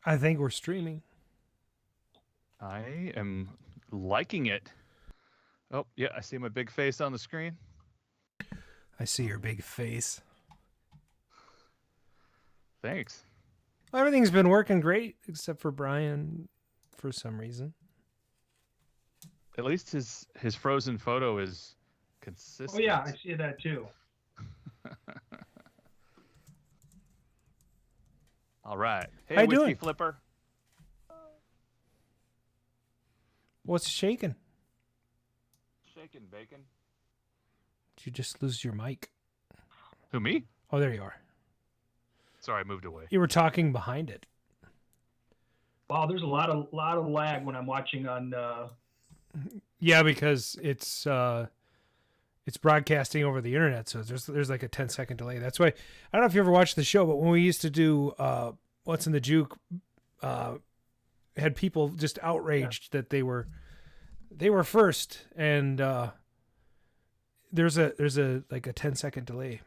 I think we're streaming. I am liking it. Oh, yeah, I see my big face on the screen. I see your big face. Thanks. Well, everything's been working great except for Brian for some reason. At least his frozen photo is consistent. Oh yeah, I see that too. All right. Hey, How you Whiskey doing? Flipper. What's shaking? Shaking bacon. Did you just lose your mic? Who, me? Oh, there you are. Sorry, I moved away. You were talking behind it. Wow, there's a lot of lag when I'm watching on. Yeah, because it's broadcasting over the internet, so there's like a 10-second delay. That's why I don't know if you ever watched the show, but when we used to do What's in the Juke, had people just outraged that they were first, and there's a like a 10-second delay.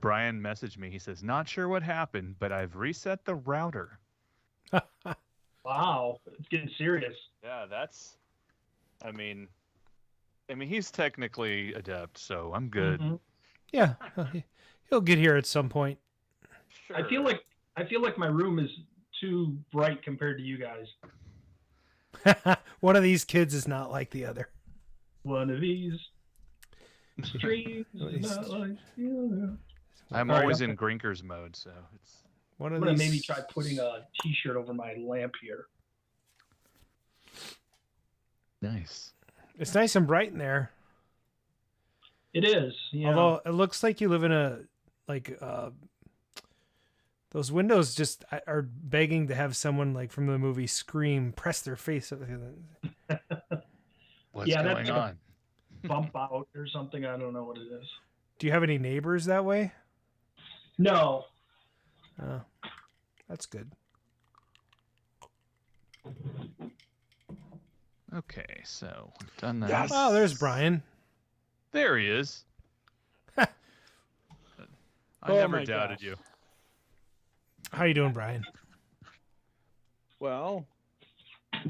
Brian messaged me. He says, "Not sure what happened, but I've reset the router." Wow, it's getting serious. Yeah, that's. I mean, he's technically adept, so I'm good. Mm-hmm. Yeah, he'll get here at some point. Sure. I feel like my room is too bright compared to you guys. One of these kids is not like the other. One of these streams is not like the other. I'm always in Grinkers mode, so it's. One I'm of gonna these. maybe try putting a T-shirt over my lamp here. Nice. It's nice and bright in there. It is. Yeah. Although it looks like you live in a those windows just are begging to have someone like from the movie Scream press their face. What's Yeah, that's going like a- on? bump out or something. I don't know what it is. Do you have any neighbors that way? No. Oh, that's good. Okay, so we've done that. Yes. Oh, there's Brian. There he is. I Oh never my doubted gosh. you. How you doing, Brian? Well,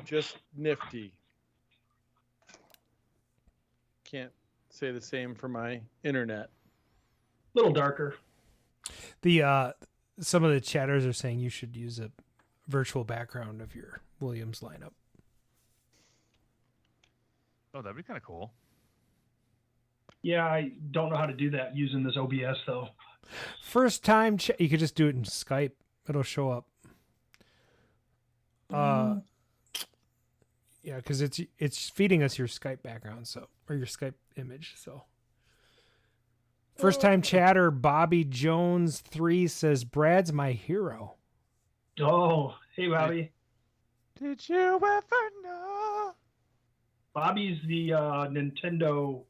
just nifty. Can't say the same for my internet. A little darker. The some of the chatters are saying you should use a virtual background of your Williams lineup. Oh, that'd be kind of cool. Yeah, I don't know how to do that using this OBS though. First time you could just do it in Skype. It'll show up. Yeah, because it's feeding us your Skype background, so or your Skype image. So first time chatter Bobby Jones 3 says Brad's my hero. Oh, hey Bobby. Did you ever know? Bobby's the Nintendo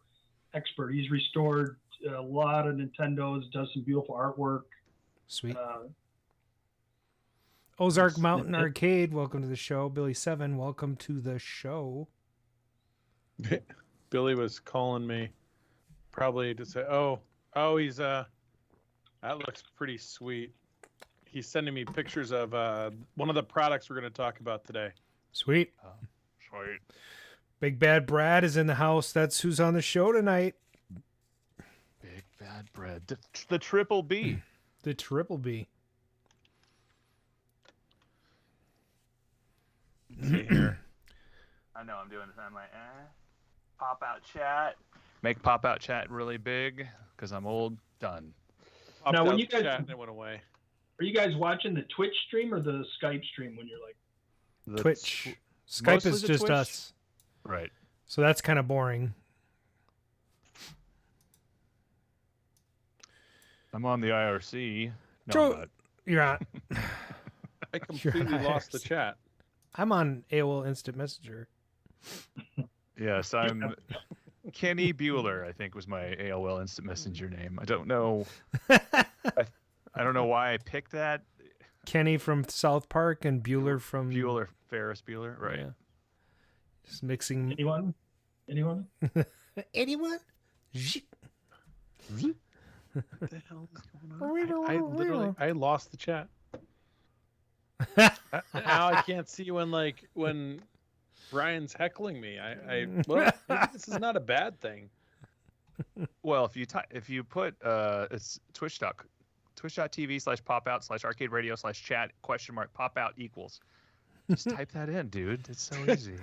expert. He's restored a lot of Nintendos, does some beautiful artwork. Sweet. Ozark Mountain Nintendo. Arcade, welcome to the show. Billy 7, welcome to the show. Billy was calling me probably to say, oh, he's that looks pretty sweet. He's sending me pictures of one of the products we're going to talk about today. Sweet. Sweet. Big Bad Brad is in the house. That's who's on the show tonight. Big bad bread. The triple B. The Triple B. See here. I know I'm doing this. I'm like, pop out chat. Make pop out chat really big because I'm old. Done. Popped Now, when out you the guys- chat and it went away. Are you guys watching the Twitch stream or the Skype stream when you're like? The Twitch. Skype mostly is the just Twitch. us. Right. So that's kind of boring. I'm on the IRC. No, Joe- I'm not. You're on. I completely lost the IRC. chat. I'm on AOL Instant Messenger. Yes, I'm Kenny Bueller, I think was my AOL Instant Messenger name. I don't know. I don't know why I picked that. Kenny from South Park and Bueller from Bueller, Ferris Bueller, right? Yeah. Just mixing. Anyone? Anyone? What the hell is going on? I literally lost the chat. Now I can't see when Brian's heckling me. Well, maybe this is not a bad thing. Well, if you put it's twitch.tv/popout/arcade radio/chat /popout equals. Just type that in, dude. It's so easy.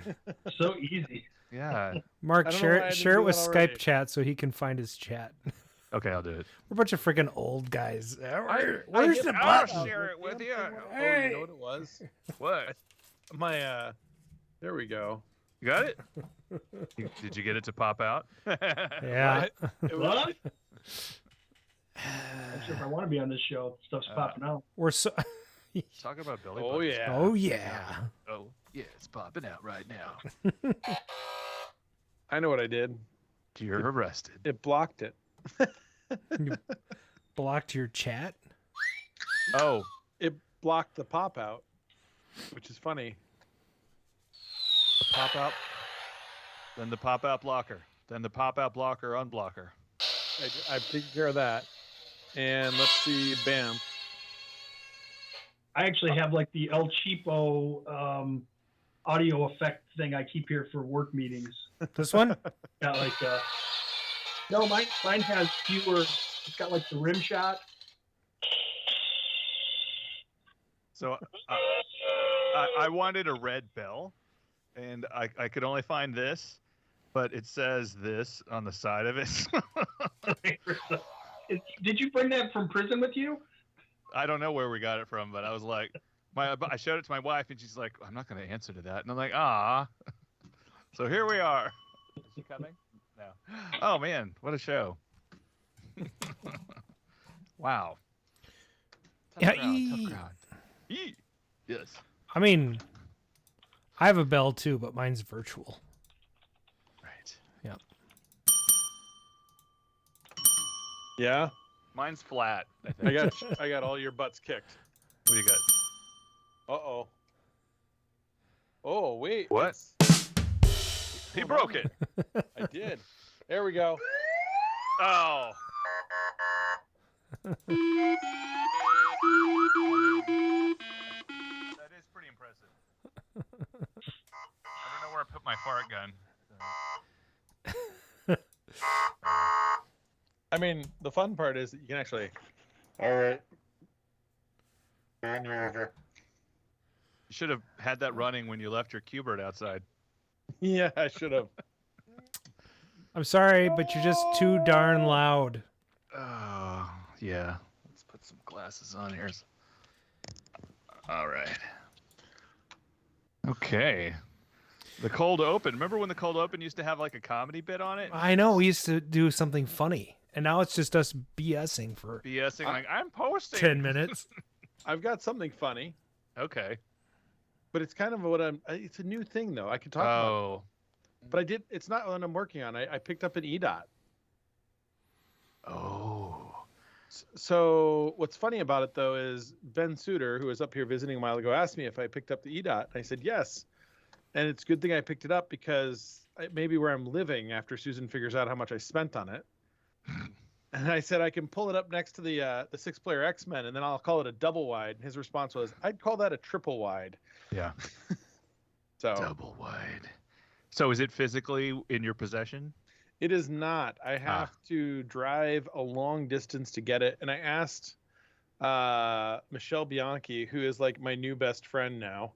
So easy. Yeah. Mark, I don't know why I share didn't it with do that already. Skype chat so he can find his chat. Okay, I'll do it. We're a bunch of freaking old guys. I Where's get the out button? of Share it with Damn you. thing. Oh, you know what it was? What? My there we go. You got it? Did you get it to pop out? Yeah. It was, What? I'm sure if I want to be on this show. Stuff's popping out. We're so. Talking about Billy. oh Buttons. yeah. Oh yeah. Oh yeah, it's popping out right now. I know what I did. You're arrested. It blocked it. Blocked your chat. Oh, It blocked the pop out, which is funny. the pop out. Then the pop out blocker. Then the pop out blocker unblocker. I've taken care of that. And let's see, bam. I actually have like the El Cheapo audio effect thing I keep here for work meetings. This one? Got like no, mine has fewer. It's got like the rim shot. So I wanted a red bell, and I could only find this, but it says this on the side of it. Did you bring that from prison with you? I don't know where we got it from, but I was like, I showed it to my wife, and she's like, I'm not going to answer to that. And I'm like, ah. So here we are. Is she coming? No. Oh, man. What a show. Wow. Tough crowd. Yee. Yes. I mean, I have a bell too, but mine's virtual. Right. Yep. Yeah. Mine's flat, I think. I got all your butts kicked. What do you got? Uh-oh. Oh, wait. What? He broke it. I did. There we go. Oh. That is pretty impressive. I don't know where I put my fart gun. I mean, the fun part is that you can actually... All right. You should have had that running when you left your Q-Bird outside. Yeah, I should have. I'm sorry, but you're just too darn loud. Oh, yeah. Let's put some glasses on here. All right. Okay. The cold open. Remember when the cold open used to have like a comedy bit on it? I know, we used to do something funny, and now it's just us BSing for BSing like, I'm posting. 10 minutes. I've got something funny, Okay. but it's kind of what it's a new thing, though. I can talk about it. Oh. But it's not what I'm working on. I picked up an EDOT. Oh. So what's funny about it, though, is Ben Suter, who was up here visiting a while ago, asked me if I picked up the EDOT. And I said yes. And it's a good thing I picked it up because it may be where I'm living after Susan figures out how much I spent on it. And I said I can pull it up next to the 6-player X-Men, and then I'll call it a double wide. And his response was, I'd call that a triple wide. Yeah. So Double wide. So is it physically in your possession? it is not. I have to drive a long distance to get it. And I asked Michelle Bianchi, who is like my new best friend now,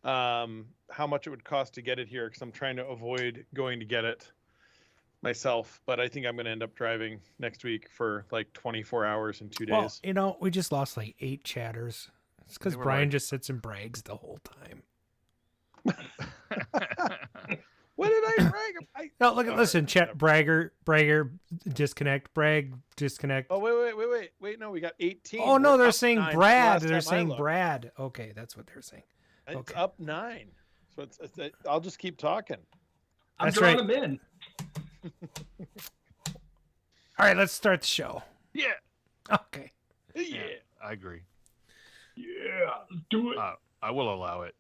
how much it would cost to get it here, because I'm trying to avoid going to get it myself. But I think I'm going to end up driving next week for like 24 hours in 2 days. Well, you know, we just lost like 8 chatters. It's because They were Brian like- just sits and brags the whole time. What did I brag? No, look, listen, chat, bragger, disconnect, brag, disconnect. Oh, wait. No, we got 18. Oh, no, We're they're up saying 9 Brad. last They're time I saying looked. Brad. Okay, that's what they're saying. It's Okay. up 9. So it's I'll just keep talking. I'm That's drawing right. them in. All right, let's start the show. Yeah. Okay. Yeah. I agree. Yeah, let's do it. I will allow it.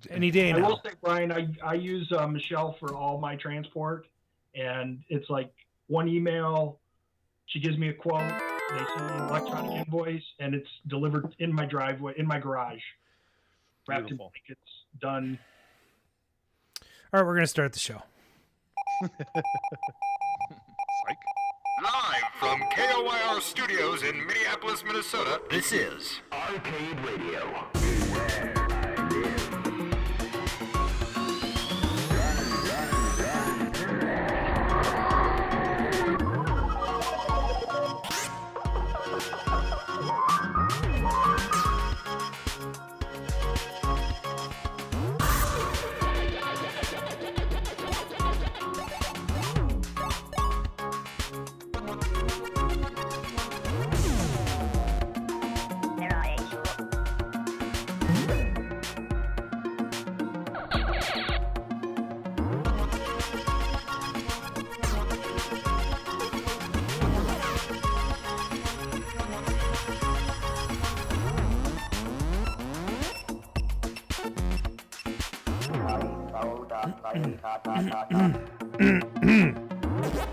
Any day I now. will say, Brian, I use Michelle for all my transport, and it's like one email. She gives me a quote. They send me an electronic invoice, and it's delivered in my driveway, in my garage, wrapped in Beautiful. blankets, done. All right, we're going to start the show. Psych. Live from KOYR Studios in Minneapolis, Minnesota, this is Arcade Radio. Where I live.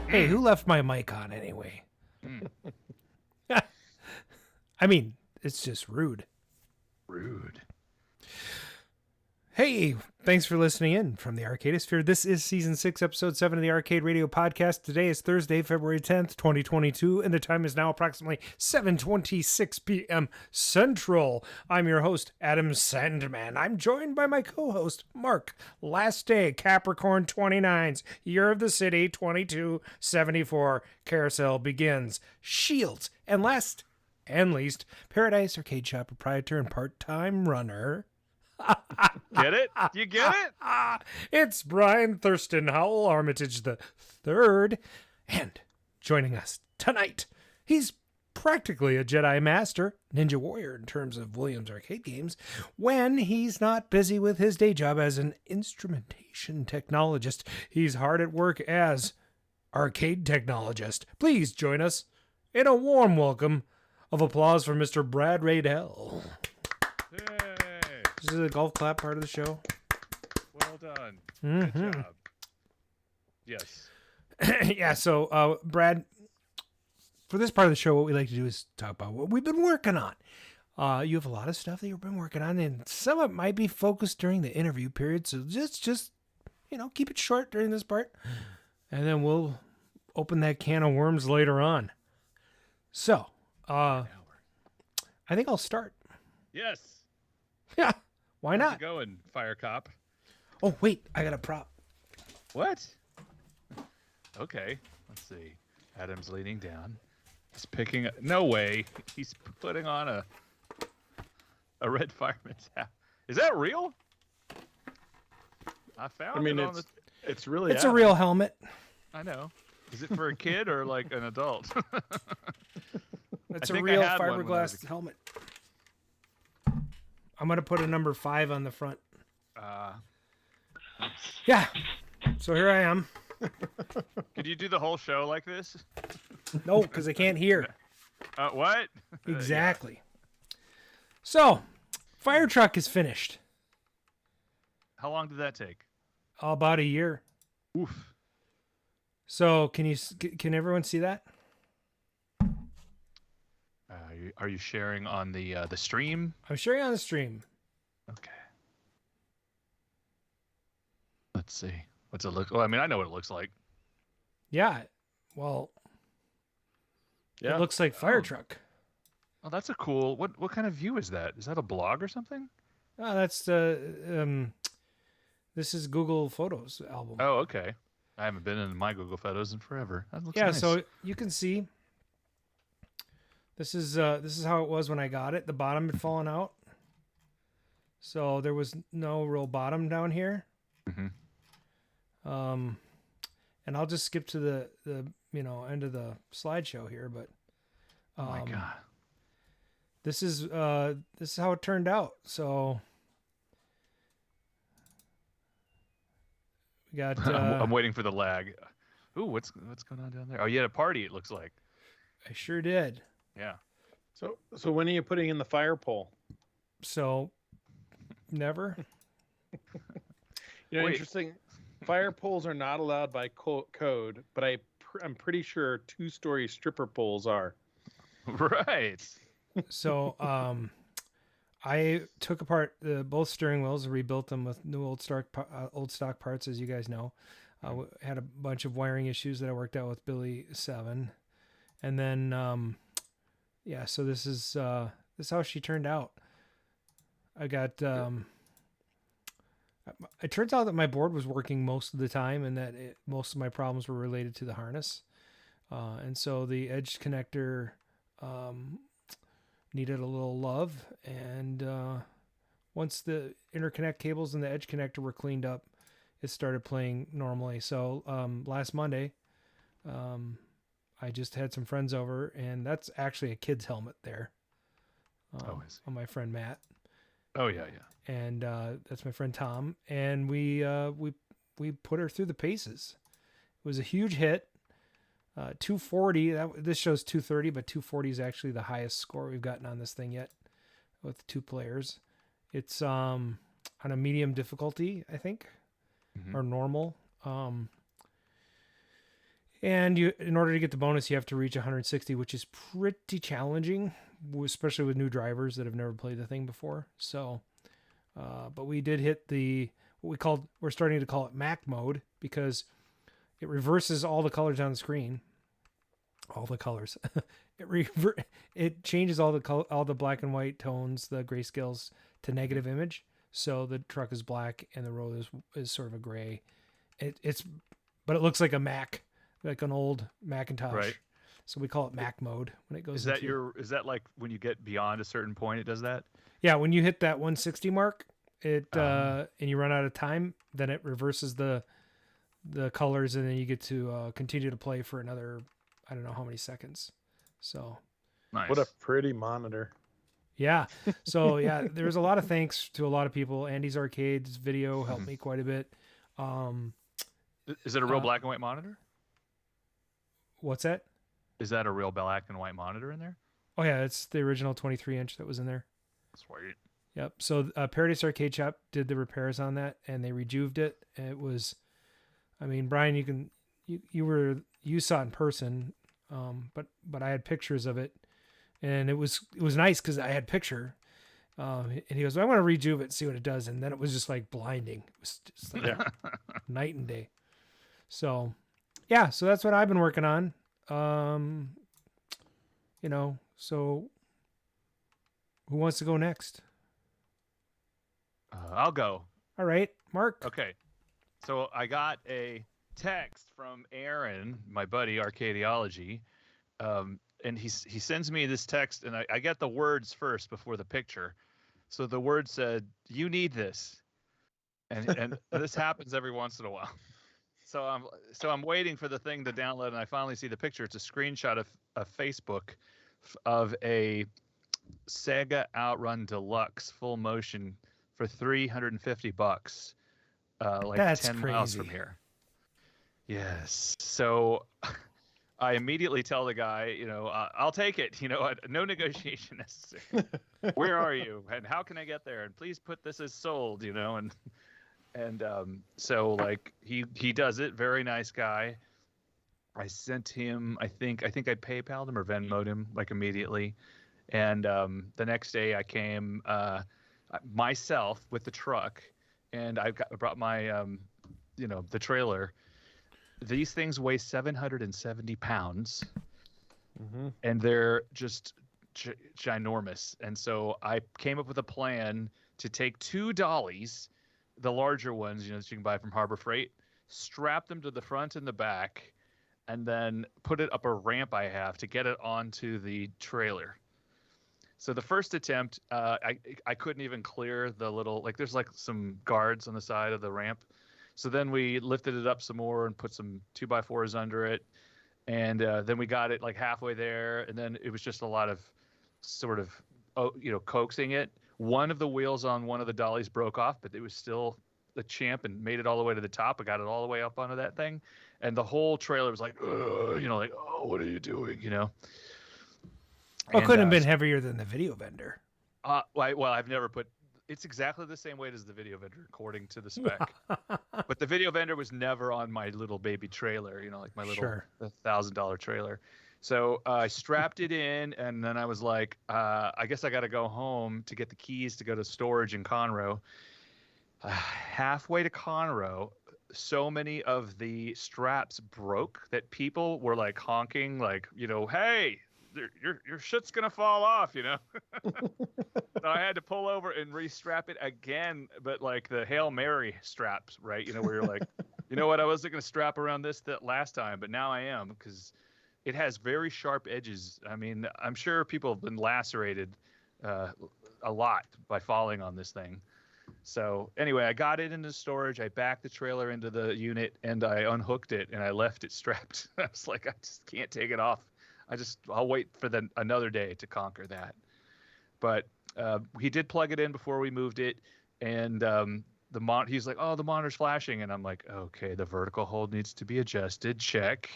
Hey, who left my mic on anyway? I mean, it's just rude. Rude. Hey, thanks for listening in from the Arcadisphere. This is Season 6, Episode 7 of the Arcade Radio Podcast. Today is Thursday, February 10th, 2022, and the time is now approximately 7:26 p.m. Central. I'm your host, Adam Sandman. I'm joined by my co-host, Mark. Last day, Capricorn 29s, Year of the City 2274. Carousel begins. Shields. And last and least, Paradise Arcade Shop proprietor and part-time runner... Get it? You get it? It's Brian Thurston Howell Armitage the Third, and joining us tonight, he's practically a Jedi Master, Ninja Warrior in terms of Williams arcade games, when he's not busy with his day job as an instrumentation technologist. He's hard at work as arcade technologist. Please join us in a warm welcome of applause for Mr. Brad Raedel. Hey, This is a golf clap part of the show. well done. Mm-hmm. Good job. Yes. Yeah, so Brad, for this part of the show, what we like to do is talk about what we've been working on. You have a lot of stuff that you've been working on, and some of it might be focused during the interview period. So just keep it short during this part, and then we'll open that can of worms later on. So, I think I'll start. Yes. Yeah, why How's not? it going, Fire Cop? Oh wait, I got a prop. What? Okay. Let's see. Adam's leaning down. He's picking. No way. He's putting on a red fireman's hat. Is that real? I found. I mean, it on it's really It's a real helmet. I know. Is it for a kid or like an adult? It's I a think I real had one when I was a fiberglass kid. helmet. I'm gonna put a number 5 on the front. Yeah. So here I am. Could you do the whole show like this? No, because I can't hear. What? Exactly. So, fire truck is finished. How long did that take? About a year. Oof. So can everyone see that? Are you sharing on the stream? I'm sharing on the stream. Okay. Let's see. What's it look? Oh, I mean, I know what it looks like. Yeah. Well, Yeah. it looks like fire truck. Oh, that's a cool. What kind of view is that? Is that a blog or something? Oh, that's this is Google Photos album. Oh, okay. I haven't been in my Google Photos in forever. That looks Yeah, nice. so you can see this is how it was when I got it. The bottom had fallen out. So there was no real bottom down here. Mhm. And I'll just skip to the end of the slideshow here, but Oh my god. this is how it turned out. So we got I'm waiting for the lag. Ooh, what's going on down there? Oh, you had a party. It looks like. I sure did. Yeah. So when are you putting in the fire pole? So never. You know, Wait. interesting. Fire poles are not allowed by code, but I'm pretty sure 2-story stripper poles are. Right. So I took apart both steering wheels, rebuilt them with new old stock parts, as you guys know. Had a bunch of wiring issues that I worked out with Billy 7, and then so this is how she turned out. I got it turns out that my board was working most of the time, and that most of my problems were related to the harness, and so the edge connector needed a little love, and once the interconnect cables and the edge connector were cleaned up, it started playing normally. So last Monday, I just had some friends over, and that's actually a kid's helmet there. On my friend Matt. Oh yeah. And that's my friend Tom, and we put her through the paces. It was a huge hit. 240. This shows 230, but 240 is actually the highest score we've gotten on this thing yet, with 2 players. It's on a medium difficulty, I think, or normal. And in order to get the bonus, you have to reach 160, which is pretty challenging, especially with new drivers that have never played the thing before. So, but we did hit we're starting to call it Mac mode, because it reverses all the colors on the screen. All the colors. It changes all the black and white tones, the grayscales, to negative image. So the truck is black and the road is sort of a gray. But it looks like a Mac, like an old Macintosh. Right. So we call it Mac mode when it goes. Is that like when you get beyond a certain point, it does that? Yeah, when you hit that 160 mark, and you run out of time, then it reverses the colors, and then you get to continue to play for another, I don't know how many seconds. So nice. What a pretty monitor. Yeah. So yeah, there's a lot of thanks to a lot of people. Andy's Arcade's video helped me quite a bit. Is it a real black and white monitor? What's that? Is that a real black and white monitor in there? Oh yeah, it's the original 23-inch that was in there. Sweet. Yep. So Paradise Arcade Shop did the repairs on that, and they rejuved it. And it was, I mean, Brian, you saw it in person, but I had pictures of it, and it was nice because I had picture. And he goes, well, I want to rejuve it and see what it does, and then it was just like blinding. It was just like night and day. So, yeah, so that's what I've been working on. So who wants to go next? I'll go. All right, Mark. Okay. So I got a text from Aaron, my buddy, Arcadiology, and he sends me this text, and I get the words first before the picture. So the word said, "You need this," and this happens every once in a while. So I'm waiting for the thing to download, and I finally see the picture. It's a screenshot of Facebook of a Sega Outrun Deluxe full motion for $350, like That's 10 crazy. miles from here. Yes. So I immediately tell the guy, I'll take it. No negotiation necessary. Where are you, and how can I get there? And please put this as sold. And so like he does it. Very nice guy. I sent him. I think I PayPal'd him or Venmo'd him like immediately. And the next day I came myself with the truck, and I brought my the trailer. These things weigh 770 pounds, and they're just ginormous. And so I came up with a plan to take 2 dollies, the larger ones, that you can buy from Harbor Freight, strap them to the front and the back, and then put it up a ramp I have to get it onto the trailer. So the first attempt, I couldn't even clear the little, there's some guards on the side of the ramp. So then we lifted it up some more and put some 2x4s under it. And then we got it halfway there. And then it was just a lot of sort of, coaxing it. One of the wheels on one of the dollies broke off, but it was still the champ and made it all the way to the top. I got it all the way up onto that thing. And the whole trailer was oh, what are you doing? Well, it couldn't have been heavier than the video vendor. Well, I've never put. It's exactly the same weight as the video vendor, according to the spec. But the video vendor was never on my little baby trailer, my little $1,000 trailer. So I strapped it in, and then I was like, I guess I got to go home to get the keys to go to storage in Conroe. Halfway to Conroe, so many of the straps broke that people were like honking, like, hey, your shit's gonna fall off, So I had to pull over and restrap it again, but like the Hail Mary straps, right? Where you're like, you know what, I wasn't gonna strap around that last time, but now I am, because it has very sharp edges. I mean, I'm sure people have been lacerated a lot by falling on this thing. So anyway, I got it into storage. I backed the trailer into the unit, and I unhooked it, and I left it strapped. I was like, I just can't take it off. I'll wait for another day to conquer that. But he did plug it in before we moved it, and he's like, oh, the monitor's flashing, and I'm like, okay, the vertical hold needs to be adjusted. Check.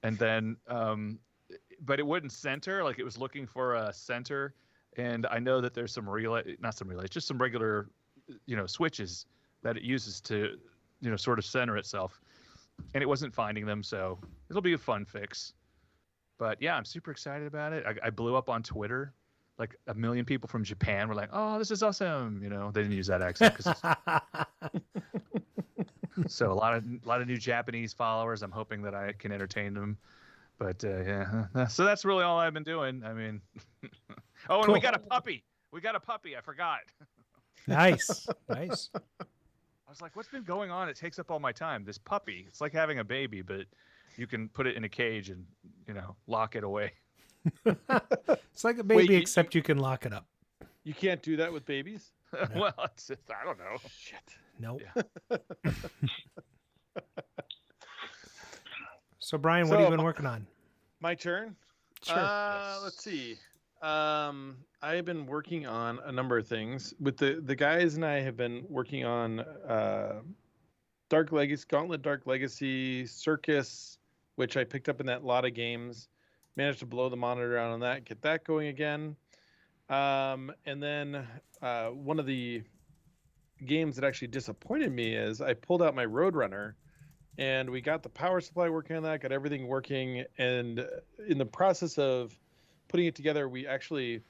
And then, but it wouldn't center. Like, it was looking for a center, and I know that there's just some regular, switches that it uses to, sort of center itself, and it wasn't finding them. So it'll be a fun fix. But yeah, I'm super excited about it. I blew up on Twitter. Like 1 million people from Japan were like, "Oh, this is awesome!" They didn't use that accent. So a lot of new Japanese followers. I'm hoping that I can entertain them. But yeah, so that's really all I've been doing. I mean, oh, and cool. We got a puppy. I forgot. Nice. I was like, what's been going on? It takes up all my time. This puppy. It's like having a baby, but you can put it in a cage and lock it away. It's like a baby, except you can lock it up. You can't do that with babies? No. Well, I don't know. Shit. Nope. Yeah. So, Brian, what have you been working on? My turn? Sure. Yes. Let's see. I've been working on a number of things. With the guys and I have been working on Dark Legacy, Gauntlet Dark Legacy, Circus, which I picked up in that lot of games. Managed to blow the monitor out on that, get that going again. And then one of the games that actually disappointed me is I pulled out my Roadrunner, and we got the power supply working on that, got everything working, and in the process of putting it together, we actually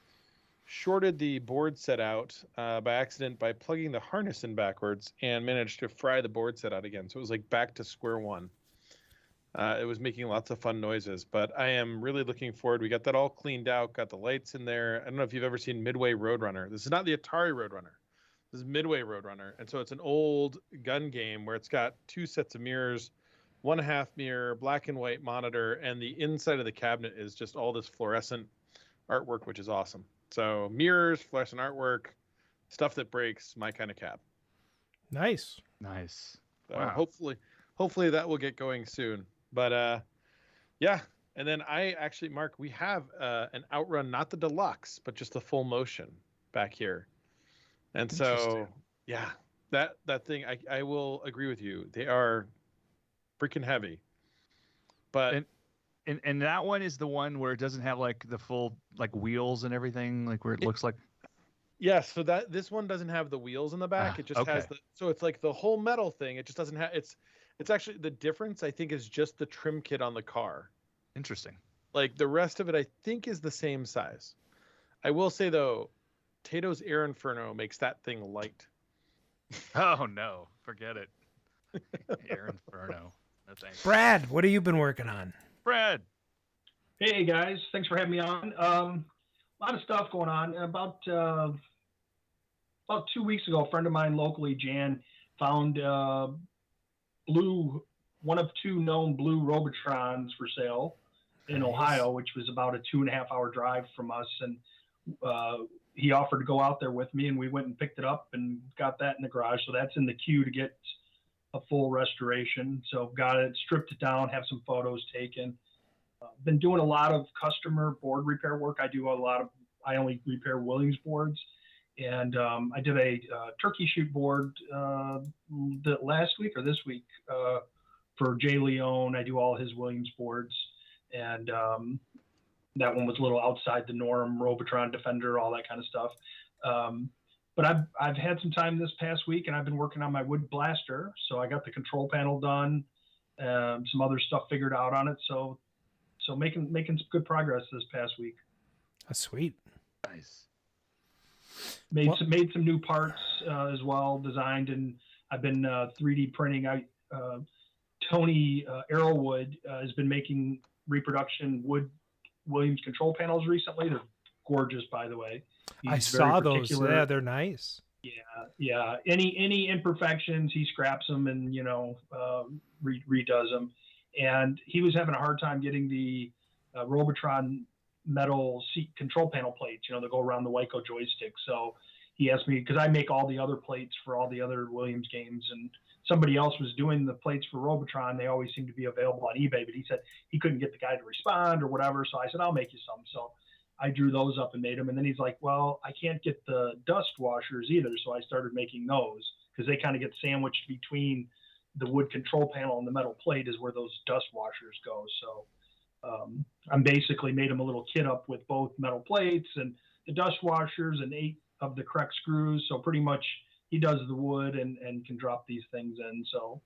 shorted the board set out by accident by plugging the harness in backwards, and managed to fry the board set out again. So it was like back to square one. It was making lots of fun noises, but I am really looking forward. We got that all cleaned out, got the lights in there. I don't know if you've ever seen Midway Roadrunner. This is not the Atari Roadrunner. This is Midway Roadrunner. And so it's an old gun game where it's got 2 sets of mirrors, 1/2 mirror, black and white monitor, and the inside of the cabinet is just all this fluorescent artwork, which is awesome. So mirrors, fluorescent artwork, stuff that breaks, my kind of cab. Nice. So Wow. hopefully that will get going soon. But yeah, and then I actually, Mark, we have an Outrun, not the deluxe, but just the full motion back here. And so, yeah, that thing, I will agree with you. They are freaking heavy. But and that one is the one where it doesn't have like the full like wheels and everything, like where it looks like. Yeah, so this one doesn't have the wheels in the back. It just has so it's like the whole metal thing. It just doesn't have it's actually the difference, I think, is just the trim kit on the car. Interesting. Like the rest of it, I think, is the same size. I will say though, Tato's Air Inferno makes that thing light. Oh no, forget it. Air Inferno. No thanks. Brad, what have you been working on? Brad. Hey guys, thanks for having me on. A lot of stuff going on. About 2 weeks ago, a friend of mine locally, Jan, found one of 2 known BLUE Robotrons for sale in Ohio, which was about a 2.5-hour drive from us. And he offered to go out there with me, and we went and picked it up and got that in the garage. So that's in the queue to get a full restoration. So got it, stripped it down, have some photos taken. Been doing a lot of customer board repair work. I only repair Williams boards. And I did a turkey shoot board last week or this week for Jay Leone. I do all his Williams boards. And that one was a little outside the norm, Robotron Defender, all that kind of stuff. But I've had some time this past week, and I've been working on my wood blaster. So I got the control panel done, some other stuff figured out on it. So So making some good progress this past week. That's sweet. Nice. Made some new parts as well, designed, and I've been 3D printing. Tony Arrowwood has been making reproduction wood Williams control panels recently. They're gorgeous, by the way. I saw those. Yeah, they're nice. Yeah. Any imperfections, he scraps them and redoes them. And he was having a hard time getting the Robotron metal seat control panel plates, that go around the Waco joystick. So he asked me, because I make all the other plates for all the other Williams games, and somebody else was doing the plates for Robotron. They always seem to be available on eBay, but he said he couldn't get the guy to respond or whatever. So I said, I'll make you some. So I drew those up and made them. And then he's like, well, I can't get the dust washers either. So I started making those, because they kind of get sandwiched between the wood control panel and the metal plate is where those dust washers go. So I'm basically made him a little kit up with both metal plates and the dust washers and 8 of the correct screws. So pretty much he does the wood and can drop these things in. So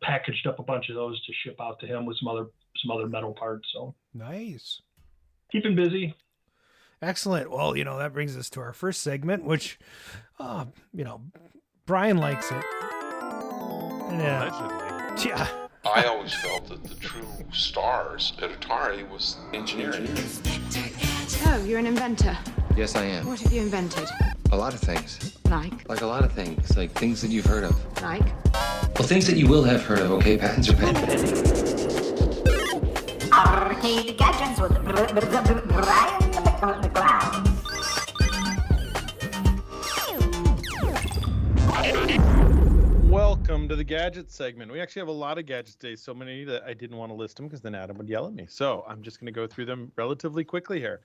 packaged up a bunch of those to ship out to him with some other metal parts. So nice. Keeping busy. Excellent. Well, that brings us to our first segment, which, Brian likes it. Allegedly. Yeah. I always felt that the true stars at Atari was engineering. Oh, you're an inventor. Yes, I am. What have you invented? A lot of things. Like a lot of things. Like things that you've heard of. Like? Well, things that you will have heard of, okay? Patents are pending. Arcade gadgets with Brian McLeod. Welcome to the Gadget segment. We actually have a lot of gadgets today, so many that I didn't want to list them because then Adam would yell at me. So I'm just going to go through them relatively quickly here.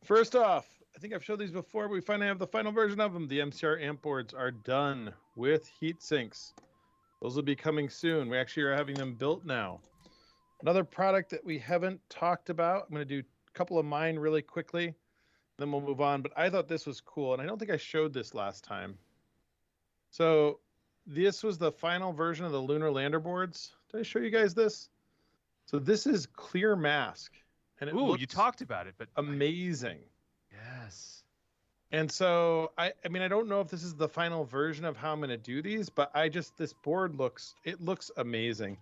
First off, I think I've showed these before, but we finally have the final version of them. The MCR amp boards are done with heat sinks. Those will be coming soon. We actually are having them built now. Another product that we haven't talked about, I'm going to do a couple of mine really quickly, then we'll move on. But I thought this was cool, and I don't think I showed this last time. So this was the final version of the lunar lander boards. Did I show you guys this? So this is clear mask. And you talked about it, but amazing. Yes. And so I mean, I don't know if this is the final version of how I'm going to do these, but this board looks amazing.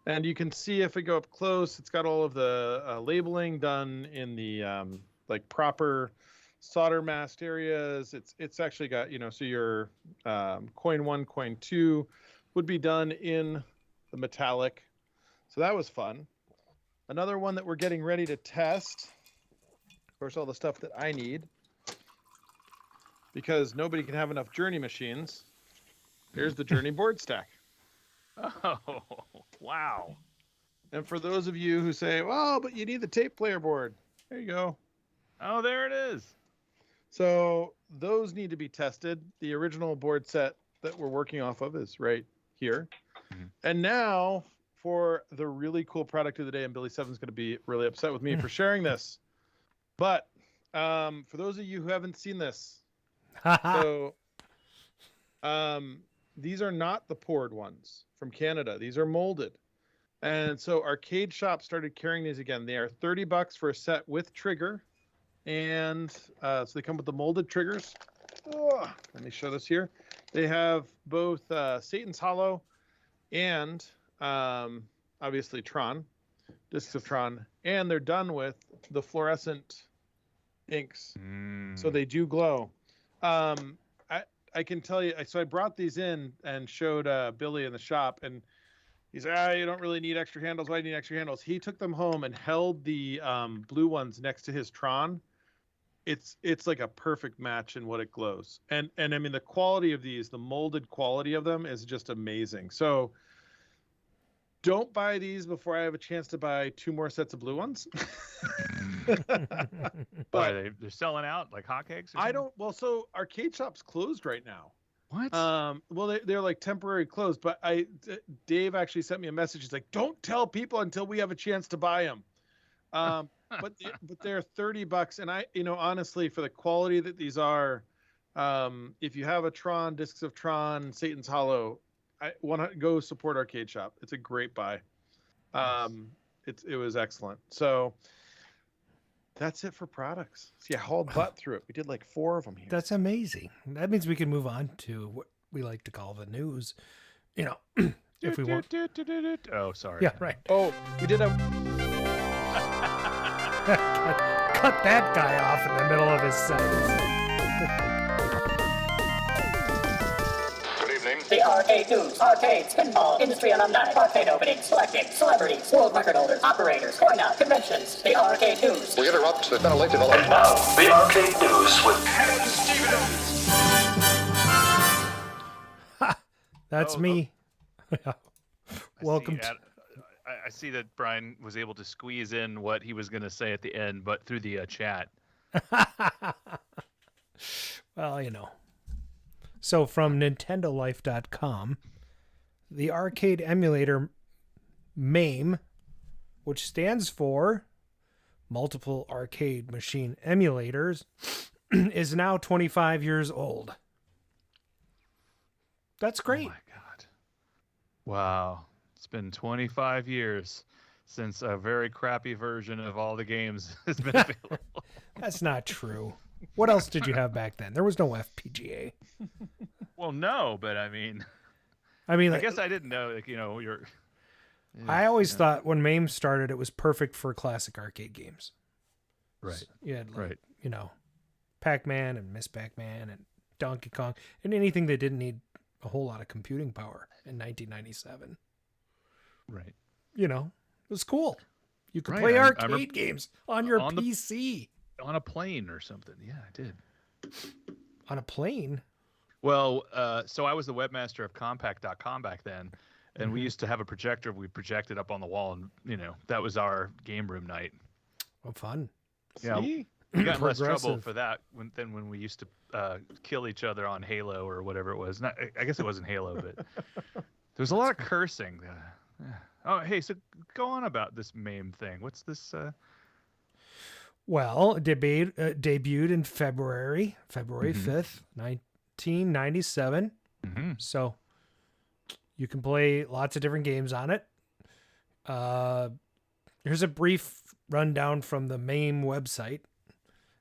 And you can see if we go up close, it's got all of the labeling done in the proper solder masked areas. It's actually got, so your coin 1, coin 2 would be done in the metallic. So that was fun. Another one that we're getting ready to test. Of course, all the stuff that I need, because nobody can have enough Journey machines. Here's the Journey board stack. Oh, wow. And for those of you who say, well, but you need the tape player board, there you go. Oh, there it is. So those need to be tested. The original board set that we're working off of is right here. Mm-hmm. And now for the really cool product of the day, and Billy Seven's going to be really upset with me for sharing this. But for those of you who haven't seen this, so these are not the poured ones from Canada. These are molded. And so Arcade Shop started carrying these again. They are $30 for a set with trigger. And so they come with the molded triggers. Oh, let me show this here. They have both Satan's Hollow and obviously Tron, discs of Tron. And they're done with the fluorescent inks. So they do glow. I can tell you, so I brought these in and showed Billy in the shop, and he's like, you don't really need extra handles. Why do you need extra handles? He took them home and held the blue ones next to his Tron. It's like a perfect match in what it glows. And I mean, the quality of these, the molded quality of them is just amazing. So don't buy these before I have a chance to buy 2 more sets of blue ones. But they're selling out like hotcakes? Well, so Arcade Shop's closed right now. What? Well, they're like temporary closed, but Dave actually sent me a message. He's like, don't tell people until we have a chance to buy them. But they're $30, and I, honestly, for the quality that these are, if you have a Tron, discs of Tron, Satan's Hollow, I want to go support Arcade Shop. It's a great buy. It was excellent. So that's it for products. See, I hauled butt through it. We did like 4 of them here. That's amazing. That means we can move on to what we like to call the news. You know, if we want. Oh, sorry. Yeah, right. Oh, we did a. Cut that guy off in the middle of his sentence. Good evening. The arcade news, arcades, pinball, industry alumni, arcade openings, selecting celebrities, world record holders, operators, going out, conventions. The arcade news. We interrupt the ventilated element. Now, the arcade news with That's me. Welcome to. I see that Brian was able to squeeze in what he was going to say at the end, but through the chat. Well, you know. So from NintendoLife.com, the arcade emulator MAME, which stands for Multiple Arcade Machine Emulators, is now 25 years old. That's great. Oh my God. Wow. It's been 25 years since a very crappy version of all the games has been available. That's not true. What else did you have back then? There was no FPGA. Well, no, but I mean, like, I guess I didn't know, like, you're. I always thought when MAME started, it was perfect for classic arcade games. Right. So you had, Right. Pac-Man and Miss Pac-Man and Donkey Kong and anything that didn't need a whole lot of computing power in 1997. Right. It was cool. You could Right, play I arcade games on your PC. On a plane or something. Yeah, I did. On a plane? Well, so I was the webmaster of Compact.com back then, and we used to have a projector. We projected up on the wall, and that was our game room night. Oh, fun! Yeah, See? we got in less trouble Progressive. for that than when we used to kill each other on Halo or whatever it was. Not, I guess it wasn't Halo, but there was a lot of cursing. Yeah. Oh, hey, so go on about this MAME thing. What's this? Well, it debuted in February 5th, 1997. Mm-hmm. So you can play lots of different games on it. Here's a brief rundown from the MAME website.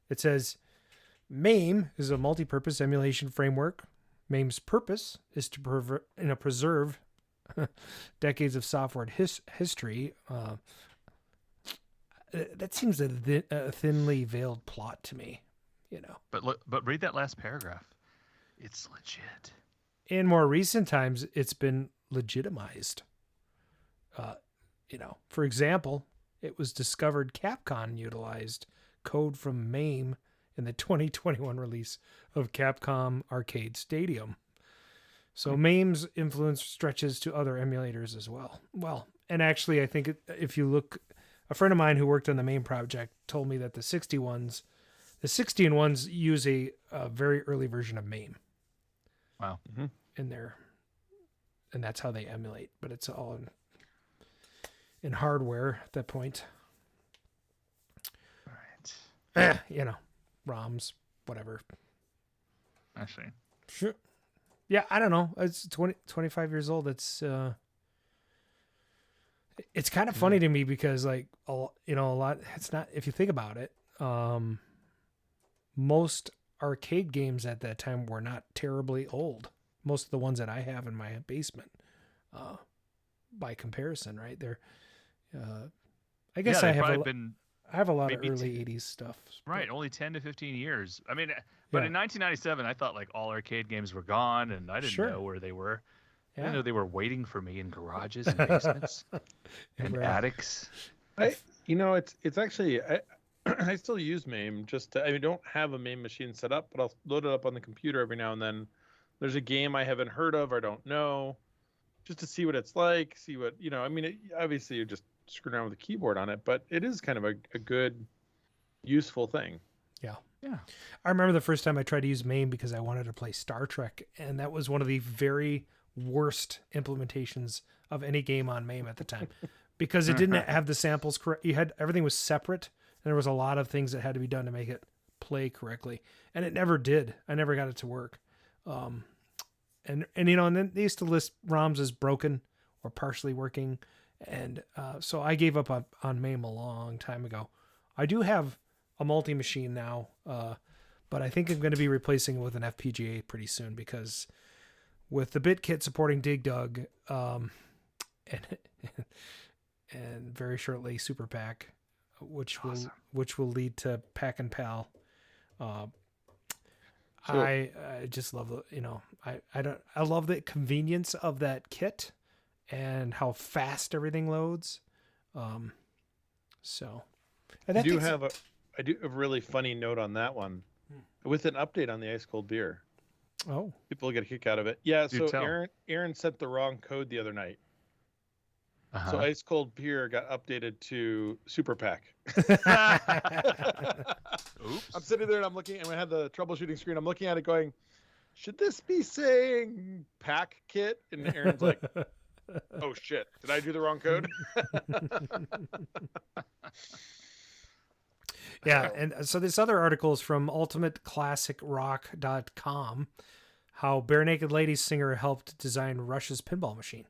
It says, MAME is a multi-purpose emulation framework. MAME's purpose is to preserve decades of software history. That seems a thinly veiled plot to me, But read that last paragraph. It's legit. In more recent times, it's been legitimized. For example, it was discovered Capcom utilized code from MAME in the 2021 release of Capcom Arcade Stadium. So MAME's influence stretches to other emulators as well. Well, and actually, I think if you look, a friend of mine who worked on the MAME project told me that the 60 ones use a very early version of MAME. Wow. Mm-hmm. In there, and that's how they emulate. But it's all in hardware at that point. All right. ROMs, whatever. Actually. Sure. Yeah, I don't know. It's 25 years old. It's kind of funny to me because a lot. It's not, if you think about it. Most arcade games at that time were not terribly old. Most of the ones that I have in my basement, by comparison, right? They're, I guess I have a lot of early 80s stuff. Right, only 10 to 15 years. I mean, but in 1997, I thought all arcade games were gone, and I didn't know where they were. I didn't know they were waiting for me in garages and basements and attics. It's actually I still use MAME I don't have a MAME machine set up, but I'll load it up on the computer every now and then. There's a game I haven't heard of or don't know, just to see what it's like, see what, obviously you're just screwing around with the keyboard on it, but it is kind of a good, useful thing. Yeah. Yeah. I remember the first time I tried to use MAME because I wanted to play Star Trek, and that was one of the very worst implementations of any game on MAME at the time because it didn't have the samples correct. Everything was separate, and there was a lot of things that had to be done to make it play correctly, and it never did. I never got it to work. And then they used to list ROMs as broken or partially working, And so I gave up on MAME a long time ago. I do have a multi-machine now, but I think I'm going to be replacing it with an FPGA pretty soon because with the BitKit supporting DigDug and very shortly Super Pack, which will lead to Pack and Pal. I just love I love the convenience of that kit and how fast everything loads. So and I do have a really funny note on that one with an update on the ice cold beer. Oh, people get a kick out of it. Yeah. Do So tell. Aaron sent the wrong code the other night. Uh-huh. So ice cold beer got updated to Super Pack. Oops. I'm sitting there and I'm looking, and I had the troubleshooting screen. I'm looking at it going, should this be saying pack kit? And Aaron's like, oh shit, did I do the wrong code? Yeah, and so this other article is from ultimateclassicrock.com, how Bare Naked Ladies singer helped design Rush's pinball machine.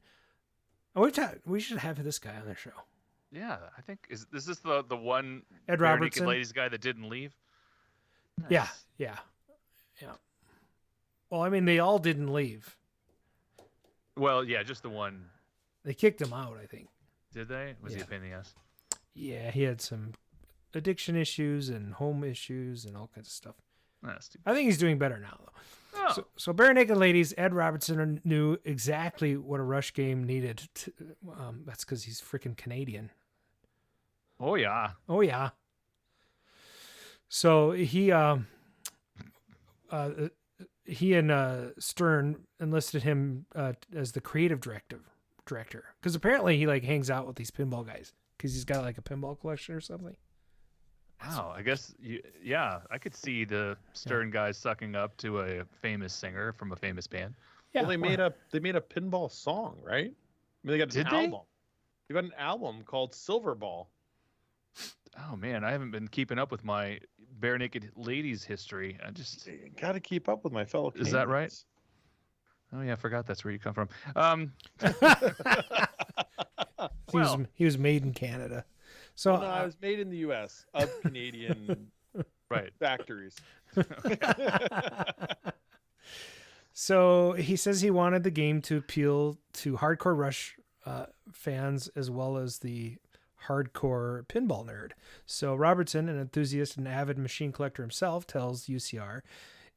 Oh, we should have this guy on the show. Yeah, I think is this the one Ed Bare Robertson? Naked Ladies guy that didn't leave? Yeah. Well, I mean, they all didn't leave. Well, yeah, just the one. They kicked him out, I think. Did they? Was he a pain in the ass? Yeah, he had some addiction issues and home issues and all kinds of stuff. That's too I think he's doing better now, though. Oh. So Bare Naked Ladies, Ed Robertson knew exactly what a Rush game needed. That's because he's freaking Canadian. Oh yeah. Oh yeah. So he and Stern enlisted him as the creative director because apparently he like hangs out with these pinball guys because he's got like a pinball collection or something. Wow, I guess I could see the Stern guys sucking up to a famous singer from a famous band. Yeah, well, they made a pinball song, right? I mean, they got an album. They got an album called Silver Ball. Oh man, I haven't been keeping up with my Bare Naked Ladies history. I just got to keep up with my fellow Canadians. Is that right? Oh yeah, I forgot that's where you come from. He was made in Canada. So no, I was made in the U.S. of Canadian right factories. So he says he wanted the game to appeal to hardcore Rush fans as well as the hardcore pinball nerd. So Robertson, an enthusiast and avid machine collector himself, tells UCR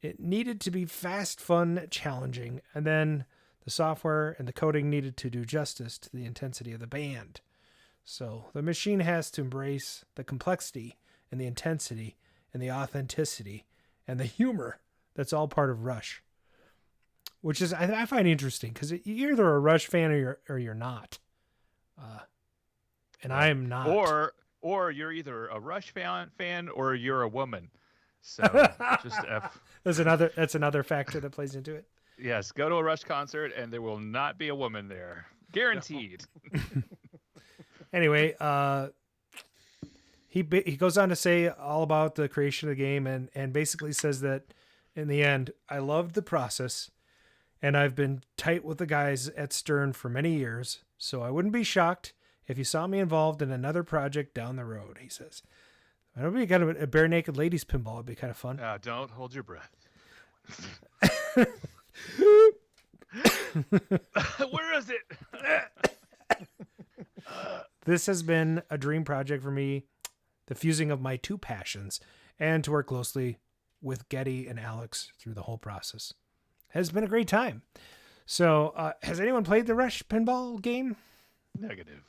it needed to be fast, fun, challenging, and then the software and the coding needed to do justice to the intensity of the band. So the machine has to embrace the complexity and the intensity and the authenticity and the humor that's all part of Rush, which is I find interesting because you're either a Rush fan or you're not. And I am not. Or you're either a Rush fan or you're a woman. So just that's another factor that plays into it. Yes, go to a Rush concert and there will not be a woman there, guaranteed. Anyway, he goes on to say all about the creation of the game and basically says that in the end, I loved the process and I've been tight with the guys at Stern for many years, so I wouldn't be shocked if you saw me involved in another project down the road, he says. I don't be kind of a Bare Naked Ladies pinball would be kind of fun. Don't hold your breath. Where is it? This has been a dream project for me, the fusing of my two passions, and to work closely with Getty and Alex through the whole process. Has been a great time. So, has anyone played the Rush pinball game? Negative.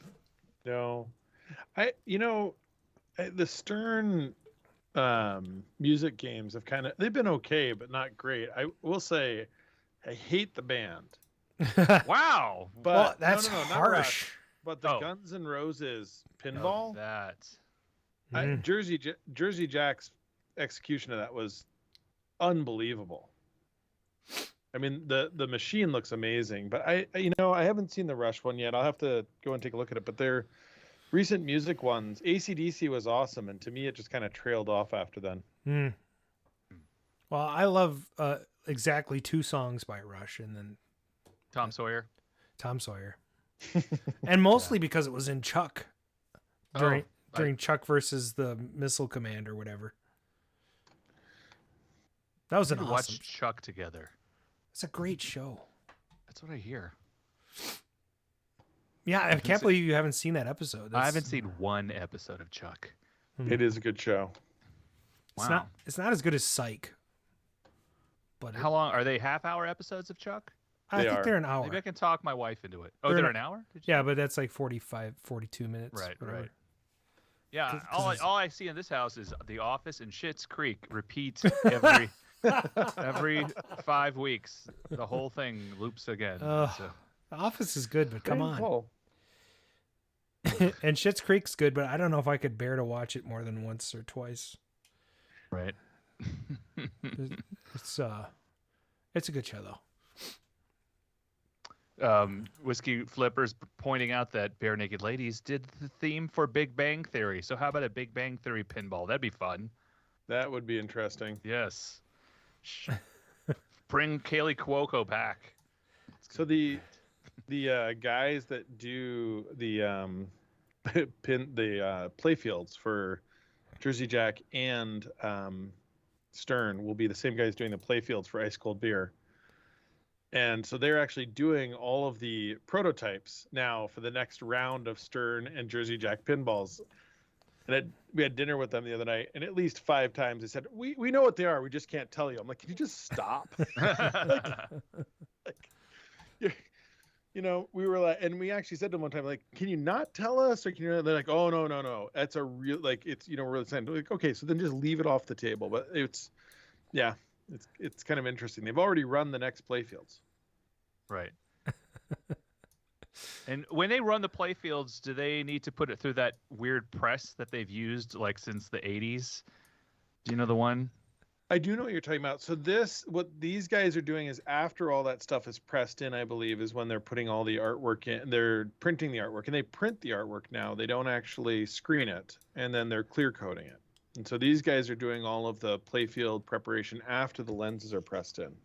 No. The Stern music games have they've been okay, but not great. I will say I hate the band. Wow. But well, that's not harsh. Rush, but the Guns N' Roses pinball. Jersey Jack's execution of that was unbelievable. I mean, the machine looks amazing, but I haven't seen the Rush one yet. I'll have to go and take a look at it. But their recent music ones, AC/DC was awesome, and to me, it just kind of trailed off after then. Well, I love exactly two songs by Rush, and then Tom Sawyer. And mostly because it was in Chuck during Oh, Chuck versus the Missile Command or whatever. That was we an need to awesome. watch Chuck together. It's a great show. That's what I hear. Yeah, I can't believe you haven't seen that episode. I haven't seen one episode of Chuck. It is a good show. Wow. It's not as good as Psych. But How long are they? Half-hour episodes of Chuck? I think they're an hour. Maybe I can talk my wife into it. Oh, They're they're an- an hour? Did Yeah, but that's like 42 minutes. Right, whatever. right. Yeah, 'Cause all I see in this house is The Office and Schitt's Creek repeat every 5 weeks. The whole thing loops again. The Office is good, but come on. Cool. And Schitt's Creek's good, but I don't know if I could bear to watch it more than once or twice. Right. It's a good show though. Whiskey Flippers pointing out that Bare Naked Ladies did the theme for Big Bang Theory. So how about a Big Bang Theory pinball? That'd be fun. That would be interesting. Yes. Bring Kaylee Cuoco back. So the guys that do the playfields for Jersey Jack and Stern will be the same guys doing the playfields for Ice Cold Beer. And so they're actually doing all of the prototypes now for the next round of Stern and Jersey Jack pinballs. And we had dinner with them the other night, and at least 5 times they said, we know what they are, we just can't tell you. I'm like, can you just stop? We were like, and we actually said to them one time, like, can you not tell us? Or can you? They're like, oh, no. That's a real, like, it's, we're really saying, like, okay, so then just leave it off the table. But it's kind of interesting. They've already run the next playfields. Right. And when they run the playfields, do they need to put it through that weird press that they've used like since the 80s? Do you know the one? I do know what you're talking about. So what these guys are doing is after all that stuff is pressed in, I believe, is when they're putting all the artwork in. They're printing the artwork, and they print the artwork now. They don't actually screen it, and then they're clear coating it. And so these guys are doing all of the playfield preparation after the lenses are pressed in.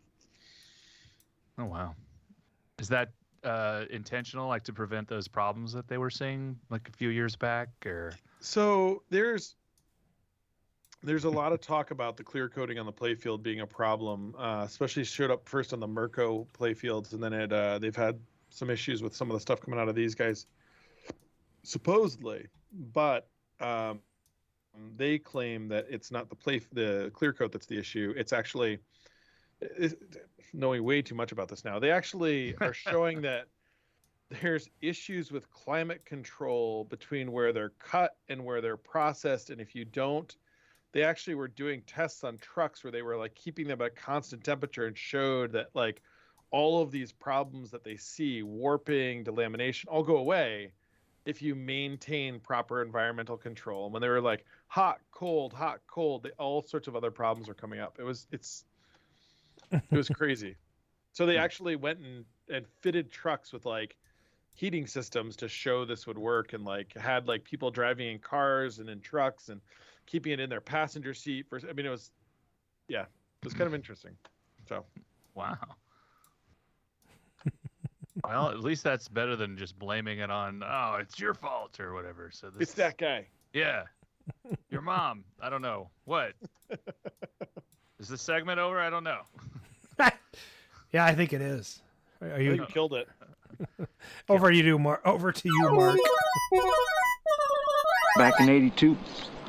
Oh, wow. Is that intentional, like to prevent those problems that they were seeing like a few years back? Or so there's a lot of talk about the clear coating on the playfield being a problem, especially showed up first on the Merco playfields, and then they've had some issues with some of the stuff coming out of these guys, supposedly. But they claim that it's not the clear coat that's the issue. It's actually, knowing way too much about this now, they actually are showing that there's issues with climate control between where they're cut and where they're processed, and if you don't. They actually were doing tests on trucks where they were like keeping them at constant temperature and showed that like all of these problems that they see, warping, delamination, all go away if you maintain proper environmental control. And when they were like hot, cold, all sorts of other problems are coming up. It was crazy. So they actually went and fitted trucks with like heating systems to show this would work, and like had like people driving in cars and in trucks and keeping it in their passenger seat. It was kind of interesting. So, wow. Well, at least that's better than just blaming it on, oh, it's your fault or whatever. So it's that guy. Yeah. Your mom. I don't know. What? Is this segment over? I don't know. Yeah, I think it is. Are you killed it? Over to you, Mark. Back in '82,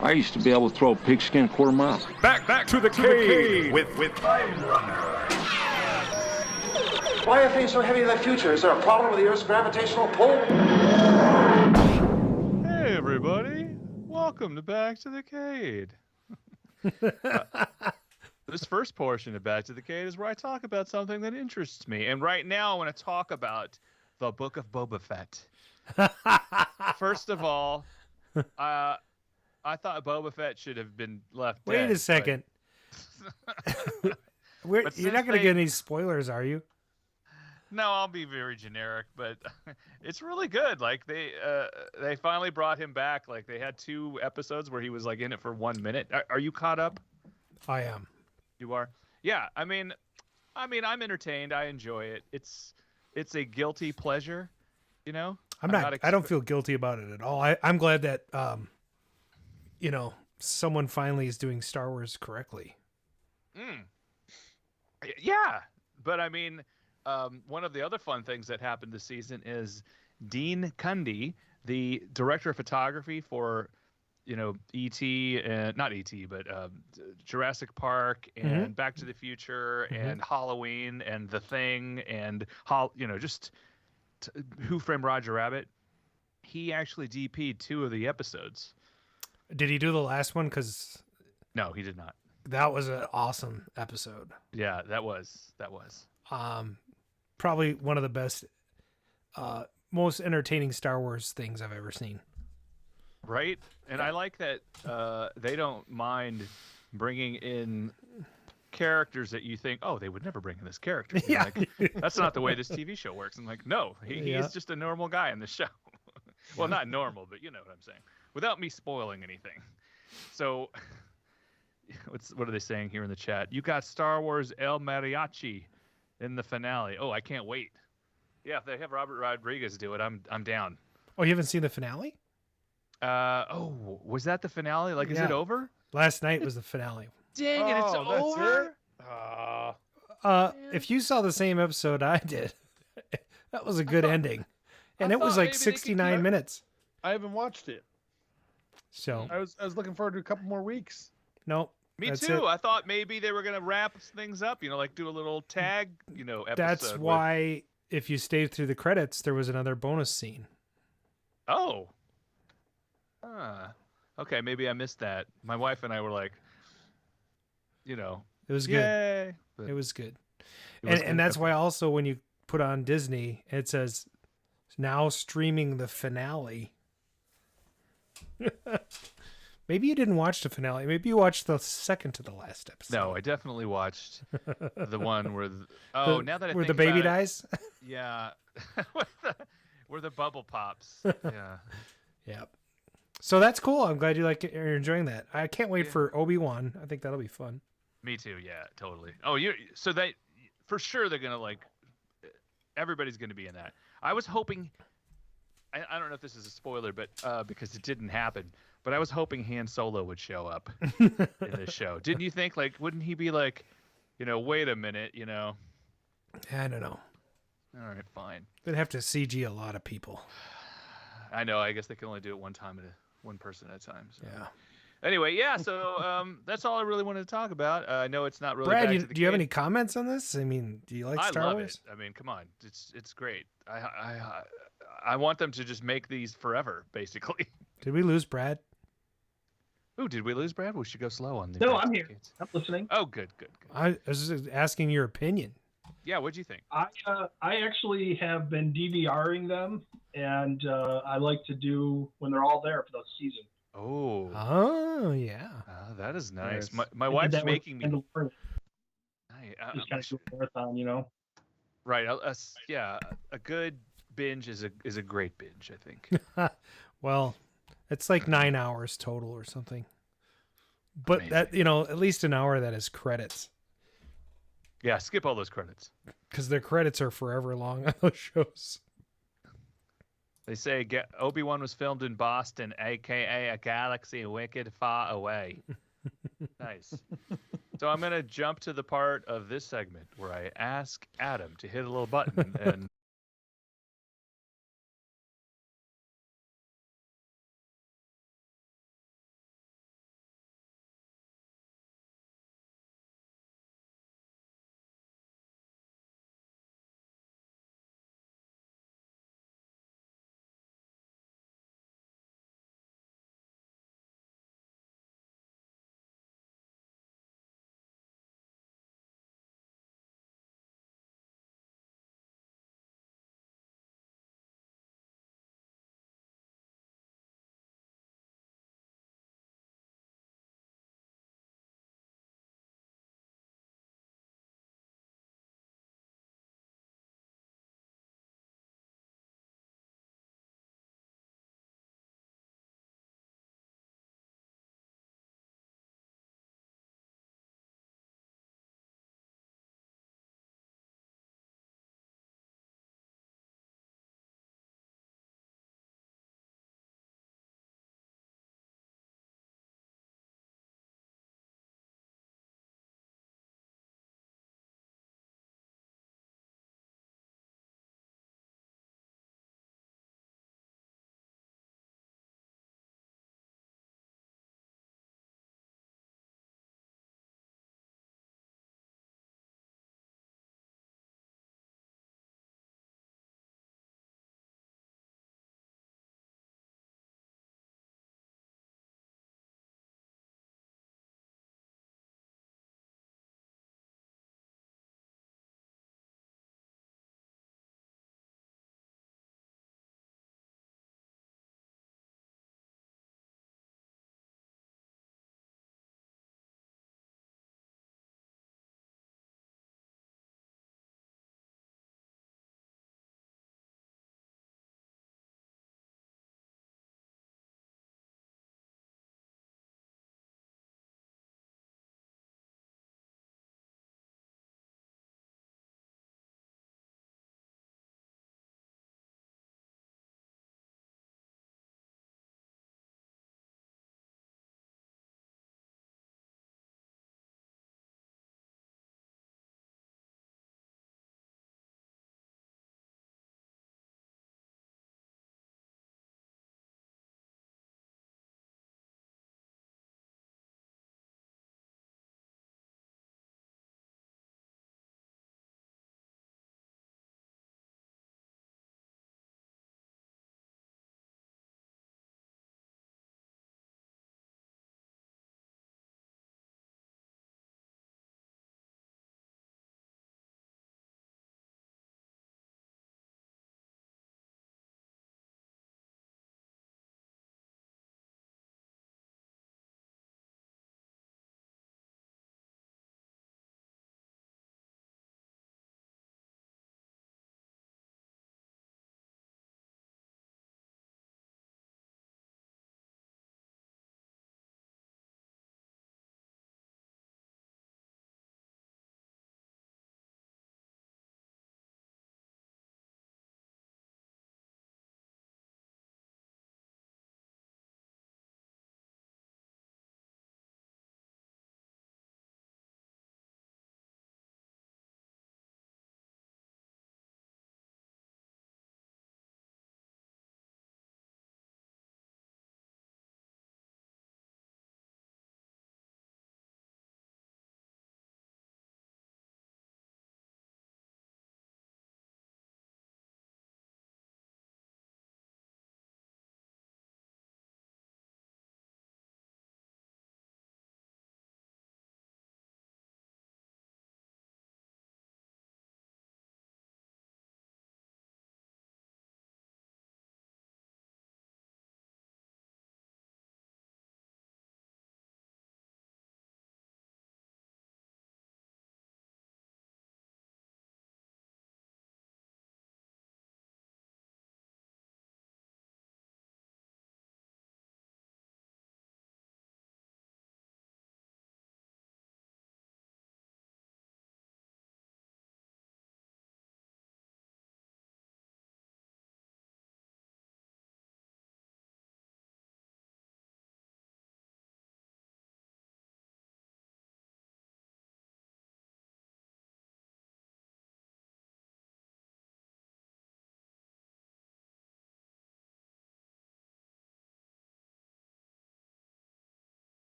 I used to be able to throw a pigskin a quarter mile. Back to the Cade with Time Runner. Why are things so heavy in the future? Is there a problem with the Earth's gravitational pull? Hey, everybody. Welcome to Back to the Cade. This first portion of Back to the Cade is where I talk about something that interests me. And right now I want to talk about the Book of Boba Fett. First of all, I thought Boba Fett should have been left dead. Wait a second. You're not going to get any spoilers, are you? No, I'll be very generic, but it's really good. Like they finally brought him back. Like they had 2 episodes where he was like in it for 1 minute. Are you caught up? I am. You are? Yeah. I mean, I'm entertained. I enjoy it. It's a guilty pleasure You know, I don't feel guilty about it at all. I'm glad that, someone finally is doing Star Wars correctly. Yeah, but I mean, one of the other fun things that happened this season is Dean Cundy, the director of photography for, E.T. and not E.T. but Jurassic Park and Back to the Future and Halloween and The Thing and Who Framed Roger Rabbit. He actually DP'd 2 of the episodes. Did he do the last one? Because no, he did not. That was an awesome episode. Yeah, that was. Probably one of the best, most entertaining Star Wars things I've ever seen. Right? And I like that they don't mind bringing in characters that you think, oh, they would never bring in this character. You're like, that's not the way this TV show works. I'm like, no, he's just a normal guy in the show. Well, not normal, but you know what I'm saying. Without me spoiling anything. So, what are they saying here in the chat? You got Star Wars El Mariachi in the finale. Oh, I can't wait. Yeah, if they have Robert Rodriguez do it, I'm down. Oh, you haven't seen the finale? Was that the finale? Like, is it over? Last night was the finale. Dang it, it's over? If you saw the same episode I did, that was a good ending. And it was like 69 minutes. I haven't watched it. So I was looking forward to a couple more weeks. Nope. Me too. I thought maybe they were gonna wrap things up, like do a little tag, episode. That's why if you stayed through the credits, there was another bonus scene. Oh. Okay, maybe I missed that. My wife and I were like, it was good. Yay. It was good. And that's why also when you put on Disney, it says now streaming the finale. Maybe you didn't watch the finale. Maybe you watched the second to the last episode. No, I definitely watched the one where where the baby dies. Yeah, where the bubble pops. Yeah. Yep. So that's cool. I'm glad you're enjoying that. I can't wait for Obi-Wan. I think that'll be fun. Me too. Yeah, totally. Oh, so that for sure they're gonna everybody's gonna be in that. I was hoping. I don't know if this is a spoiler, but because it didn't happen. But I was hoping Han Solo would show up in this show. Didn't you think? Wouldn't he be wait a minute, I don't know. All right, fine. They'd have to CG a lot of people. I know. I guess they can only do it one person at a time. So. Yeah. Anyway, yeah. So that's all I really wanted to talk about. I know it's not really. Brad, do you have any comments on this? I mean, do you like Star Wars? I mean, come on, it's great. I want them to just make these forever, basically. Did we lose Brad? Oh, did we lose Brad? We should go slow on the. No, I'm here. I'm listening. Oh, good. I was just asking your opinion. Yeah, what'd you think? I actually have been DVRing them, and I like to do when they're all there for the season. Oh, yeah. That is nice. My wife's making me. Just kind of do a marathon, Right. A good binge is a great binge, I think. Well, it's like 9 hours total or something. But amazing. That, at least an hour of that is credits. Yeah, skip all those credits. Because their credits are forever long on those shows. They say Obi-Wan was filmed in Boston, a.k.a. a galaxy wicked far away. Nice. So I'm going to jump to the part of this segment where I ask Adam to hit a little button and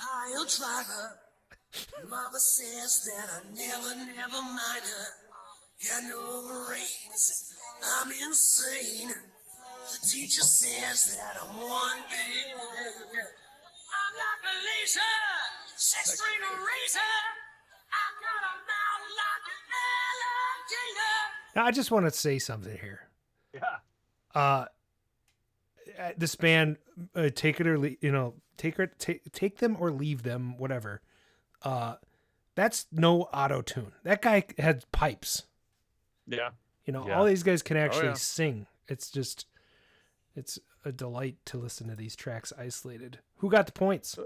I'll try her. Mama says that I never mind her. Got no brains, I'm insane. The teacher says that I'm one big man. I'm like a laser, 6-string eraser. I've got a mouth like an alligator. Now, I just want to say something here. Yeah. This band, take it or take them or leave them, whatever. That's no auto tune. That guy had pipes. Yeah. All these guys can actually sing. It's a delight to listen to these tracks isolated. Who got the points?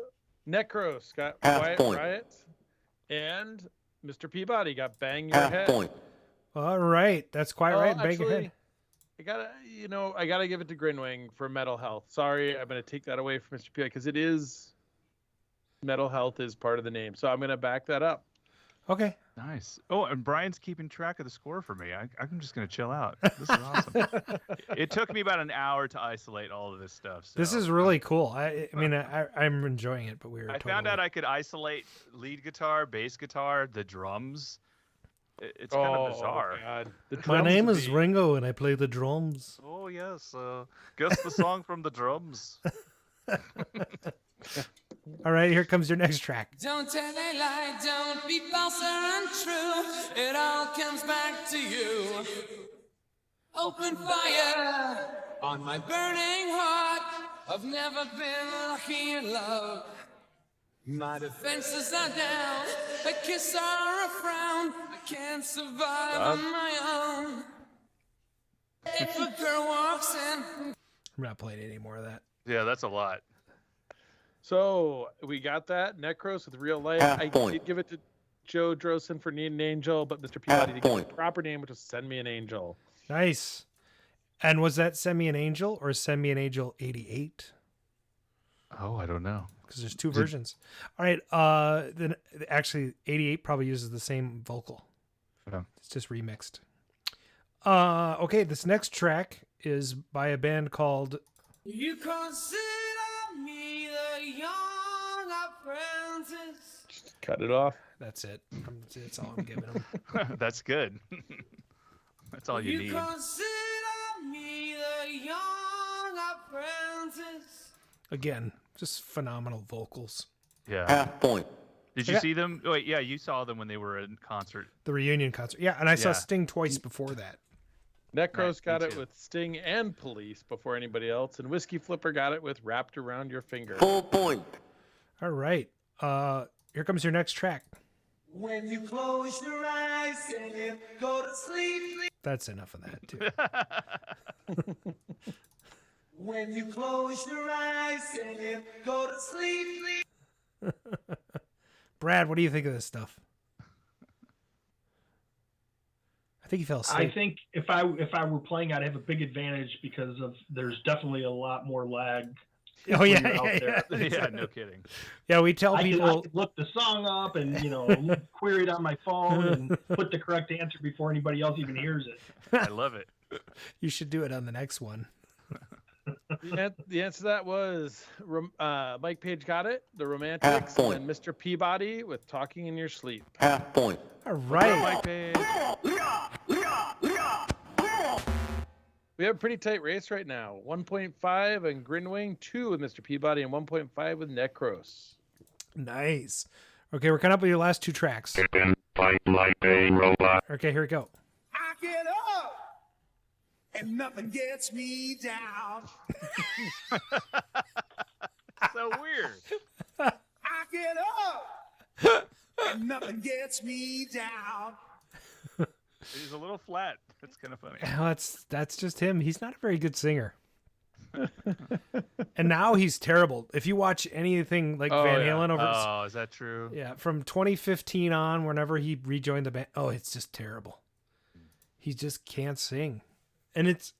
Necros got Quiet Riot, and Mr. Peabody got Bang Your Head. Point. All right, that's Quiet Riot. Bang Your Head. I gotta give it to Grinwing for Metal Health. Sorry, I'm gonna take that away from Mr. Peabody because it is Metal Health is part of the name, so I'm gonna back that up. Okay. Nice. Oh, and Brian's keeping track of the score for me. I'm just going to chill out. This is awesome. It took me about an hour to isolate all of this stuff. So. This is really cool. I'm enjoying it, but I found out I could isolate lead guitar, bass guitar, the drums. It's kind of bizarre. God. My name is Ringo, and I play the drums. Oh, yes. Guess the song from the drums. All right, here comes your next track. Don't tell a lie, don't be false or untrue. It all comes back to you. Open fire on my burning heart. I've never been lucky in love. My defenses are down, a kiss or a frown. I can't survive on my own. If a girl walks in. I'm not playing any more of that. Yeah, that's a lot. So we got that Necros with Real Life. I did give it to Joe Drosen for Need an Angel, but Mr. Peabody did give it the proper name, which was Send Me an Angel. Nice. And was that Send Me an Angel or Send Me an Angel 88? Oh, I don't know. Because there's two versions. All right. Then actually, 88 probably uses the same vocal. Yeah. It's just remixed. Okay, this next track is by a band called. You consider me the young apprentice. Just cut it off. That's it. That's all I'm giving them. That's good. That's all you need. You consider me the young apprentice. Again, just phenomenal vocals. Yeah. Point. Did you see them? Oh, wait, yeah, you saw them when they were in concert. The reunion concert. Yeah, and I saw Sting twice before that. Necros got it with Sting and Police before anybody else, and Whiskey Flipper got it with Wrapped Around Your Finger. Full point. All right. Here comes your next track. When you close your eyes and you go to sleep. That's enough of that, too. When you close your eyes and you go to sleep. Brad, what do you think of this stuff? I think he fell asleep. I think if I were playing, I'd have a big advantage because there's definitely a lot more lag. Oh yeah, yeah, no kidding. Yeah, we tell people I could look the song up and query it on my phone and put the correct answer before anybody else even hears it. I love it. You should do it on the next one. The answer to that was Mike Page got it, The Romantics, and Mr. Peabody with Talking in Your Sleep. Half point. All right. Mike Page. We have a pretty tight race right now. 1.5 and Grinwing, 2 with Mr. Peabody, and 1.5 with Necros. Nice. Okay, we're coming up with your last two tracks. Fight like a robot. Okay, here we go. I get up and nothing gets me down. So weird. I get up and nothing gets me down. He's a little flat. That's kind of funny. That's just him. He's not a very good singer. And now he's terrible. If you watch anything like Van Halen over... Oh, is that true? Yeah, from 2015 on, whenever he rejoined the band, it's just terrible. He just can't sing. And it's,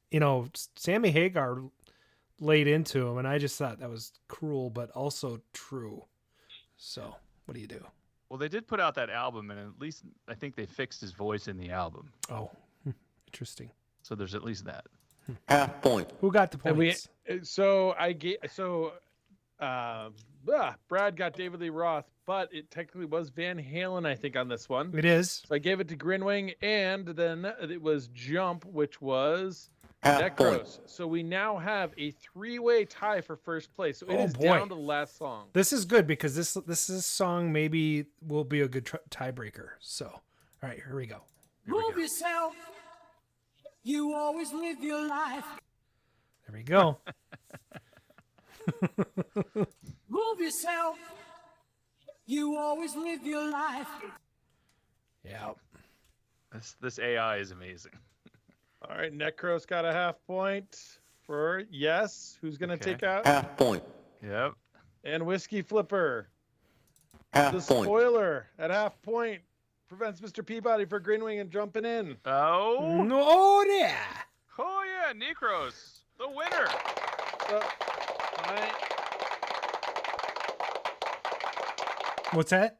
Sammy Hagar laid into him, and I just thought that was cruel, but also true. So, what do you do? Well, they did put out that album, and at least I think they fixed his voice in the album. Oh, interesting. So there's at least that. Half point. Who got the points? Brad got David Lee Roth, but it technically was Van Halen, I think, on this one. It is. So I gave it to Grinwing, and then it was Jump, which was Half point. Necros. So we now have a 3-way tie for first place. So it is boy. down to the last song. This is good because this song maybe will be a good tiebreaker. So, all right, here we go. Move yourself. You always live your life. There we go. Move yourself. You always live your life. Yeah. This AI is amazing. All right, Necros got a half point for yes. Who's going to take out? Half point. Yep. And Whiskey Flipper. Half The point. spoiler at half point prevents Mr. Peabody for Greenwing and jumping in. Oh. No, yeah. Oh, yeah. Necros, the winner. What's that?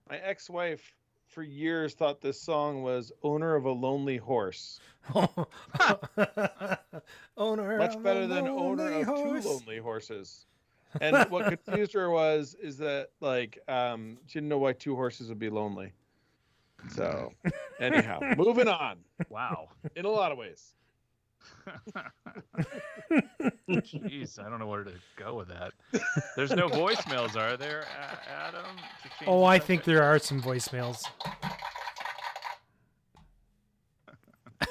My ex-wife for years thought this song was Owner of a Lonely Horse. Owner Much of better a than Owner lonely of horse. Two Lonely Horses. And what confused her is that she didn't know why two horses would be lonely. So anyhow, moving on. Wow. In a lot of ways. Jeez, I don't know where to go with that. There's no voicemails, are there, Adam? to change Oh, the I subject? think there are some voicemails.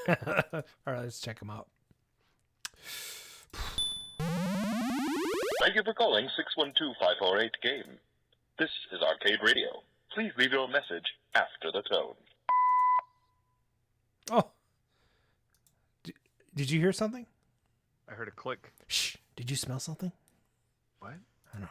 All right, let's check them out. Thank you for calling 612-548-GAME. This is Arcade Radio. Please leave your message after the tone. Oh. Did you hear something? I heard a click. Shh. Did you smell something? What? I don't know.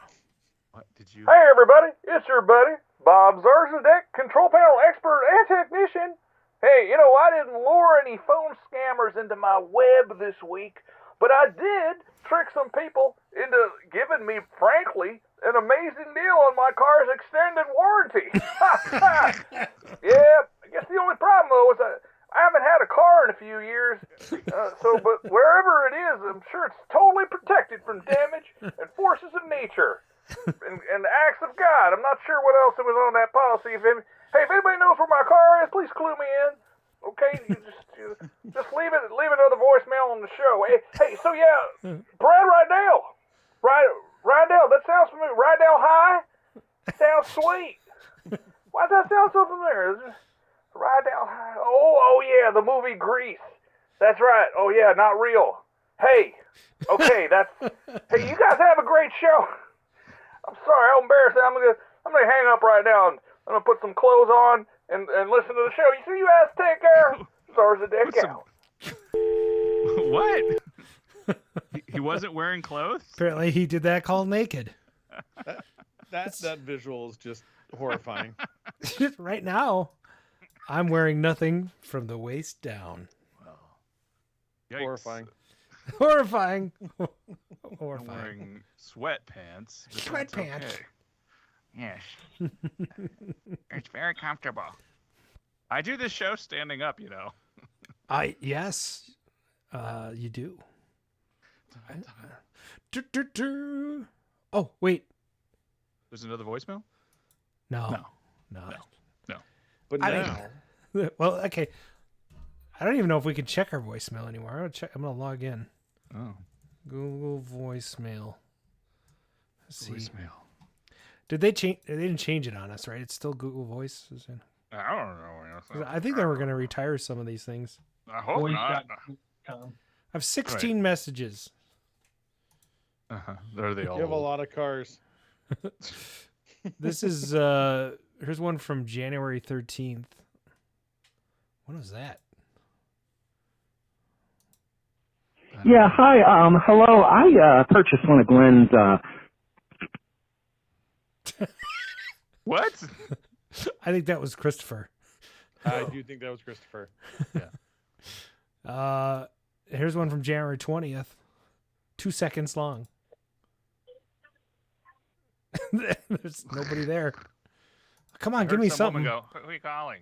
What did you? Hey everybody, it's your buddy, Bob Zarzadek, control panel expert and technician. Hey, I didn't lure any phone scammers into my web this week, but I did trick some people into giving me, frankly, an amazing deal on my car's extended warranty. Yeah, I guess the only problem though is I haven't had a car in a few years, but wherever it is, I'm sure it's totally protected from damage and forces of nature and acts of God. I'm not sure what else it was on that policy. If anybody knows where my car is, please clue me in. Okay, you just leave another voicemail on the show. Hey, so yeah, Brad Raedel, Raedel, that sounds familiar. Raedel High, sounds sweet. Why does that sound so familiar? Raedel High. Oh yeah, the movie Grease. That's right. Oh yeah, not real. Hey, okay, hey, you guys have a great show. I'm sorry, how embarrassing. I'm gonna hang up right now and I'm gonna put some clothes on and listen to the show. You see, you guys take care. Zarzadek out. What? He wasn't wearing clothes? Apparently he did that call naked. That visual is just horrifying. Right now, I'm wearing nothing from the waist down. Yikes. Horrifying. Horrifying. I'm Horrifying. wearing sweatpants. but that's Sweatpants. okay. Yes. It's very comfortable. I do this show standing up, Yes, you do. Oh, wait. There's another voicemail? No. But I now, mean, well, okay. I don't even know if we can check our voicemail anymore. I'm gonna log in. Oh. Google voicemail. Let's see. Voicemail. Did they change? They didn't change it on us, right? It's still Google Voice. I don't know. I think they were gonna retire some of these things. I hope not. I have 16 messages. There they all. you have a lot of cars. This is here's one from January 13th. What was that? Yeah, hi. Hello. I purchased one of Glenn's. What? I think that was Christopher. I do think that was Christopher. Yeah. Here's one from January 20th. 2 seconds long. There's nobody there. Come on, give me something. Go, who are you calling?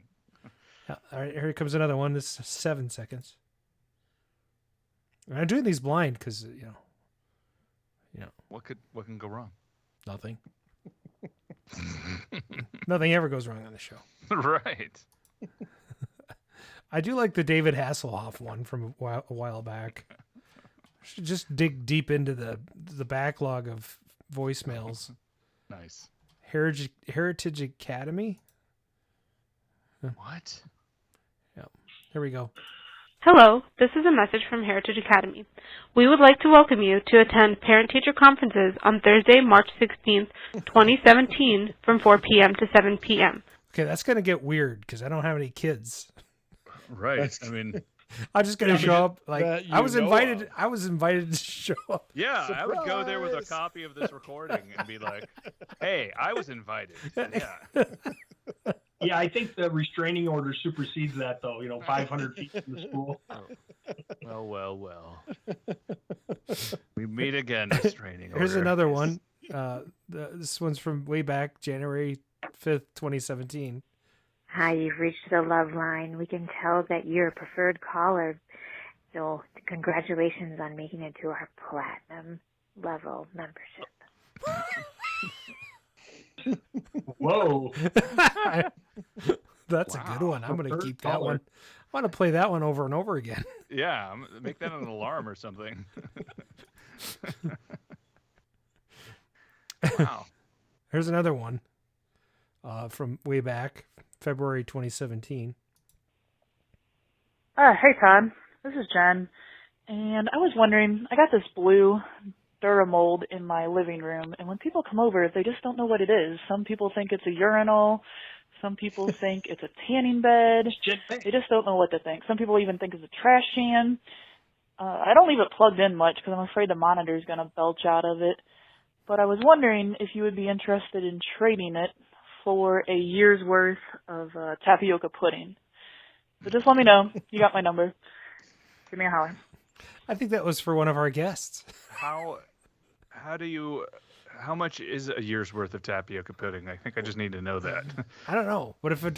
All right, here comes another one. This is 7 seconds. And I'm doing these blind because What can go wrong? Nothing. Nothing ever goes wrong on the show. Right. I do like the David Hasselhoff one from a while back. Should just dig deep into the backlog of voicemails. Nice. Heritage Academy? What? Yep. Here we go. Hello, this is a message from Heritage Academy. We would like to welcome you to attend parent-teacher conferences on Thursday, March 16th, 2017 from 4 p.m. to 7 p.m. Okay, that's going to get weird because I don't have any kids. Right. I mean, I'm just going to show up like I was invited. of. I was invited to show up. Yeah, I would go there with a copy of this recording and be like, "Hey, I was invited." Yeah. Yeah, I think the restraining order supersedes that, though. 500 feet from the school. Well. We meet again, restraining order. Here's another one. This one's from way back, January 5th, 2017. Hi, you've reached the love line. We can tell that you're a preferred caller. So congratulations on making it to our platinum level membership. Whoa. That's a good one. I'm going to keep that one. I want to play that one over and over again. Yeah, make that an alarm or something. Wow. Here's another one from way back, February 2017. Hey, Todd. This is Jen. And I was wondering, I got this blue Duramold in my living room, and when people come over, they just don't know what it is. Some people think it's a urinal. Some people think it's a tanning bed. They just don't know what to think. Some people even think it's a trash can. I don't leave it plugged in much because I'm afraid the monitor's going to belch out of it. But I was wondering if you would be interested in trading it for a year's worth of tapioca pudding. So just let me know. You got my number. Give me a holler. I think that was for one of our guests. How much is a year's worth of tapioca pudding? I think I just need to know that. I don't know. But if you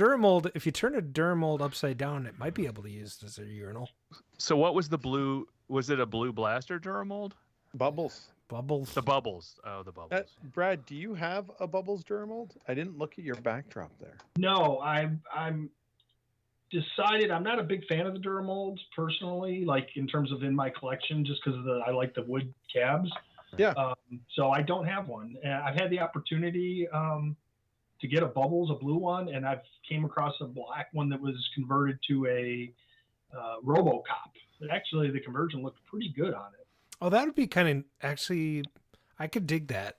turn a Duramold upside down, it might be able to use it as a urinal. So what was the blue? Was it a blue blaster Duramold? Bubbles. The bubbles. Oh, the bubbles. Brad, do you have a Bubbles Duramold? I didn't look at your backdrop there. No, I'm decided I'm not a big fan of the Duramolds personally, like in terms of in my collection, just because I like the wood cabs. Yeah. So I don't have one. I've had the opportunity to get a Bubbles, a blue one, and I've came across a black one that was converted to a RoboCop. Actually, the conversion looked pretty good on it. Oh, that would be kind of actually. I could dig that.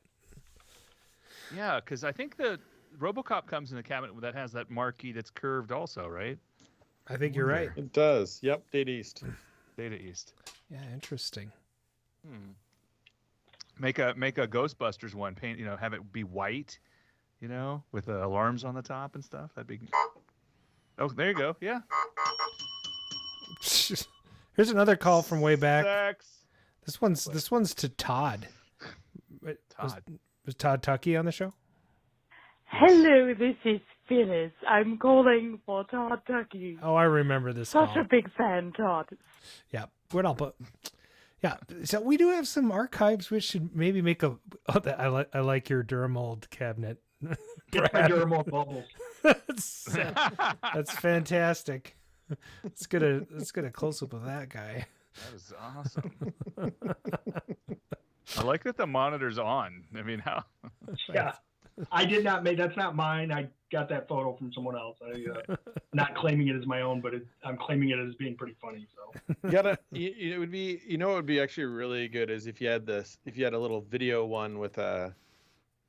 Yeah, because I think the RoboCop comes in a cabinet that has that marquee that's curved, also, right? I think you're right. It does. Yep. Data East. Data East. Yeah, interesting. Make a Ghostbusters one. Paint. Have it be white. With the alarms on the top and stuff. That'd be. Oh, there you go. Yeah. Here's another call from way back. Sex. This one's to Todd. Todd. Was Todd Tucky on the show? Hello, this is Phyllis. I'm calling for Todd Tucky. Oh, I remember this. Such call. a big fan, Todd. Yeah, yeah. So we do have some archives. We should maybe make a. Oh, I like your Duramold cabinet. Get my Duramold Bubbles. That's fantastic. Let's get a close up of that guy. That is awesome. I like that the monitor's on. I mean, how? Yeah, I did not make. That's not mine. I got that photo from someone else. Not claiming it as my own, but I'm claiming it as being pretty funny. So you gotta. It would be. It would be actually really good is if you had a little video one with a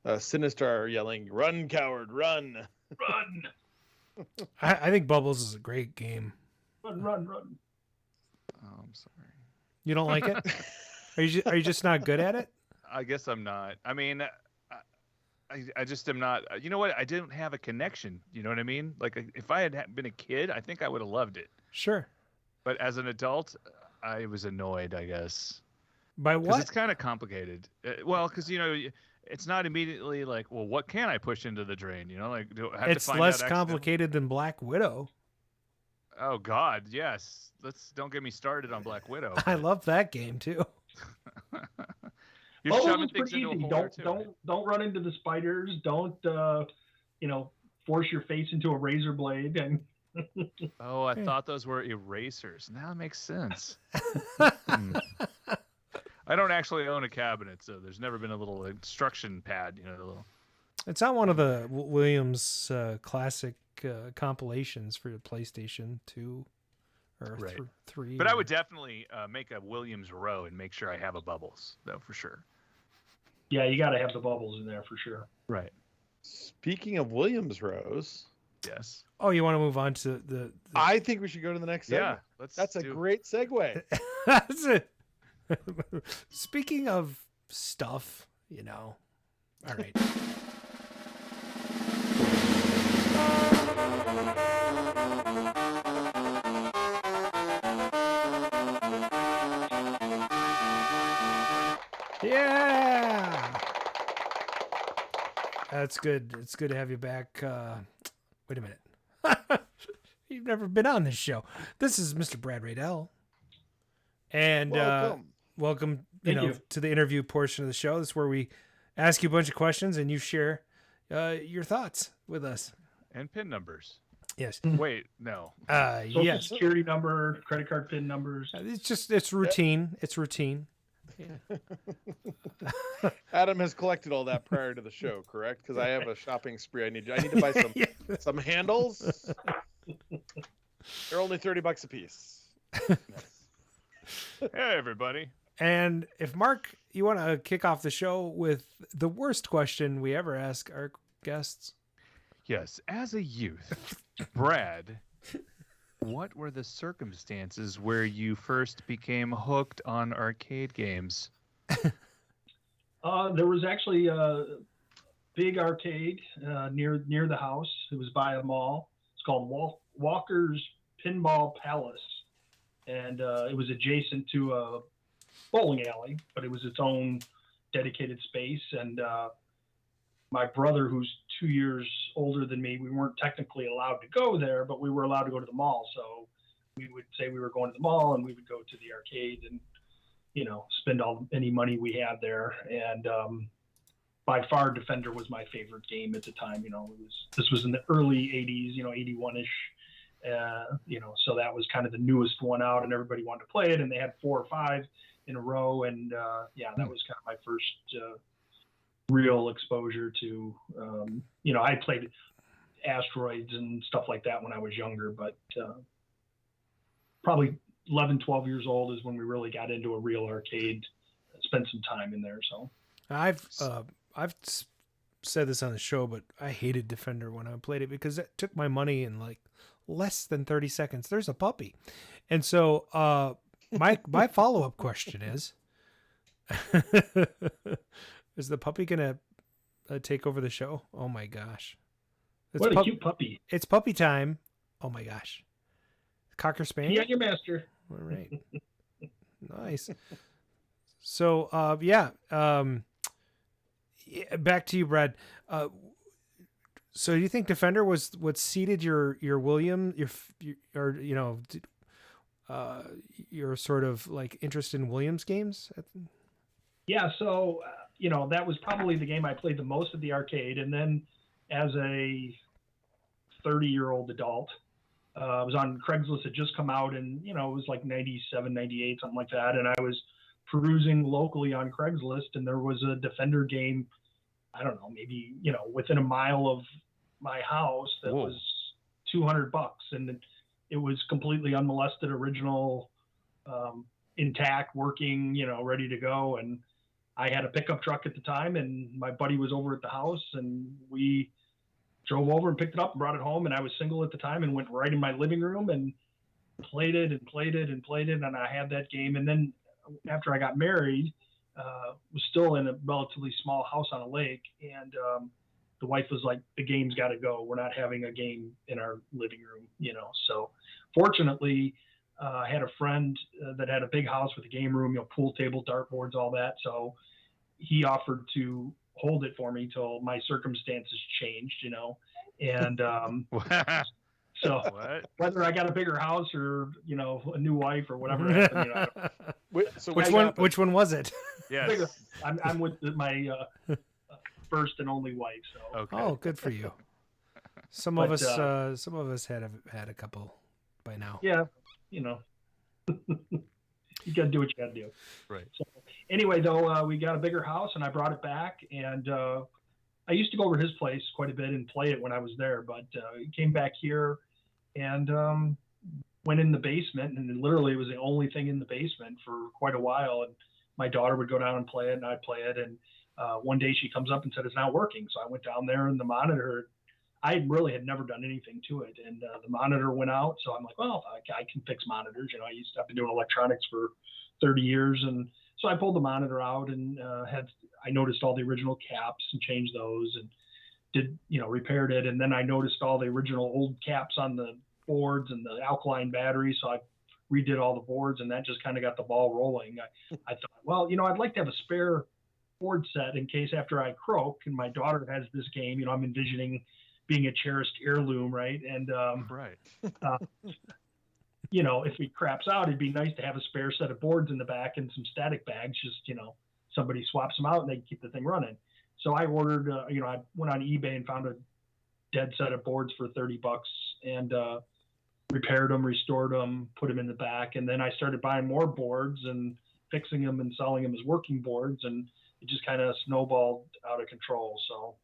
Sinistar yelling, "Run, coward, run, run." I think Bubbles is a great game. Run. Oh, I'm sorry. You don't like it? Are you just not good at it? I guess I'm not. I mean, I just am not. You know what? I didn't have a connection. You know what I mean? Like if I had been a kid, I think I would have loved it. Sure. But as an adult, I was annoyed, I guess. By what? Because it's kind of complicated. Well, because it's not immediately like, well, what can I push into the drain? Like do I have it's to find less out complicated than Black Widow. Oh God, yes. Don't get me started on Black Widow. I love that game too. You're Bubbles shoving is things pretty into a easy. hole there, too. Don't run into the spiders. Don't force your face into a razor blade. And Oh, I thought those were erasers. Now it makes sense. I don't actually own a cabinet, so there's never been a little instruction pad, the little. It's on one of the Williams classic compilations for the PlayStation 2 or Right. 3. But I would definitely make a Williams row and make sure I have a bubbles, though, for sure. yeah, you got to have the bubbles in there for sure. Right. Speaking of Williams rows, Yes. Oh, you want to move on to the I think we should go to the next segment. Yeah. That's a great segue. That's it. Speaking of stuff, All right. Yeah. That's good. It's good to have you back. Wait a minute. You've never been on this show. This is Mr. Brad Raedel. And welcome, you. to the interview portion of the show. This is where we ask you a bunch of questions and you share your thoughts with us. And PIN numbers. Yes. Wait, no. Social Yes. security number, credit card PIN numbers. It's routine. It's routine. Adam has collected all that prior to the show, correct? Because I have a shopping spree. I need to buy some handles. They're only $30 a piece. Hey, everybody. And if Mark, you want to kick off the show with the worst question we ever ask our guests. Yes, as a youth, Brad, what were the circumstances where you first became hooked on arcade games? There was actually a big arcade near the house. It was by a mall. It's called Walker's Pinball Palace, and it was adjacent to a bowling alley, but it was its own dedicated space. And my brother, who's 2 years older than me, we weren't technically allowed to go there, but we were allowed to go to the mall. So we would say we were going to the mall, and we would go to the arcade and spend any money we had there. And by far, Defender was my favorite game at the time. This was in the early 80s, 81ish. So that was kind of the newest one out, and everybody wanted to play it, and they had 4 or 5 in a row. And that was kind of my first real exposure to, I played Asteroids and stuff like that when I was younger, but probably 11, 12 years old is when we really got into a real arcade, spent some time in there. So I've said this on the show, but I hated Defender when I played it because it took my money in like less than 30 seconds. There's a puppy. And so my follow-up question is, is the puppy going to take over the show? Oh my gosh. What a cute puppy. It's puppy time. Oh my gosh. Cocker Spaniel? Yeah, your master. All right. Nice. So, back to you, Brad. So you think Defender was what seeded your William, your sort of like interest in Williams games? Yeah, so that was probably the game I played the most at the arcade, and then as a 30-year-old adult, I was on Craigslist. Had just come out, and it was like 97, 98, something like that, and I was perusing locally on Craigslist, and there was a Defender game, I don't know, maybe within a mile of my house that was $200, and it was completely unmolested, original, intact, working, ready to go. And I had a pickup truck at the time, and my buddy was over at the house, and we drove over and picked it up and brought it home. And I was single at the time and went right in my living room and played it and played it and played it. And I had that game. And then after I got married, was still in a relatively small house on a lake. And the wife was like, the game's got to go. We're not having a game in our living room, So fortunately, I had a friend that had a big house with a game room, pool table, dartboards, all that. So he offered to hold it for me till my circumstances changed, and so whether I got a bigger house or a new wife or whatever happened, which one was it? Yes. I'm with my first and only wife. So. Okay. Oh, good for you. Some of us had a couple by now. Yeah, you know, you got to do what you got to do. Right. So anyway, though, we got a bigger house, and I brought it back, and I used to go over to his place quite a bit and play it when I was there, but came back here and went in the basement, and literally it was the only thing in the basement for quite a while. And my daughter would go down and play it, and I'd play it. And one day she comes up and said, it's not working. So I went down there, and the monitor, I really had never done anything to it. And the monitor went out. So I'm like, well, I can fix monitors. You know, I've been doing electronics for 30 years. And so I pulled the monitor out and I noticed all the original caps and changed those and repaired it. And then I noticed all the original old caps on the boards and the alkaline battery. So I redid all the boards, and that just kind of got the ball rolling. I thought, well, I'd like to have a spare board set in case after I croak and my daughter has this game, I'm envisioning being a cherished heirloom, right? And right. If he craps out, it'd be nice to have a spare set of boards in the back and some static bags. Just somebody swaps them out and they can keep the thing running. So I ordered, I went on eBay and found a dead set of boards for $30 and repaired them, restored them, put them in the back, and then I started buying more boards and fixing them and selling them as working boards, and it just kind of snowballed out of control. So.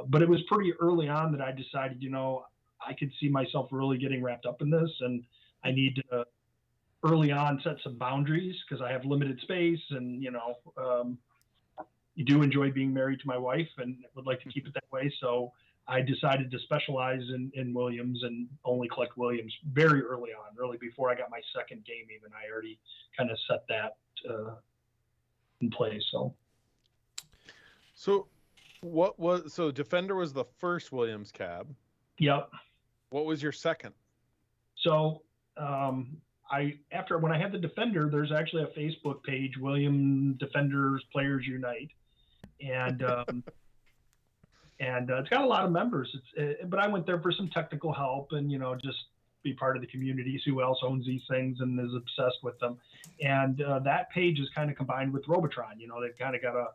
But it was pretty early on that I decided, I could see myself really getting wrapped up in this, and I need to early on set some boundaries because I have limited space, and you do enjoy being married to my wife and would like to keep it that way. So I decided to specialize in Williams and only collect Williams very early on, really before I got my second game. Even I already kind of set that in place. So. Defender was the first Williams cab. Yep. What was your second? So when I had the Defender, there's actually a Facebook page, William Defenders Players Unite, and and it's got a lot of members. But I went there for some technical help and just be part of the community, see who else owns these things and is obsessed with them. And that page is kind of combined with Robotron. They've kind of got a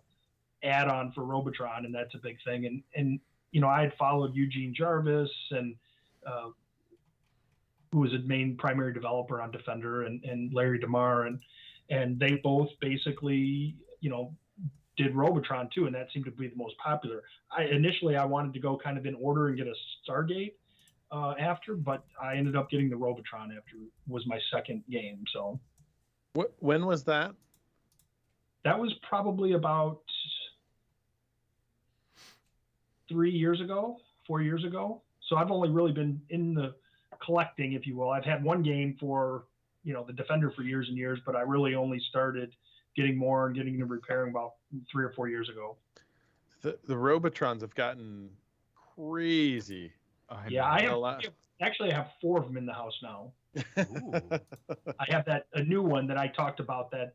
add-on for Robotron, and that's a big thing. And I had followed Eugene Jarvis and who was a main primary developer on Defender, and Larry DeMar, and they both basically did Robotron too, and that seemed to be the most popular. Initially I wanted to go kind of in order and get a Stargate after, but I ended up getting the Robotron after was my second game. So when was that? That was probably about 4 years ago. So I've only really been in the collecting, if you will. I've had one game for, the Defender for years and years, but I really only started getting more and getting into repairing about 3 or 4 years ago. The Robotrons have gotten crazy. I actually have 4 of them in the house now. I have a new one that I talked about, that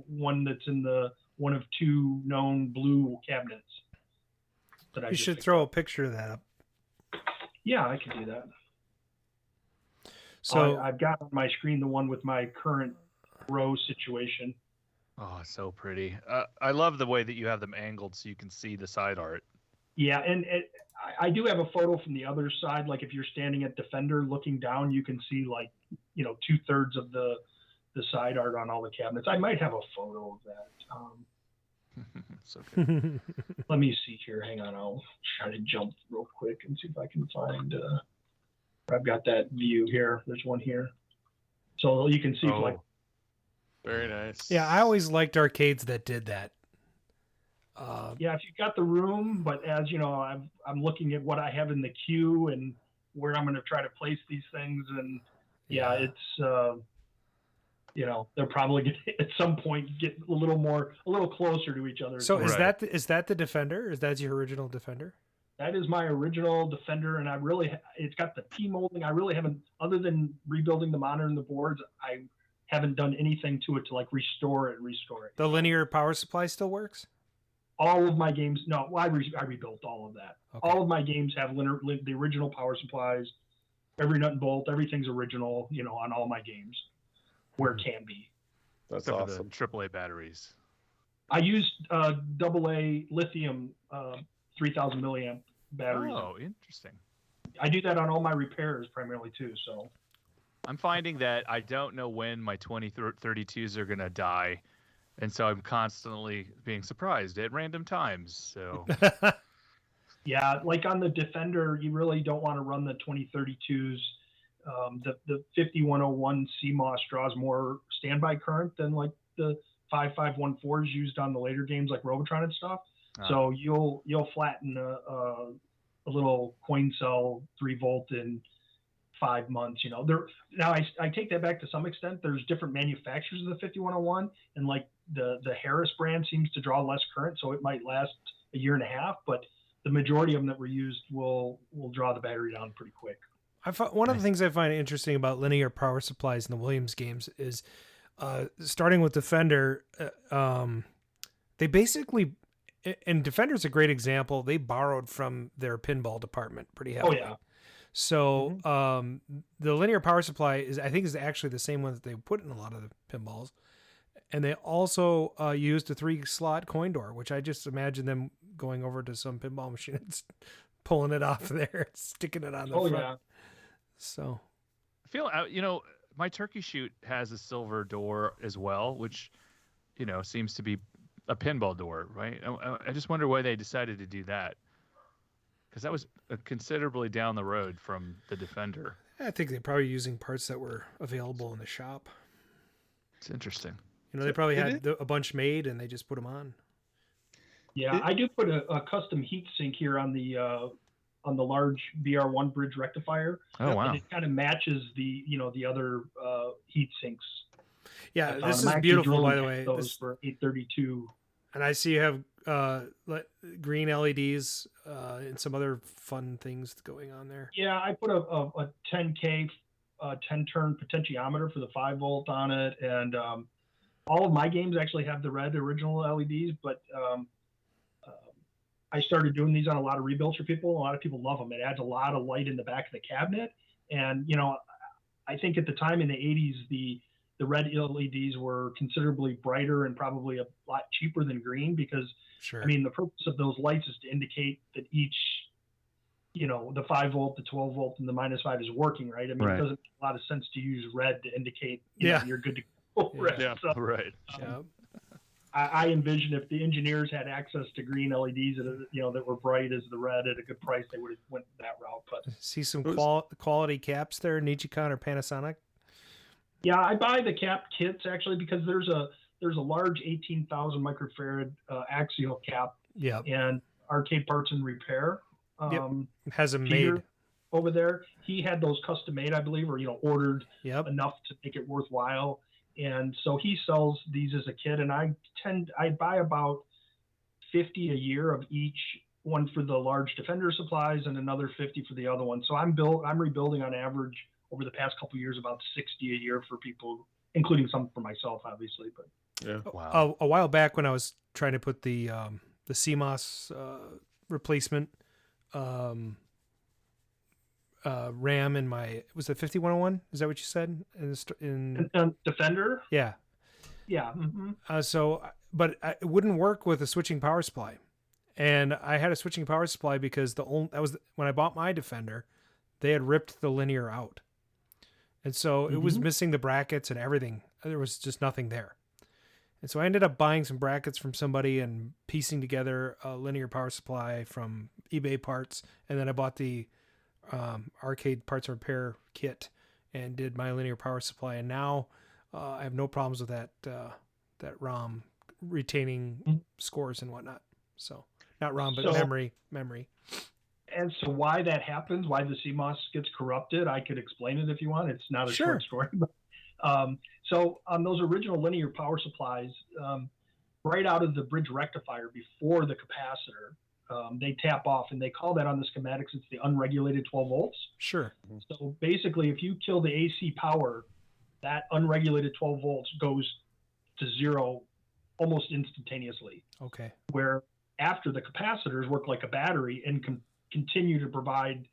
one that's in the one of 2 known blue cabinets. You should throw a picture of that up. Yeah, I could do that. So I've got on my screen the one with my current row situation. Oh, so pretty. I love the way that you have them angled so you can see the side art. Yeah, and I do have a photo from the other side. Like if you're standing at Defender looking down, you can see 2/3 of the side art on all the cabinets. I might have a photo of that. So good. Let me see here. Hang on. I'll try to jump real quick and see if I can find. I've got that view here. There's one here. So you can see. Very nice. Yeah, I always liked arcades that did that. Yeah, if you've got the room, but as I'm looking at what I have in the queue and where I'm going to try to place these things, and it's. They're probably going to, at some point, get a little closer to each other. So is that the Defender? Is that your original Defender? That is my original Defender, and it's got the P-molding. I really haven't, other than rebuilding the monitor and the boards, I haven't done anything to it to restore it. The linear power supply still works? All of my games, no, I rebuilt all of that. Okay. All of my games have the original power supplies, every nut and bolt, everything's original, on all my games. Where it can be. That's Except awesome. for the AAA batteries. I used AA lithium 3000 milliamp batteries. Oh, interesting. I do that on all my repairs primarily too. So I'm finding that I don't know when my 2032s are going to die. And so I'm constantly being surprised at random times. So yeah, like on the Defender, you really don't want to run the 2032s. The 5101 CMOS draws more standby current than like the 5514s used on the later games like Robotron and stuff. So you'll flatten a little coin cell 3 volt in 5 months. You know, now I take that back to some extent. There's different manufacturers of the 5101, and like the Harris brand seems to draw less current, so it might last a year and a half. But the majority of them that were used will draw the battery down pretty quick. One of the things I find interesting about linear power supplies in the Williams games is, starting with Defender, they basically, and Defender's a great example. They borrowed from their pinball department pretty heavily. Oh yeah. So the linear power supply is actually the same one that they put in a lot of the pinballs, and they also used a 3-slot coin door, which I just imagine them going over to some pinball machine and pulling it off there, sticking it on the front. Yeah. So I feel, my turkey shoot has a silver door as well, which, seems to be a pinball door, right? I just wonder why they decided to do that. Because that was considerably down the road from the Defender. I think they're probably using parts that were available in the shop. It's interesting. They probably had a bunch made and they just put them on. Yeah, I do put a custom heat sink here on the large BR1 bridge rectifier. Oh wow! And it kind of matches the other heat sinks. Yeah, this is beautiful, by the way. Those for 832. And I see you have green LEDs and some other fun things going on there. Yeah, I put a 10K 10-turn potentiometer for the 5 volt on it, and all of my games actually have the red original LEDs, but I started doing these on a lot of rebuilds for people. A lot of people love them. It adds a lot of light in the back of the cabinet, and I think at the time in the 80s the red LEDs were considerably brighter and probably a lot cheaper than green because, sure. I mean, the purpose of those lights is to indicate that each, the 5 volt, the 12 volt, and the -5 is working, right? I mean, It doesn't make a lot of sense to use red to indicate you're good to go. Yeah, so, right. I envision if the engineers had access to green LEDs that were bright as the red at a good price, they would have went that route. But see some quality caps there, Nichicon or Panasonic. Yeah, I buy the cap kits actually because there's a large 18,000 microfarad axial cap. Yeah. And Arcade Parts and Repair has them Peter made over there. He had those custom made, I believe, or ordered enough to make it worthwhile. And so he sells these as a kit, and I buy about 50 a year of each, one for the large Defender supplies and another 50 for the other one. So I'm rebuilding on average over the past couple of years about 60 a year for people, including some for myself, obviously. But yeah, wow. A while back when I was trying to put the CMOS replacement RAM in my, was it 5101? Is that what you said? In Defender? Yeah. Yeah. Mm-hmm. But it wouldn't work with a switching power supply. And I had a switching power supply because when I bought my Defender, they had ripped the linear out. And so it was missing the brackets and everything. There was just nothing there. And so I ended up buying some brackets from somebody and piecing together a linear power supply from eBay parts. And then I bought the Arcade Parts and Repair kit and did my linear power supply. And now I have no problems with that ROM retaining scores and whatnot. So not ROM, but memory. As to why that happens, why the CMOS gets corrupted, I could explain it if you want. It's not a short story. But, so on those original linear power supplies, right out of the bridge rectifier before the capacitor, they tap off, and they call that on the schematics, it's the unregulated 12 volts. Sure. So basically, if you kill the AC power, that unregulated 12 volts goes to zero almost instantaneously. Okay. Where after the capacitors work like a battery and continue to provide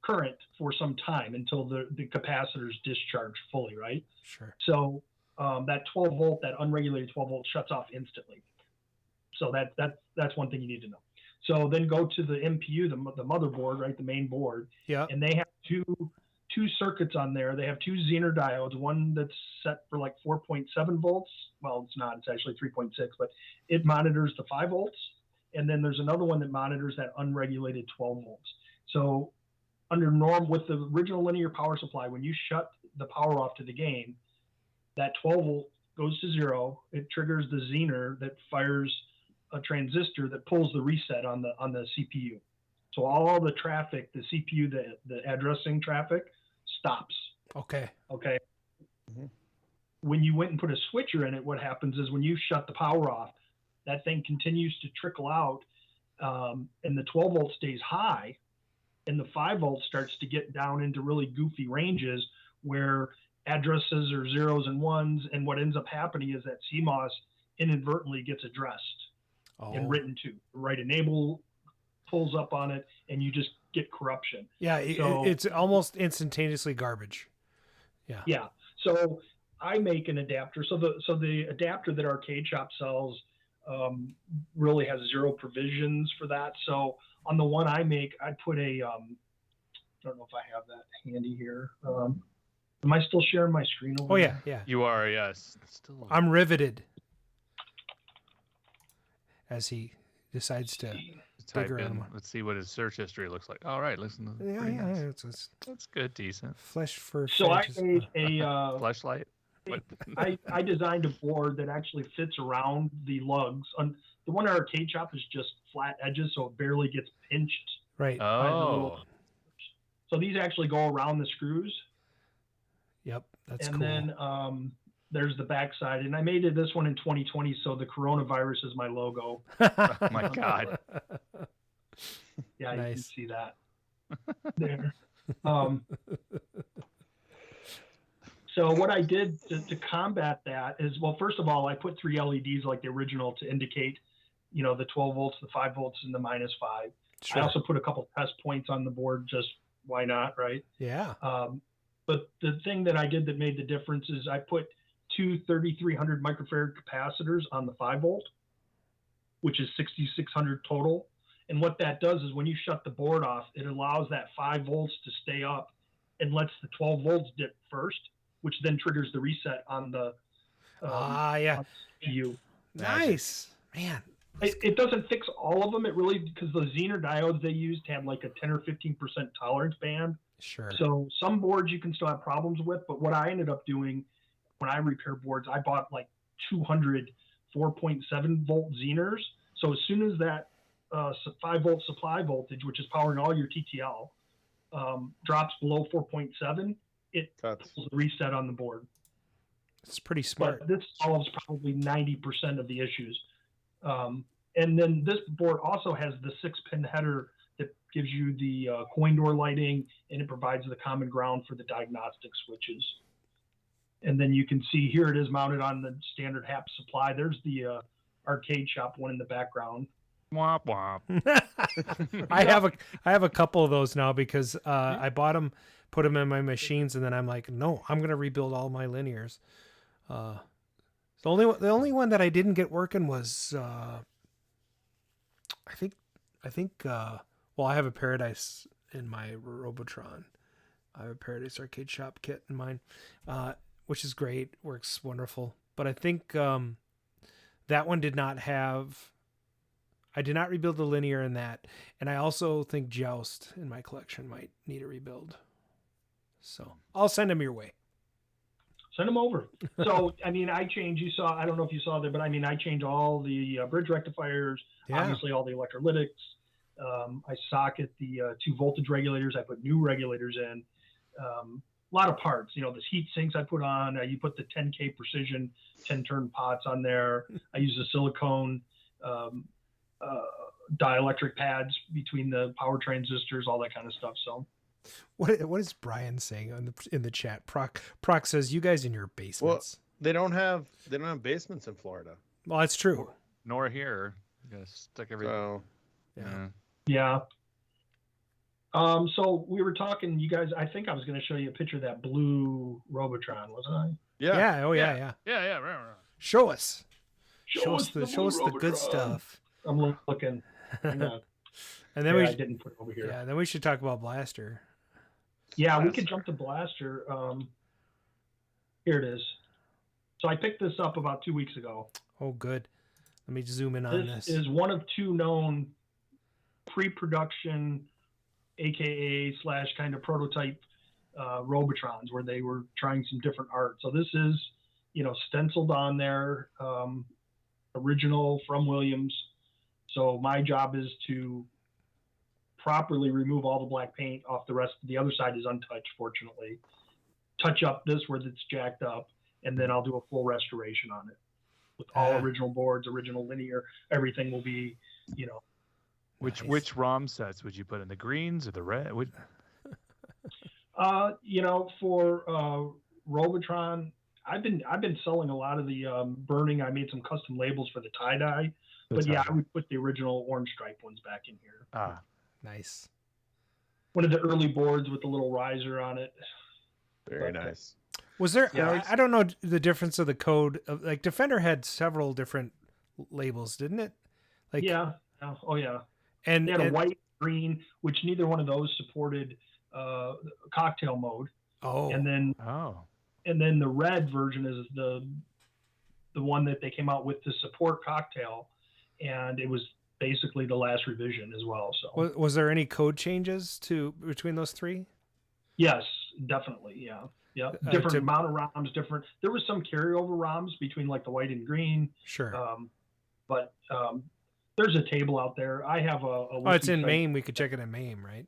current for some time until the capacitors discharge fully, right? Sure. So that 12 volt, that unregulated 12 volt shuts off instantly. So that's one thing you need to know. So then go to the MPU, the motherboard, right, the main board. Yeah. And they have two circuits on there. They have two Zener diodes, one that's set for like 4.7 volts. Well, it's not, it's actually 3.6, but it monitors the 5 volts. And then there's another one that monitors that unregulated 12 volts. So under norm, with the original linear power supply, when you shut the power off to the game, that 12 volt goes to 0. It triggers the Zener that fires a transistor that pulls the reset on the CPU. So all the traffic, the CPU, the addressing traffic stops. Okay. Okay. Mm-hmm. When you went and put a switcher in it, what happens is when you shut the power off, that thing continues to trickle out, and the 12 volt stays high, and the 5 volt starts to get down into really goofy ranges where addresses are zeros and ones, and what ends up happening is that CMOS inadvertently gets addressed and written to. Right enable pulls up on it, and you just get corruption. Yeah, so, it's almost instantaneously garbage. Yeah. Yeah. So I make an adapter. So the adapter that our Cade shop sells really has 0 provisions for that. So on the one I make, I put a I don't know if I have that handy here. Am I still sharing my screen over there? Yeah. You are, yes. Still. I'm riveted. As he decides to type in. Let's see what his search history looks like. All right, listen. Yeah. That's good, decent. Flesh for. So I made a fleshlight. I designed a board that actually fits around the lugs. The one at our Cade shop is just flat edges, so it barely gets pinched. Right. Oh. So these actually go around the screws. Yep, that's and cool. And then there's the backside, and I made this one in 2020, so the coronavirus is my logo. Oh my God. Yeah, nice. You can see that there. So what I did to combat that is, well, first of all, I put 3 LEDs like the original to indicate, the 12 volts, the 5 volts, and the -5. Sure. I also put a couple test points on the board, just why not, right? Yeah. But the thing that I did that made the difference is I put 2 3300 microfarad capacitors on the 5 volt, which is 6600 total. And what that does is when you shut the board off, it allows that 5 volts to stay up and lets the 12 volts dip first, which then triggers the reset on the CPU. Nice, man. It doesn't fix all of them. It really, because the Zener diodes they used have like a 10 or 15% tolerance band. Sure. So some boards you can still have problems with, but what I ended up doing when I repair boards, I bought like 200 4.7 volt Zeners. So as soon as that 5 volt supply voltage, which is powering all your TTL, drops below 4.7, it pulls the reset on the board. It's pretty smart. But this solves probably 90% of the issues. And then this board also has the 6-pin header that gives you the coin door lighting, and it provides the common ground for the diagnostic switches. And then you can see here it is mounted on the standard HAP supply. There's the arcade shop one in the background. Womp womp. I have a couple of those now because I bought them, put them in my machines, and then I'm like, no, I'm gonna rebuild all my linears. The only one that I didn't get working was I think well, I have a Paradise in my Robotron. I have a Paradise arcade shop kit in mine, which is great, works wonderful. But I think that one did not have. I did not rebuild the linear in that, and I also think Joust in my collection might need a rebuild. So I'll send them your way. Send them over. So, I mean, I don't know if you saw that, but I mean, I changed all the bridge rectifiers, obviously all the electrolytics. I socket the 2 voltage regulators. I put new regulators in. A lot of parts, the heat sinks I put on. You put the 10K precision 10-turn pots on there. I use the silicone dielectric pads between the power transistors, all that kind of stuff. So. What is Brian saying in the chat? Proc says you guys in your basements. Well, they don't have basements in Florida. Well, that's true. Nor here. You gotta stick everything. Yeah. So we were talking, you guys. I think I was going to show you a picture of that blue Robotron, wasn't I? Yeah. Oh yeah. Yeah. Right. Show us. Show us the good stuff. I'm looking. Hang on. And then I didn't put it over here. Yeah, then we should talk about Blaster. Yeah, we could jump to Blaster. Here it is. So I picked this up about 2 weeks ago. Oh, good. Let me zoom in on this. This is one of two known pre-production, AKA / kind of prototype Robotrons where they were trying some different art. So this is, stenciled on there, original from Williams. So my job is to properly remove all the black paint off the rest. The other side is untouched, fortunately. Touch up this where it's jacked up, and then I'll do a full restoration on it with all original boards, original linear. Everything will be, Which ROM sets would you put in, the greens or the red? For Robotron, I've been selling a lot of the burning. I made some custom labels for the tie-dye, but I would put the original orange stripe ones back in here. Ah, nice. One of the early boards with the little riser on it. Very nice. Was there? I don't know the difference of the code. Like Defender had several different labels, didn't it? Like Oh yeah. And they had a white, green, which neither one of those supported cocktail mode. Oh. And then the red version is the one that they came out with to support cocktail, and it was basically the last revision as well. So was there any code changes between those three? Yes, definitely. Yeah. Different amount of ROMs, different. There was some carryover ROMs between like the white and green. Sure. But there's a table out there. I have it's in MAME. We could check it in MAME, right?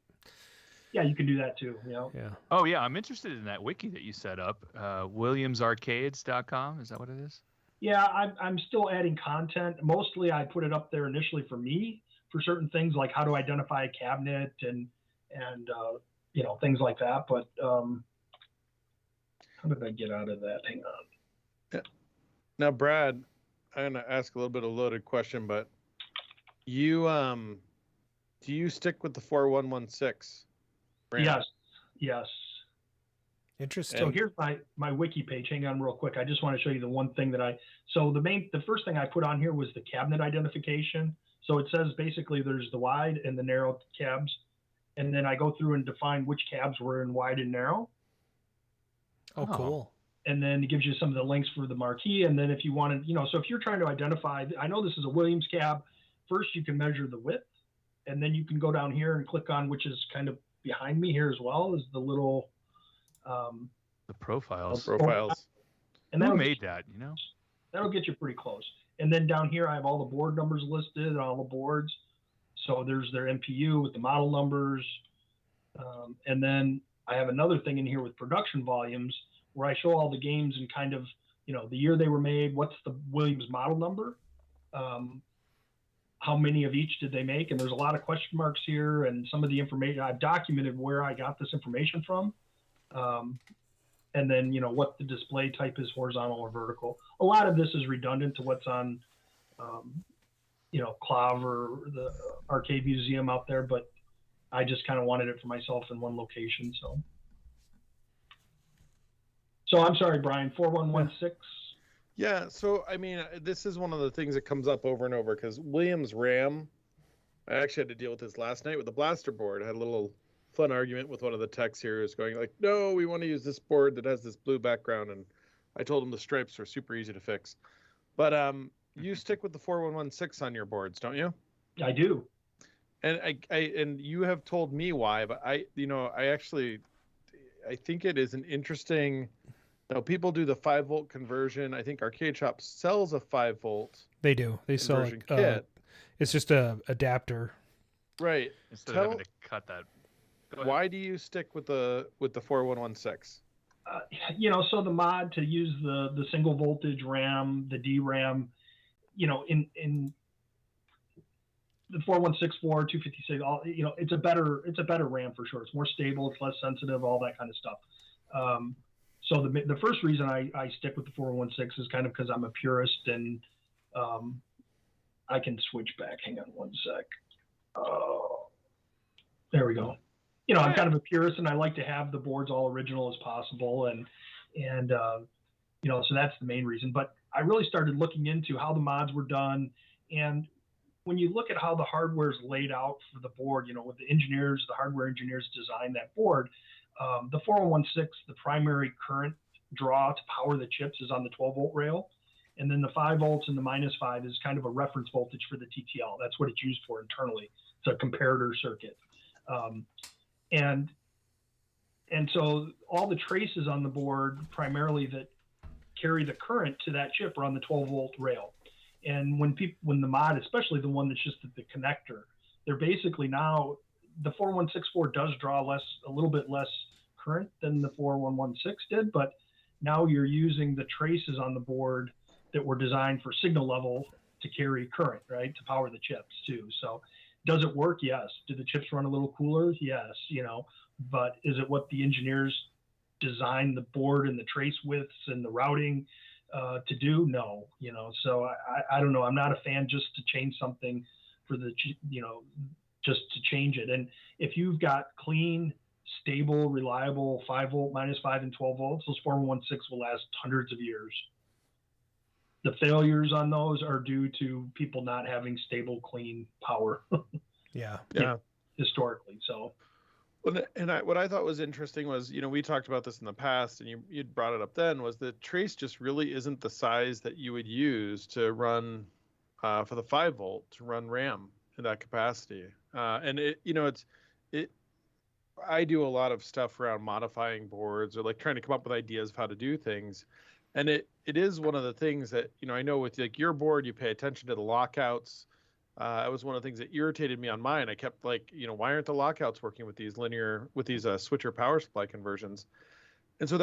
Yeah, you can do that too. Yeah. Oh yeah, I'm interested in that wiki that you set up. WilliamsArcades.com. Is that what it is? Yeah, I'm still adding content. Mostly, I put it up there initially for me for certain things like how to identify a cabinet and things like that. But how did I get out of that? Hang on. Yeah. Now, Brad, I'm gonna ask a little bit of a loaded question, but you do you stick with the 4116? Brand? Yes. Interesting. So here's my wiki page. Hang on real quick. I just want to show you the one thing the first thing I put on here was the cabinet identification. So it says basically there's the wide and the narrow cabs. And then I go through and define which cabs were in wide and narrow. Oh, cool. And then it gives you some of the links for the marquee. And then if you wanted, so if you're trying to identify, I know this is a Williams cab. First, you can measure the width, and then you can go down here and click on, which is kind of behind me here as well, is the little the profiles. And who made that? That'll get you pretty close. And then down here, I have all the board numbers listed and all the boards. So there's their MPU with the model numbers. And then I have another thing in here with production volumes where I show all the games and kind of, the year they were made, what's the Williams model number, how many of each did they make? And there's a lot of question marks here, and some of the information I've documented where I got this information from. And then, what the display type is, horizontal or vertical. A lot of this is redundant to what's on, CLAV or the Arcade Museum out there, but I just kind of wanted it for myself in one location. So I'm sorry, Brian, 4116. Yeah. So, I mean, this is one of the things that comes up over and over because Williams RAM, I actually had to deal with this last night with the Blaster board. I had a little fun argument with one of the techs here who's going like, no, we want to use this board that has this blue background. And I told him the stripes were super easy to fix. But you stick with the 4116 on your boards, don't you? I do. And and you have told me why, but I think it is an interesting. People do the 5-volt conversion. I think Arcade Shop sells a 5-volt. They do. They sell a kit. It's just a adapter. Right. Instead of having to cut that. Why do you stick with the 4116? So the mod to use the single voltage RAM, the DRAM, in the 4164, 256, all it's a better RAM for sure. It's more stable, it's less sensitive, all that kind of stuff. So the first reason I stick with the 4116 is kind of because I'm a purist, and I can switch back. Hang on one sec. There we go. I'm kind of a purist, and I like to have the boards all original as possible, and so that's the main reason. But I really started looking into how the mods were done. And when you look at how the hardware is laid out for the board, with the engineers, the hardware engineers designed that board, the 4116, the primary current draw to power the chips is on the 12-volt rail. And then the 5 volts and the -5 is kind of a reference voltage for the TTL. That's what it's used for internally. It's a comparator circuit. And so all the traces on the board, primarily that carry the current to that chip, are on the 12-volt rail. And when the mod, especially the one that's just the connector, they're basically now, the 4164 does draw a little bit less current than the 4116 did, but now you're using the traces on the board that were designed for signal level to carry current, right, to power the chips too. So does it work? Yes. Do the chips run a little cooler? Yes. But is it what the engineers designed the board and the trace widths and the routing to do? No. So I don't know. I'm not a fan just to change something for just to change it. And if you've got clean, stable, reliable 5 volt, -5 and 12 volts, those 4116 will last hundreds of years. The failures on those are due to people not having stable, clean power. Yeah. Historically. So. And what I thought was interesting was, we talked about this in the past, and you'd brought it up then, was the trace just really isn't the size that you would use to run for the 5 volt to run RAM in that capacity. And I do a lot of stuff around modifying boards or like trying to come up with ideas of how to do things. And it is one of the things that, I know with like your board, you pay attention to the lockouts. It was one of the things that irritated me on mine. I kept like, why aren't the lockouts working with these switcher power supply conversions? And so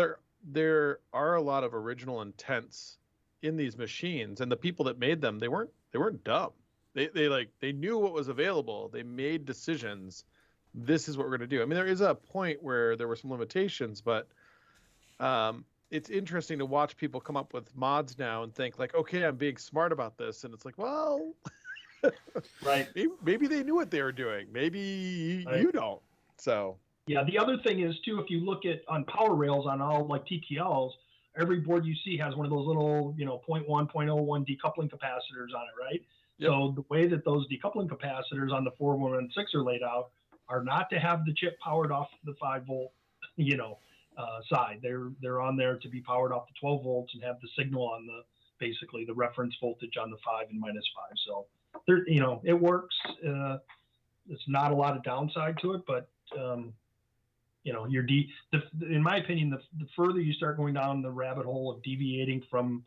there are a lot of original intents in these machines, and the people that made them, they weren't dumb. They knew what was available. They made decisions. This is what we're going to do. I mean, there is a point where there were some limitations, but it's interesting to watch people come up with mods now and think like, okay, I'm being smart about this. And it's like, well, right. Maybe they knew what they were doing. Maybe you don't. So yeah, the other thing is too, if you look at on power rails on all like TTLs, every board you see has one of those little 0.1, 0.01 decoupling capacitors on it, right? Yep. So the way that those decoupling capacitors on the 4116 are laid out are not to have the chip powered off the 5 volt side. They're on there to be powered off the 12 volts and have the signal on basically the reference voltage on the 5 and -5. So there, it works. It's not a lot of downside to it, but in my opinion, the further you start going down the rabbit hole of deviating from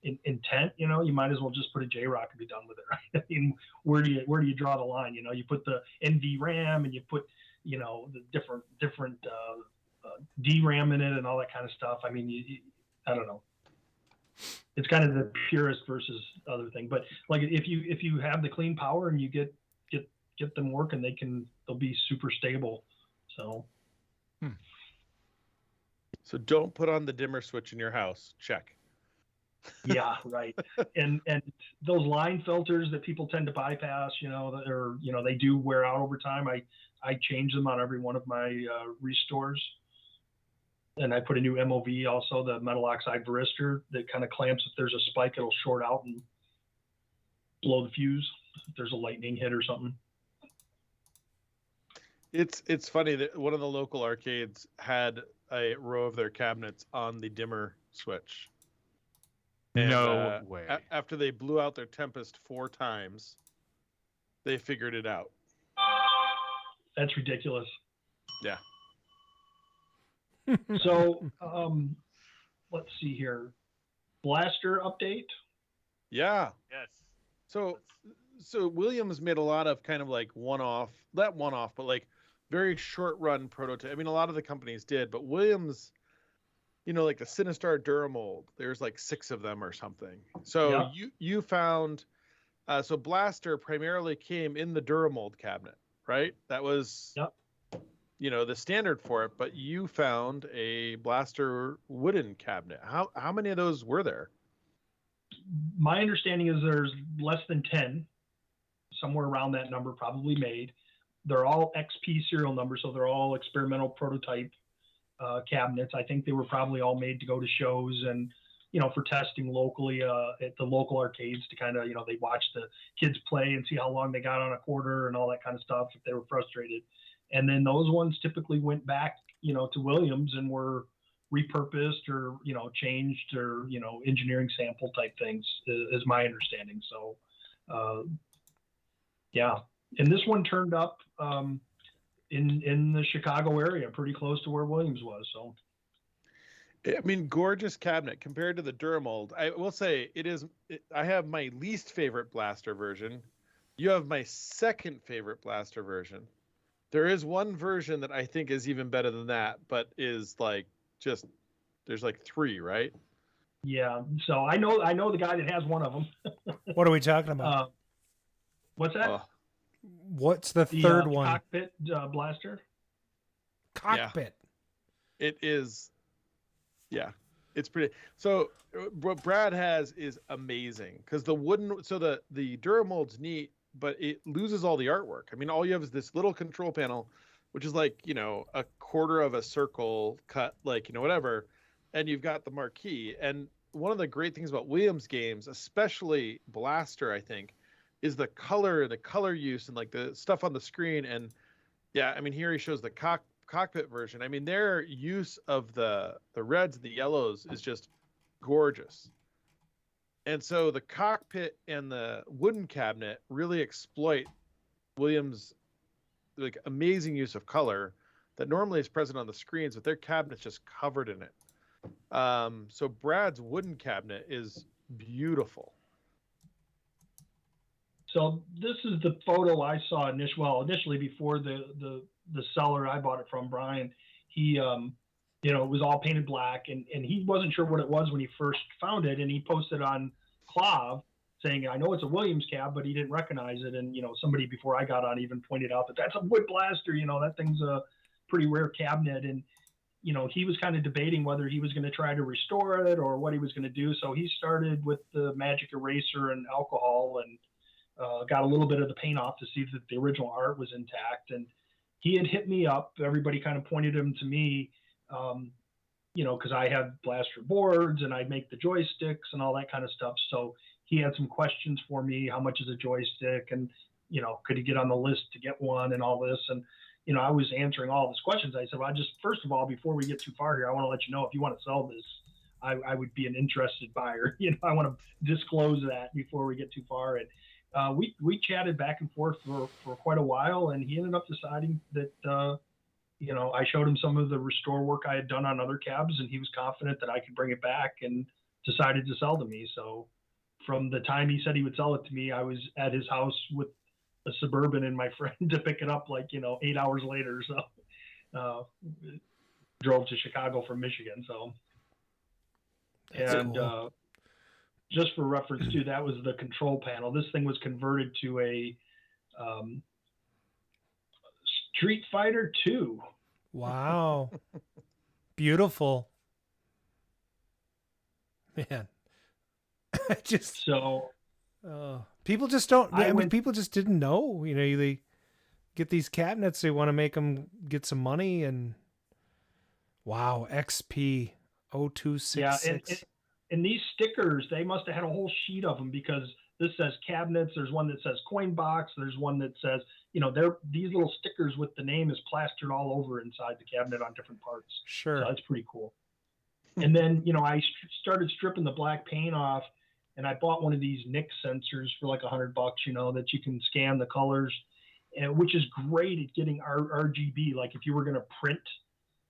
intent, you might as well just put a J-Rock and be done with it, right? I mean, where do you draw the line? You put the NVRAM and you put the different DRAM in it and all that kind of stuff. I mean, I don't know. It's kind of the purist versus other thing, but like if you have the clean power and you get them working, they'll be super stable. So. So don't put on the dimmer switch in your house. Check. Yeah, right. And those line filters that people tend to bypass, they do wear out over time. I change them on every one of my restores. And I put a new MOV also, the metal oxide varistor that kind of clamps. If there's a spike, it'll short out and blow the fuse if there's a lightning hit or something. It's funny that one of the local arcades had a row of their cabinets on the dimmer switch. And, no way. After they blew out their Tempest 4 times, they figured it out. That's ridiculous. Yeah. So, let's see here. Blaster update? Yeah. Yes. So Williams made a lot of kind of like not one-off, but like very short-run prototype. I mean, a lot of the companies did, but Williams, like the Sinistar Duramold, there's like 6 of them or something. So you found, so Blaster primarily came in the Duramold cabinet, right? That was, the standard for it, but you found a Blaster wooden cabinet. How many of those were there? My understanding is there's less than 10, somewhere around that number probably made. They're all XP serial numbers, so they're all experimental prototype cabinets. I think they were probably all made to go to shows and for testing locally at the local arcades to kind of, they watch the kids play and see how long they got on a quarter and all that kind of stuff if they were frustrated. And then those ones typically went back, to Williams and were repurposed or, changed or, engineering sample type things is my understanding. So, yeah. And this one turned up in the Chicago area, pretty close to where Williams was. So, I mean, gorgeous cabinet compared to the Duramold. I will say I have my least favorite blaster version. You have my second favorite blaster version. There is one version that I think is even better than that, but is like there's like 3, right? Yeah. So I know the guy that has one of them. What are we talking about? What's that? What's the third one? Cockpit blaster. Cockpit. Yeah. It is. Yeah, it's pretty. So what Brad has is amazing because the Duramold's neat, but it loses all the artwork. I mean, all you have is this little control panel, which is like, a quarter of a circle cut, like, whatever. And you've got the marquee. And one of the great things about Williams games, especially Blaster, I think, is the color use and like the stuff on the screen. And yeah, I mean, here he shows the cockpit version. I mean, their use of the reds and the yellows is just gorgeous. And so the cockpit and the wooden cabinet really exploit Williams' like amazing use of color that normally is present on the screens, but their cabinet's just covered in it. So Brad's wooden cabinet is beautiful. So this is the photo I saw initially before the seller I bought it from, Brian. He it was all painted black, and he wasn't sure what it was when he first found it, and he posted on Clav saying, I know it's a Williams cab, but he didn't recognize it. And somebody before I got on even pointed out that that's a wood blaster. That thing's a pretty rare cabinet. And he was kind of debating whether he was going to try to restore it or what he was going to do. So he started with the magic eraser and alcohol and got a little bit of the paint off to see that the original art was intact. And he had hit me up. Everybody kind of pointed him to me, because I have blaster boards and I make the joysticks and all that kind of stuff. So he had some questions for me. How much is a joystick? And, could he get on the list to get one and all this? And, I was answering all these questions. I said, well, first of all, before we get too far here, I want to let you know if you want to sell this, I would be an interested buyer. I want to disclose that before we get too far. And we chatted back and forth for quite a while, and he ended up deciding that, I showed him some of the restore work I had done on other cabs, and he was confident that I could bring it back and decided to sell to me. So from the time he said he would sell it to me, I was at his house with a Suburban and my friend to pick it up 8 hours later. So drove to Chicago from Michigan. So, that's and cool. Just for reference too, that was the control panel. This thing was converted to a Street Fighter 2. Wow. Beautiful. Man. Just so people just don't, people just didn't know, they get these cabinets, they want to make them get some money, and wow, XP 0266. Yeah, and these stickers, they must have had a whole sheet of them, because this says cabinets, there's one that says coin box, there's one that says, these little stickers with the name is plastered all over inside the cabinet on different parts. Sure. So that's pretty cool. And then, I started stripping the black paint off, and I bought one of these NIC sensors for like $100, that you can scan the colors, and which is great at getting RGB. Like if you were going to print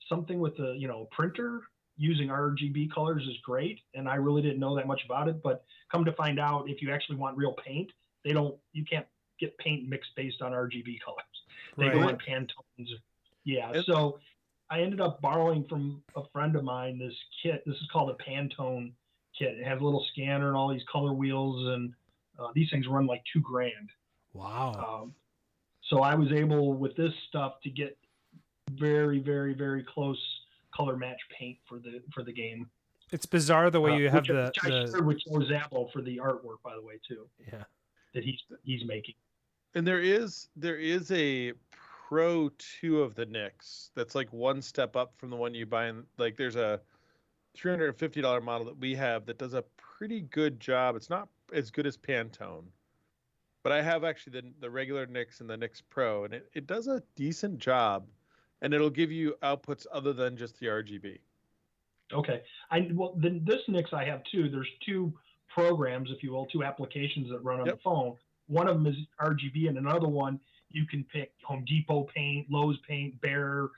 something with a, printer, using RGB colors is great. And I really didn't know that much about it, but come to find out, if you actually want real paint, you can't get paint mixed based on RGB colors. They go on Pantones. Yeah. So I ended up borrowing from a friend of mine this kit. This is called a Pantone kit. It has a little scanner and all these color wheels, and these things run like $2,000. Wow. So I was able with this stuff to get very, very, very close color match paint for the game. It's bizarre the way you have which was Apple for the artwork, by the way, too. Yeah. That he's making. And there is a Pro 2 of the NICs that's like one step up from the one you buy in, like there's a $350 model that we have that does a pretty good job. It's not as good as Pantone, but I have actually the regular NIX and the NIX Pro, and it does a decent job, and it'll give you outputs other than just the RGB. Okay. This NIX I have too. There's two programs, if you will, two applications that run on the phone. One of them is RGB, and another one you can pick Home Depot paint, Lowe's paint, Behr,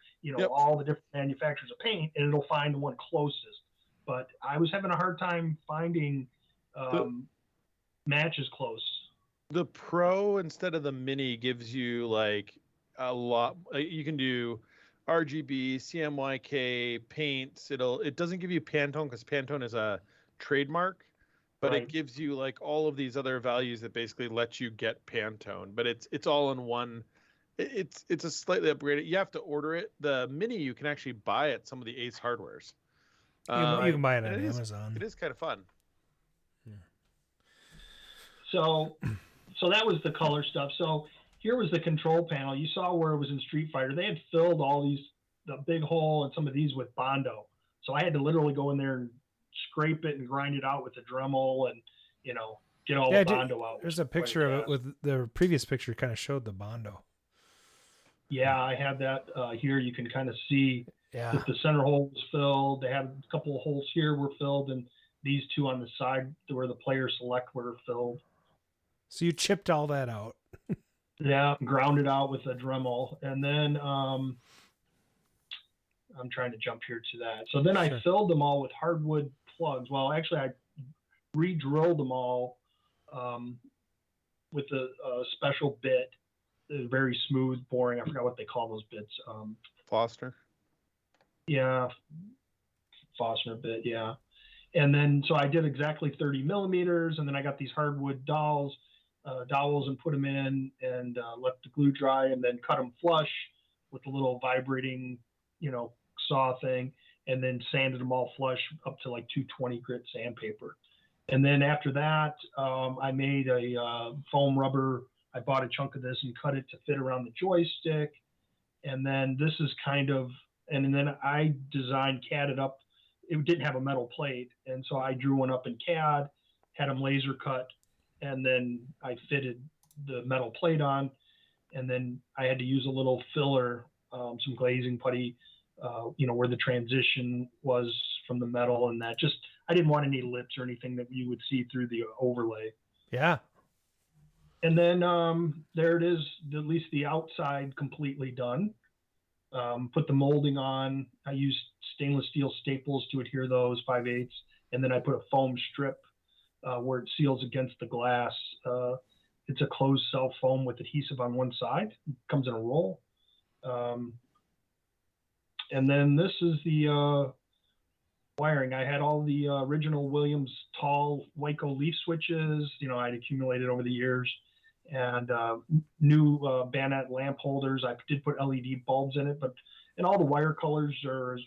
all the different manufacturers of paint, and it'll find the one closest. But I was having a hard time finding matches close. The Pro instead of the Mini gives you like a lot. You can do RGB, CMYK, paints. It doesn't give you Pantone because Pantone is a trademark, but it gives you like all of these other values that basically let you get Pantone. But it's all in one. It's a slightly upgraded. You have to order it. The Mini you can actually buy at some of the Ace Hardwares. You can buy it on Amazon. It is kind of fun. Yeah. So that was the color stuff. So here was the control panel. You saw where it was in Street Fighter. They had filled the big hole and some of these with Bondo. So I had to literally go in there and scrape it and grind it out with a Dremel and, get all the Bondo out. There's a picture of it with the previous picture kind of showed the Bondo. Yeah, I had that here. You can kind of see that the center hole was filled. They had a couple of holes here were filled, and these two on the side where the player select were filled. So you chipped all that out. Yeah, ground it out with a Dremel. And then I'm trying to jump here to that. So then I filled them all with hardwood plugs. Well, actually, I re-drilled them all with a special bit. Very smooth, boring. I forgot what they call those bits. Foster? Yeah, Foster bit, yeah. And then, so I did exactly 30 millimeters, and then I got these hardwood dowels and put them in and let the glue dry, and then cut them flush with a little vibrating, saw thing, and then sanded them all flush up to like 220 grit sandpaper. And then after that, I made a foam rubber. I bought a chunk of this and cut it to fit around the joystick. And then this is and then I designed CAD it up. It didn't have a metal plate. And so I drew one up in CAD, had them laser cut, and then I fitted the metal plate on. And then I had to use a little filler, some glazing putty, where the transition was from the metal and that. Just, I didn't want any lips or anything that you would see through the overlay. Yeah. And then there it is, at least the outside completely done. Put the molding on. I used stainless steel staples to adhere those, 5/8. And then I put a foam strip where it seals against the glass. It's a closed cell foam with adhesive on one side. It comes in a roll. And then this is the wiring. I had all the original Williams tall Waco leaf switches, I'd accumulated over the years, and new bayonet lamp holders. I did put LED bulbs in it, and all the wire colors are,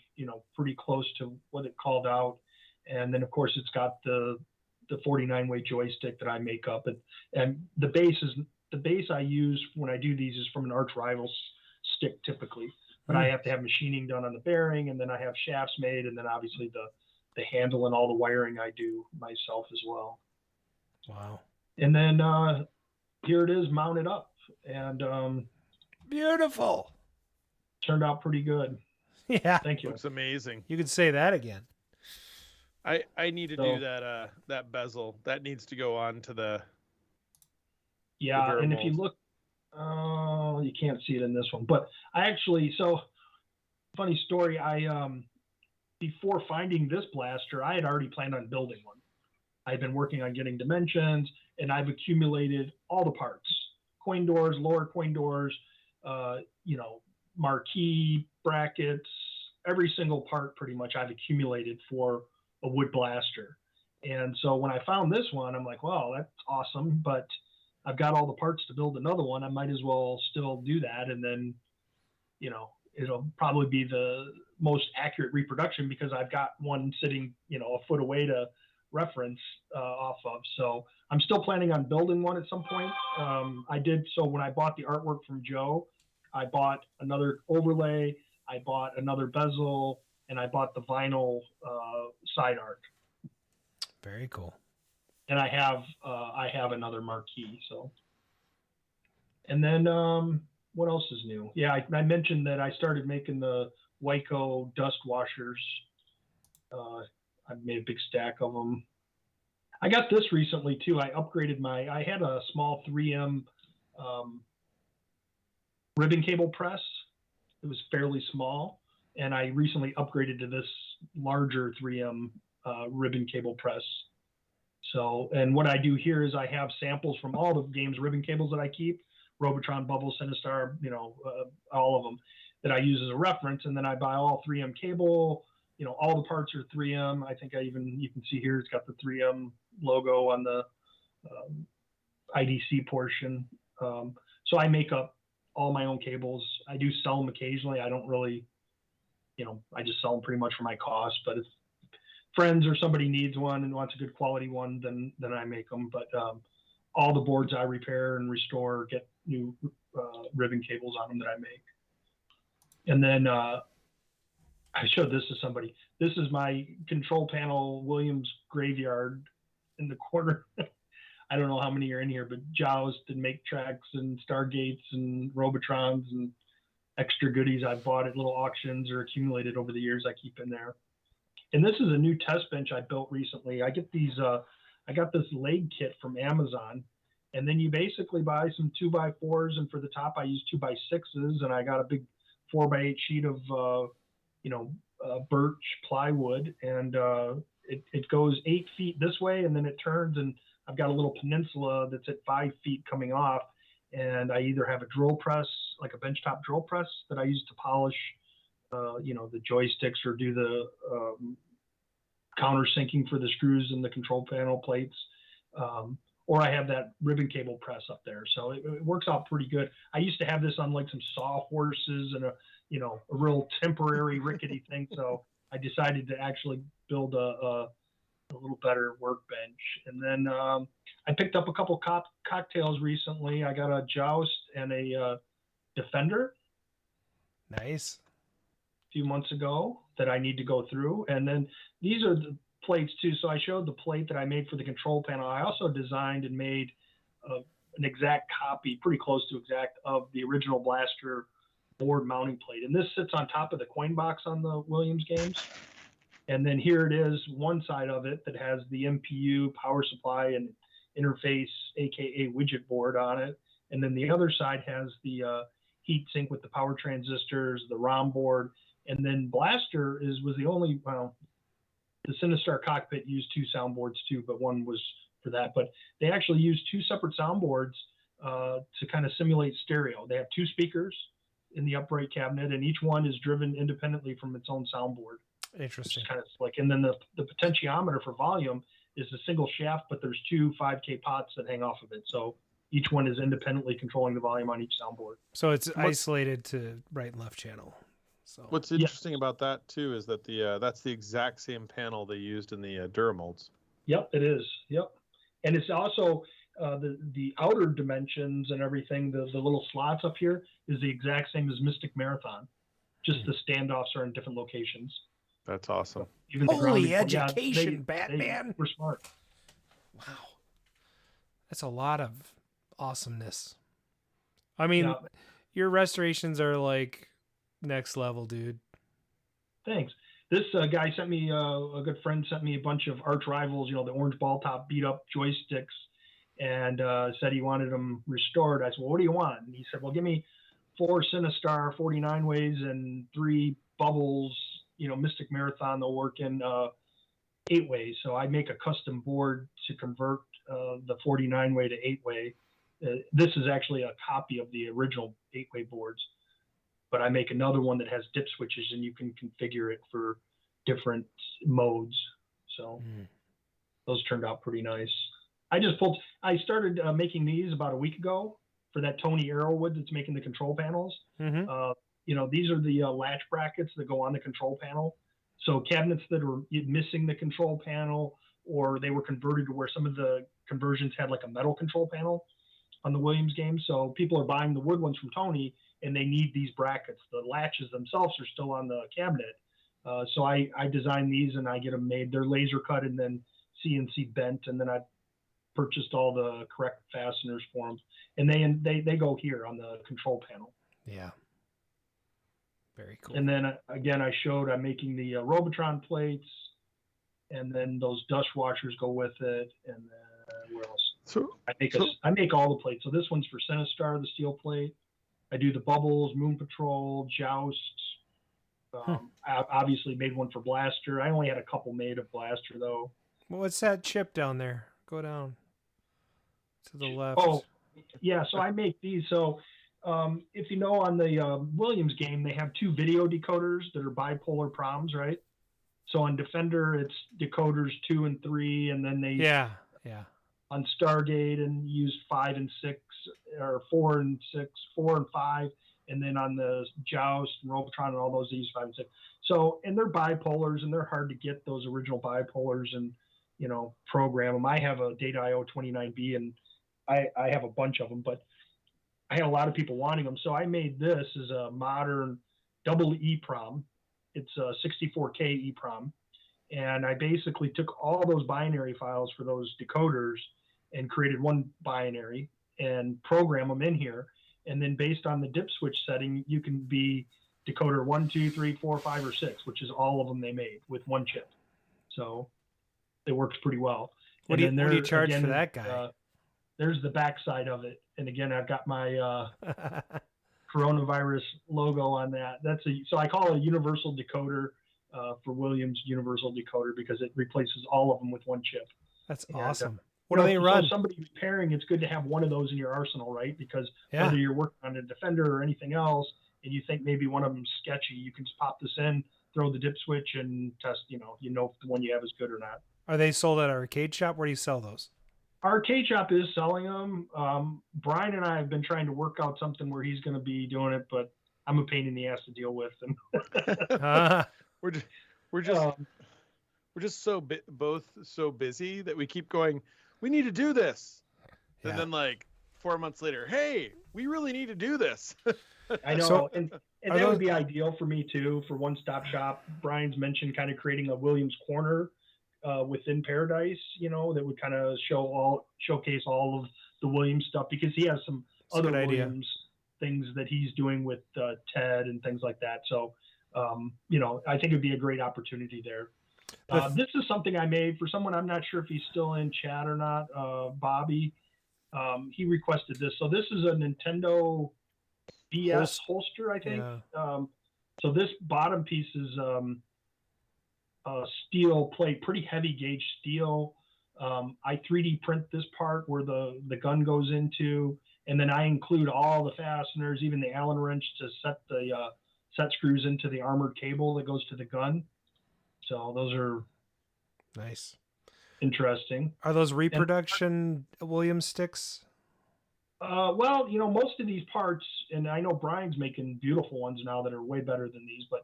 pretty close to what it called out. And then of course it's got the 49-way joystick that I make up, and the base I use when I do these is from an arch rival stick typically. But I have to have machining done on the bearing, and then I have shafts made, and then obviously the handle and all the wiring I do myself as well. Wow. And then here it is mounted up, and beautiful. Turned out pretty good. Yeah. Thank you. Looks amazing. You could say that again. I need to do that bezel. That needs to go on to the. Yeah, and if you look. Oh, you can't see it in this one, but funny story. Before finding this blaster, I had already planned on building one. I've been working on getting dimensions, and I've accumulated all the parts, coin doors, lower coin doors, marquee brackets, every single part pretty much I've accumulated for a wood blaster. And so when I found this one, I'm like, wow, that's awesome, but I've got all the parts to build another one. I might as well still do that. And then, it'll probably be the most accurate reproduction because I've got one sitting, a foot away to reference off of. So I'm still planning on building one at some point. So when I bought the artwork from Joe, I bought another overlay, I bought another bezel, and and I bought the vinyl side arc. Very cool. And I have another marquee. So, and then what else is new? Yeah, I mentioned that I started making the Waco dust washers. I've made a big stack of them. I got this recently too. I upgraded I had a small 3M ribbon cable press. It was fairly small, and I recently upgraded to this larger 3M ribbon cable press. So, and what I do here is I have samples from all the games ribbon cables that I keep, Robotron, Bubble, Sinistar, all of them that I use as a reference, and then I buy all 3M cable. All the parts are 3M. I think you can see here, it's got the 3M logo on the IDC portion. So I make up all my own cables. I do sell them occasionally. I don't really, I just sell them pretty much for my cost. But if friends or somebody needs one and wants a good quality one, then I make them. But all the boards I repair and restore get new ribbon cables on them that I make. And then I showed this to somebody. This is my control panel Williams graveyard in the corner. I don't know how many are in here, but Joust and Make Tracks and Stargates and Robotrons and extra goodies I bought at little auctions or accumulated over the years I keep in there. And this is a new test bench I built recently. I got this leg kit from Amazon, and then you basically buy some 2x4s, and for the top I use 2x6s, and I got a big 4x8 sheet of birch plywood, and it goes 8 feet this way, and then it turns, and I've got a little peninsula that's at 5 feet coming off, and I either have a drill press, like a benchtop drill press that I use to polish, the joysticks or do the countersinking for the screws and the control panel plates, or I have that ribbon cable press up there. So it works out pretty good. I used to have this on like some sawhorses and a real temporary rickety thing. So I decided to actually build a little better workbench. And then I picked up a couple cocktails recently. I got a Joust and a Defender. Nice. A few months ago that I need to go through. And then these are the plates too. So I showed the plate that I made for the control panel. I also designed and made an exact copy, pretty close to exact, of the original Blaster board mounting plate. And this sits on top of the coin box on the Williams games. And then here it is, one side of it that has the MPU power supply and interface, aka widget board on it. And then the other side has the heat sink with the power transistors, the ROM board. And then Blaster was the only, the Sinistar cockpit used 2 soundboards too, but one was for that. But they actually used 2 separate soundboards to kind of simulate stereo. They have 2 speakers in the upright cabinet, and each one is driven independently from its own soundboard. Interesting. Kind of slick. And then the potentiometer for volume is a single shaft, but there's 2 5K pots that hang off of it. So each one is independently controlling the volume on each soundboard. So it's isolated to right and left channel. So what's interesting about that too is that that's the exact same panel they used in the Duramolds. Yep, it is. Yep, and it's also the outer dimensions and everything. The little slots up here is the exact same as Mystic Marathon. Just the standoffs are in different locations. That's awesome. Even holy education, Batman. We're smart. Wow, that's a lot of awesomeness. I mean, your restorations are like next level, dude. Thanks. This guy sent me, a good friend sent me a bunch of arch rivals, the orange ball top beat up joysticks, and said he wanted them restored. I said, well, what do you want? And he said, well, give me 4 Sinistar 49 ways and 3 Bubbles, Mystic Marathon, they'll work in 8 ways. So I make a custom board to convert the 49 way to 8 way. This is actually a copy of the original 8 way boards, but I make another one that has dip switches and you can configure it for different modes. So those turned out pretty nice. I started making these about a week ago for that Tony Arrowwood that's making the control panels. These are the latch brackets that go on the control panel. So cabinets that are missing the control panel, or they were converted to where some of the conversions had like a metal control panel on the Williams game. So people are buying the wood ones from Tony and they need these brackets. The latches themselves are still on the cabinet, So I design these and I get them made. They're laser cut and then CNC bent, and then I purchased all the correct fasteners for them, and they go here on the control panel. Yeah. Very cool. And then again, I'm making the Robotron plates, and then those dust washers go with it, and then where else? So I make all the plates. So this one's for Sinistar, the steel plate. I do the Bubbles, Moon Patrol, Joust. I obviously made one for Blaster. I only had a couple made of Blaster though. Well, what's that chip down there? Go down to the left. Oh, yeah. So I make these. So if you know, on the Williams game, they have 2 video decoders that are bipolar proms, right? So on Defender, it's decoders 2 and 3, and then they yeah. On Stargate and use 5 and 6, or 4 and 6, 4 and 5, and then on the Joust and Robotron and all those, they use 5 and 6. So, and they're bipolars, and they're hard to get, those original bipolars, and program them. I have a Data IO 29B, and I have a bunch of them, but I had a lot of people wanting them, so I made this as a modern double EEPROM. It's a 64K EEPROM, and I basically took all those binary files for those decoders and created one binary and program them in here, and then based on the dip switch setting, you can be decoder 1, 2, 3, 4, 5, or 6, which is all of them they made with one chip. So it works pretty well. What do you charge for that guy? There's the backside of it, and again, I've got my coronavirus logo on that. So I call it a universal decoder for Williams Universal Decoder, because it replaces all of them with one chip. That's awesome. What do they run? So somebody repairing, it's good to have one of those in your arsenal, right? Because whether you're working on a Defender or anything else, and you think maybe one of them's sketchy, you can just pop this in, throw the dip switch, and test. If the one you have is good or not. Are they sold at Arcade Shop? Where do you sell those? Arcade Shop is selling them. Brian and I have been trying to work out something where he's going to be doing it, but I'm a pain in the ass to deal with. We're just both so busy that we keep going, we need to do this. Yeah. And then like 4 months later, hey, we really need to do this. I know. So, and that would be ideal for me too, for one-stop shop. Brian's mentioned kind of creating a Williams corner within Paradise, that would kind of showcase all of the Williams stuff, because he has some other Williams things that he's doing with Ted and things like that. So, I think it'd be a great opportunity there. This is something I made for someone. I'm not sure if he's still in chat or not. Bobby, he requested this. So this is a Nintendo DS holster, I think. Yeah. So this bottom piece is steel plate, pretty heavy gauge steel. I 3D print this part where the gun goes into, and then I include all the fasteners, even the Allen wrench to set the set screws into the armored cable that goes to the gun. So those are nice, interesting. Are those reproduction Williams sticks? Well, most of these parts, and I know Brian's making beautiful ones now that are way better than these, but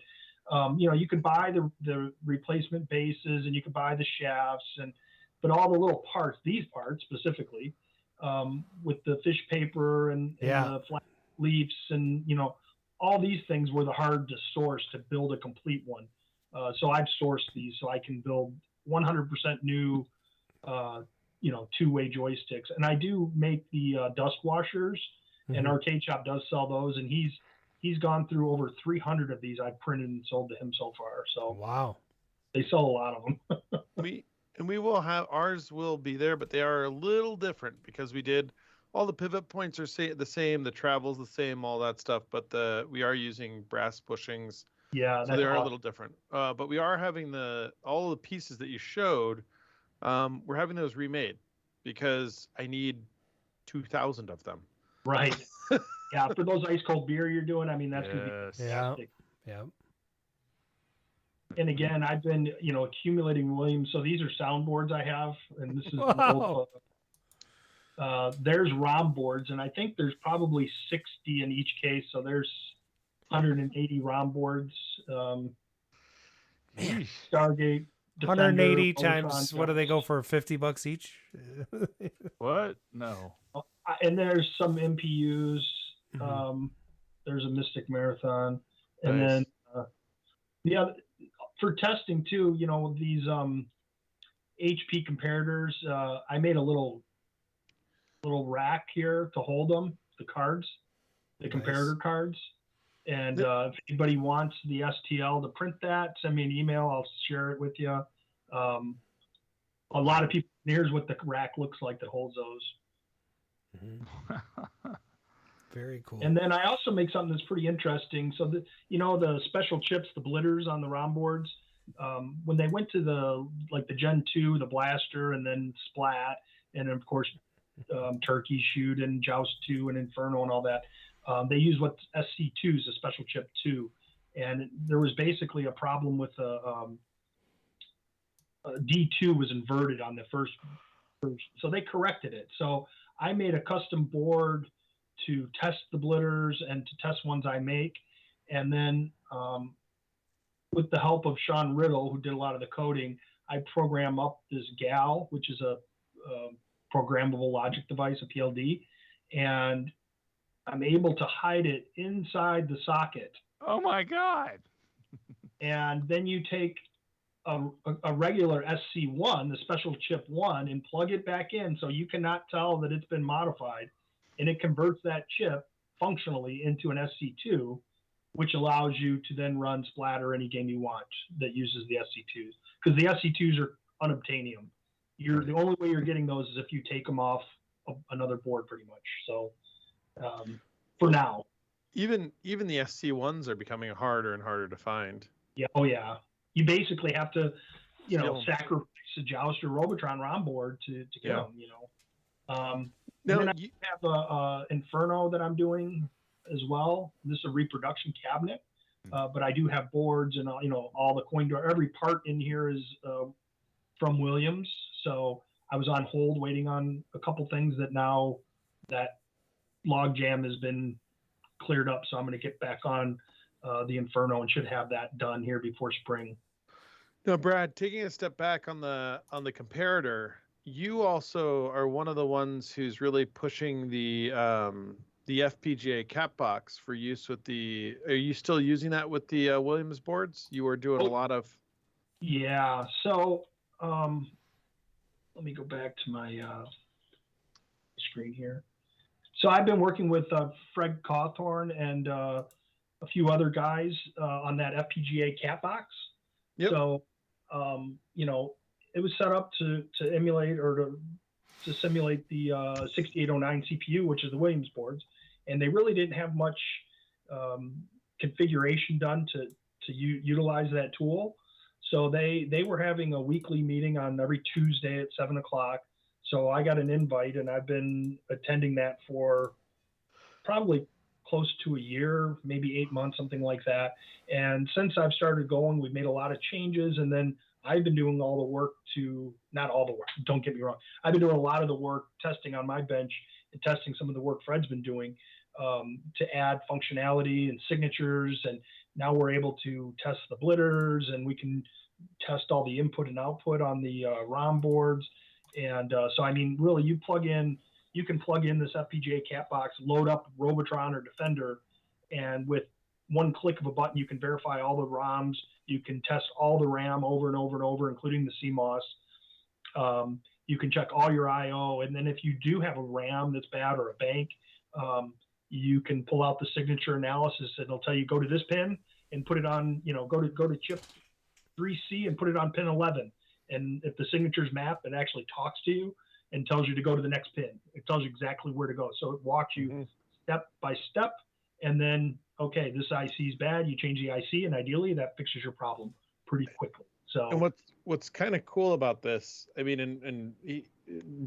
you could buy the replacement bases, and you could buy the shafts, but all the little parts, these parts specifically, with the fish paper and the flat leaves, and all these things were the hard to source to build a complete one. So I've sourced these so I can build 100% new, two-way joysticks. And I do make the dust washers, and Arcade Shop does sell those, and he's gone through over 300 of these I've printed and sold to him so far. So wow, they sell a lot of them. we will have, ours will be there, but they are a little different because we did all the pivot points are the same, the travel's the same, all that stuff, but we are using brass bushings. Yeah, so they are a little different. But we are having all the pieces that you showed. We're having those remade because I need 2,000 of them. Right. Yeah, for those ice cold beer you're doing, I mean, that's going to be fantastic. Yeah. And again, I've been, accumulating Williams. So these are soundboards I have, and this is there's ROM boards, and I think there's probably 60 in each case. So there's 180 ROM boards. Stargate. Defender, 180 times, what do they go for? $50 each? What? No. And there's some MPUs. There's a Mystic Marathon, and then for testing too, these HP comparators, I made a little rack here to hold them, the cards, the comparator cards. And if anybody wants the STL to print that, send me an email. I'll share it with you. A lot of people, here's what the rack looks like that holds those. Mm-hmm. Very cool. And then I also make something that's pretty interesting. So the special chips, the blitters on the ROM boards, when they went to the Gen 2, the Blaster, and then Splat, and of course Turkey Shoot and Joust 2 and Inferno and all that, they use what SC2 is, a special chip 2. And there was basically a problem with D2 was inverted on the first, so they corrected it. So I made a custom board to test the blitters and to test ones I make. And then with the help of Sean Riddle, who did a lot of the coding, I program up this GAL, which is a programmable logic device, a PLD, and I'm able to hide it inside the socket. Oh my God. And then you take a regular SC1, the special chip 1, and plug it back in so you cannot tell that it's been modified. And it converts that chip functionally into an SC2, which allows you to then run Splat or any game you want that uses the SC2s. Because the SC2s are unobtainium. The only way you're getting those is if you take them off another board, pretty much. So for now. Even the SC1s are becoming harder and harder to find. Yeah. Oh, yeah. You basically have to, sacrifice a Joust or Robotron ROM board to get them, Now, and then I have a Inferno that I'm doing as well. This is a reproduction cabinet, but I do have boards and all the coin door. Every part in here is from Williams. So I was on hold waiting on a couple things that now that log jam has been cleared up. So I'm going to get back on the Inferno and should have that done here before spring. Now, Brad, taking a step back on the comparator, you also are one of the ones who's really pushing the FPGA Cat Box for use with the. Are you still using that with the Williams boards? You were doing a lot of. Yeah. So let me go back to my screen here. So I've been working with Fred Cawthorn and a few other guys on that FPGA Cat Box. Yep. So it was set up to emulate or to simulate the 6809 CPU, which is the Williams boards, and they really didn't have much configuration done to utilize that tool. So they were having a weekly meeting on every Tuesday at 7:00. So I got an invite, and I've been attending that for probably close to a year, maybe 8 months, something like that. And since I've started going, we've made a lot of changes, and then I've been doing all the work not all the work, don't get me wrong. I've been doing a lot of the work testing on my bench and testing some of the work Fred's been doing to add functionality and signatures. And now we're able to test the blitters, and we can test all the input and output on the ROM boards. And so, I mean, really, you can plug in this FPGA Cat Box, load up Robotron or Defender, and with one click of a button, you can verify all the ROMs. You can test all the RAM over and over and over, including the CMOS. You can check all your I/O, and then if you do have a RAM that's bad or a bank, you can pull out the signature analysis, and it'll tell you go to this pin and put it on. Go to chip 3C and put it on pin 11. And if the signatures map, it actually talks to you and tells you to go to the next pin. It tells you exactly where to go. So it walks you step by step, and then, okay, this IC is bad. You change the IC, and ideally that fixes your problem pretty quickly. So, and what's kind of cool about this, I mean, and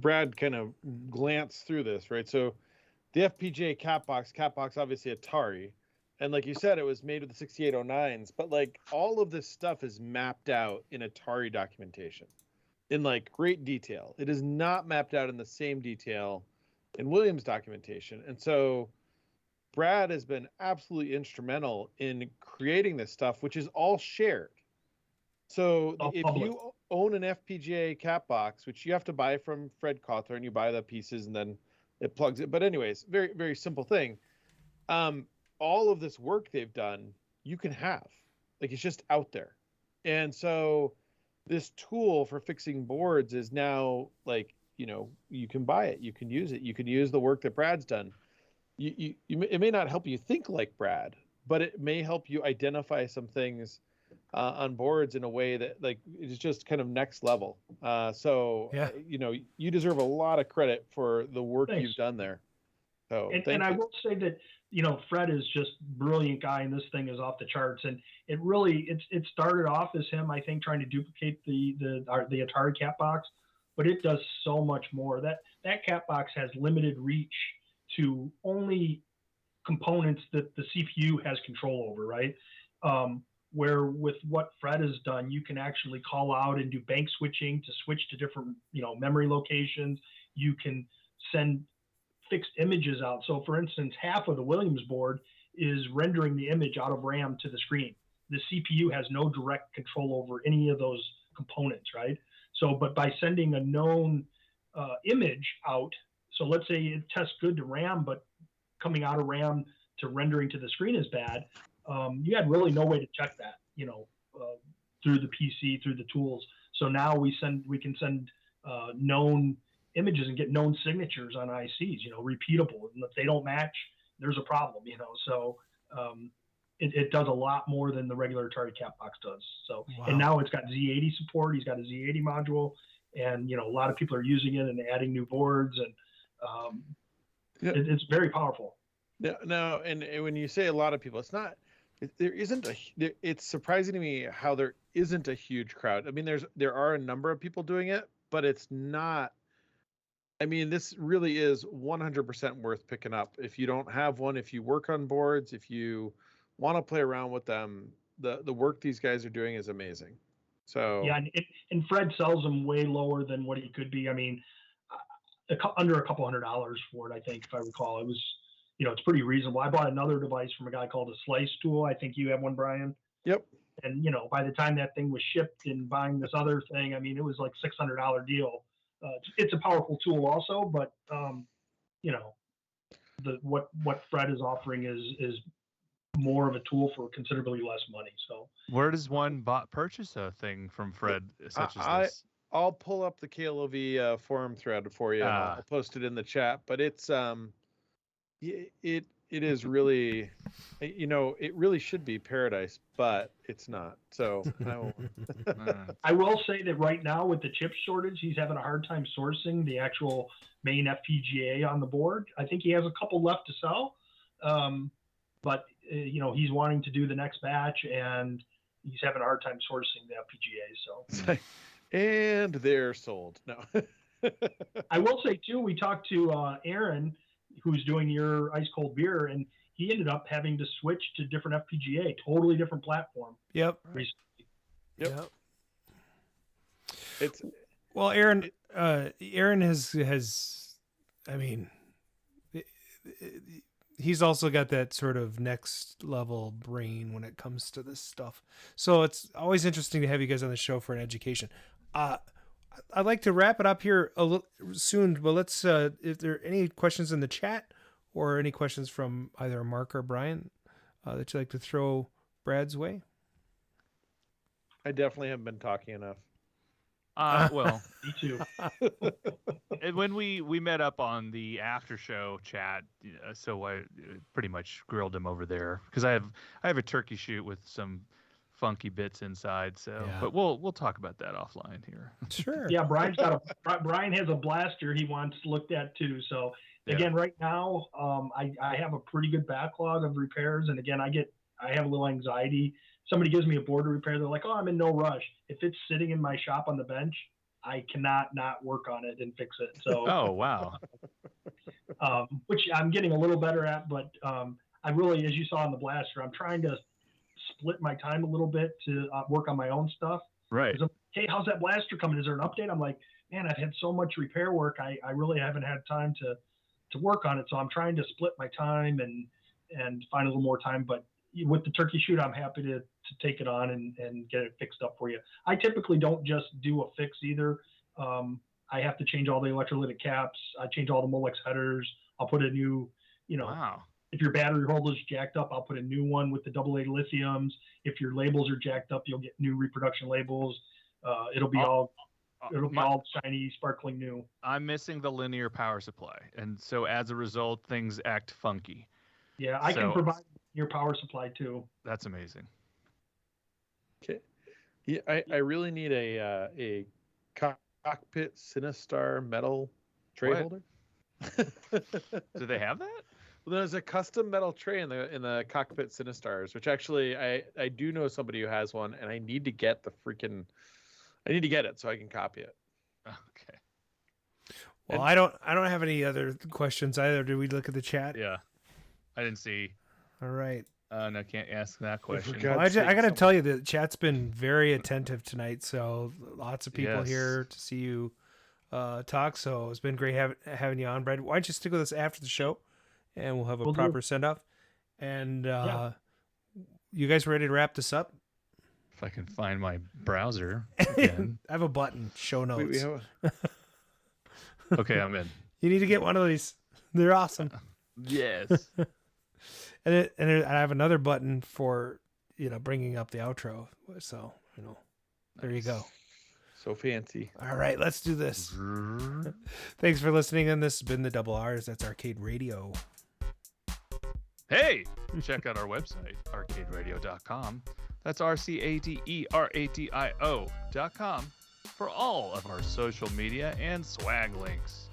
Brad kind of glanced through this, right? So the FPGA Cat Box obviously Atari, and like you said, it was made with the 6809s, but like all of this stuff is mapped out in Atari documentation in like great detail. It is not mapped out in the same detail in Williams documentation. And so Brad has been absolutely instrumental in creating this stuff, which is all shared. So if you own an FPGA Cat Box, which you have to buy from Fred Cawthorn, you buy the pieces and then it plugs it. But anyways, very, very simple thing. All of this work they've done, you can have. Like, it's just out there. And so this tool for fixing boards is now like, you can buy it, you can use it, you can use the work that Brad's done. It may not help you think like Brad, but it may help you identify some things on boards in a way that like is just kind of next level. You deserve a lot of credit for the work you've done there. So and I will say that Fred is just a brilliant guy, and this thing is off the charts. And it started off as him, I think, trying to duplicate the Atari Cat Box, but it does so much more. That Cat Box has limited reach to only components that the CPU has control over, right? Where with what Fred has done, you can actually call out and do bank switching to switch to different memory locations. You can send fixed images out. So for instance, half of the Williams board is rendering the image out of RAM to the screen. The CPU has no direct control over any of those components, right? So, but by sending a known image out, so let's say it tests good to RAM, but coming out of RAM to rendering to the screen is bad, you had really no way to check that, through the PC, through the tools. So now we can send known images and get known signatures on ICs, repeatable. And if they don't match, there's a problem, So it does a lot more than the regular Atari Cat Box does. So, wow. And now it's got Z80 support. He's got a Z80 module, and a lot of people are using it and adding new boards, and it's very powerful. No, and when you say a lot of people, it's not. It's surprising to me how there isn't a huge crowd. I mean, there are a number of people doing it, but it's not. I mean, this really is 100% worth picking up. If you don't have one, if you work on boards, if you want to play around with them, the work these guys are doing is amazing. So yeah, and Fred sells them way lower than what he could be. I mean, under a couple $100 for it, I think, if I recall. It was, it's pretty reasonable. I bought another device from a guy called a Slice Tool. I think you have one, Brian. Yep. And by the time that thing was shipped and buying this other thing, I mean, it was like $600 deal. It's a powerful tool also, but what Fred is offering is more of a tool for considerably less money. So where does one purchase a thing from Fred such as this? I'll pull up the KLOV forum thread for you, and I'll post it in the chat. But it's it is really, it really should be paradise, but it's not. So I will say that right now with the chip shortage, he's having a hard time sourcing the actual main FPGA on the board. I think he has a couple left to sell, but he's wanting to do the next batch, and he's having a hard time sourcing the FPGA. So, and they're sold. No, I will say too, we talked to Aaron, who's doing your ice cold beer, and he ended up having to switch to different FPGA, totally different platform. Yep. Recently. Yep. It's well, Aaron has, I mean, he's also got that sort of next level brain when it comes to this stuff. So it's always interesting to have you guys on the show for an education. I'd like to wrap it up here a little soon, but let's, if there are any questions in the chat or any questions from either Mark or Brian that you'd like to throw Brad's way. I definitely haven't been talking enough. Well, me too. When we met up on the after show chat, so I pretty much grilled him over there because I have a turkey shoot with some funky bits inside. So, yeah. But we'll talk about that offline here. Sure. Yeah, Brian has a blaster he wants looked at too. So again, right now, I have a pretty good backlog of repairs, and again, I have a little anxiety. Somebody gives me a board to repair, they're like, "Oh, I'm in no rush." If it's sitting in my shop on the bench, I cannot not work on it and fix it. So, oh wow, which I'm getting a little better at, but I really, as you saw on the blaster, I'm trying to split my time a little bit to work on my own stuff. Right. Hey, how's that blaster coming? Is there an update? I'm like, man, I've had so much repair work. I really haven't had time to work on it. So I'm trying to split my time and find a little more time. But with the turkey shoot, I'm happy to take it on and get it fixed up for you. I typically don't just do a fix either. I have to change all the electrolytic caps. I change all the Molex headers. I'll put a new, Wow. If your battery holder's jacked up, I'll put a new one with the AA lithiums. If your labels are jacked up, you'll get new reproduction labels. It'll be all shiny, sparkling new. I'm missing the linear power supply, and so as a result, things act funky. Yeah, I can provide your power supply too. That's amazing. Okay. Yeah, I really need a cockpit Sinistar metal tray holder. Do they have that? Well, there's a custom metal tray in the cockpit Sinistars, which actually I do know somebody who has one, and I need to get it so I can copy it. Okay. Well, I don't have any other questions either. Did we look at the chat? Yeah, I didn't see. All right. No, can't ask that question. Well, I got to tell you, the chat's been very attentive tonight. So lots of people here to see you talk. So it's been great having you on, Brad. Why don't you stick with us after the show, and we'll have a proper send off. And you guys ready to wrap this up? If I can find my browser again. I have a button. Show notes. Okay, I'm in. You need to get one of these. They're awesome. Yes. And I have another button for bringing up the outro. So there you go. So fancy. All right, let's do this. Thanks for listening, and this has been the Double R's. That's Arcade Radio. Hey, check out our website, arcaderadio.com. That's RCADERADIO.com for all of our social media and swag links.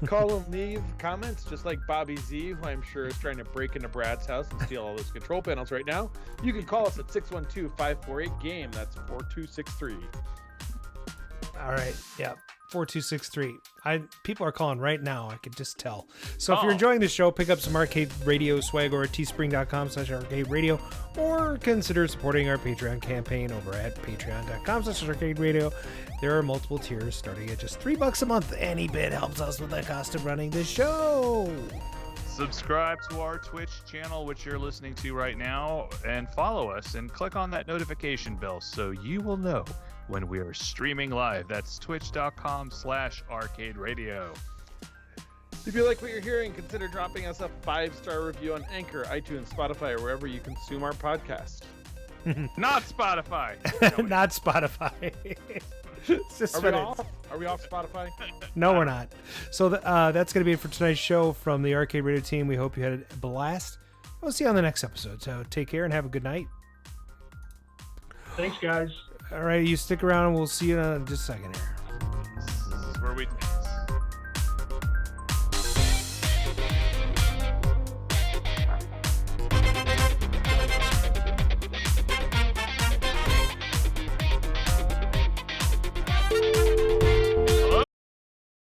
Call and leave comments just like Bobby Z, who I'm sure is trying to break into Brad's house and steal all those control panels right now. You can call us at 612-548-GAME. That's 4263. All right. Yeah. 4263. People are calling right now. I could just tell. So if you're enjoying the show, pick up some Arcade Radio swag over at teespring.com/Arcade Radio, or consider supporting our Patreon campaign over at patreon.com/Arcade Radio. There are multiple tiers starting at just $3 a month. Any bit helps us with the cost of running the show. Subscribe to our Twitch channel, which you're listening to right now, and follow us and click on that notification bell so you will know when we are streaming live. That's twitch.com/Arcade Radio. If you like what you're hearing, consider dropping us a 5-star review on Anchor, iTunes, Spotify, or wherever you consume our podcast. Not Spotify. Not Spotify. Are we off Spotify? No, we're not. So that's going to be it for tonight's show from the Arcade Radio team. We hope you had a blast. We'll see you on the next episode. So take care and have a good night. Thanks, guys. All right, you stick around and we'll see you in just a second here. This is where we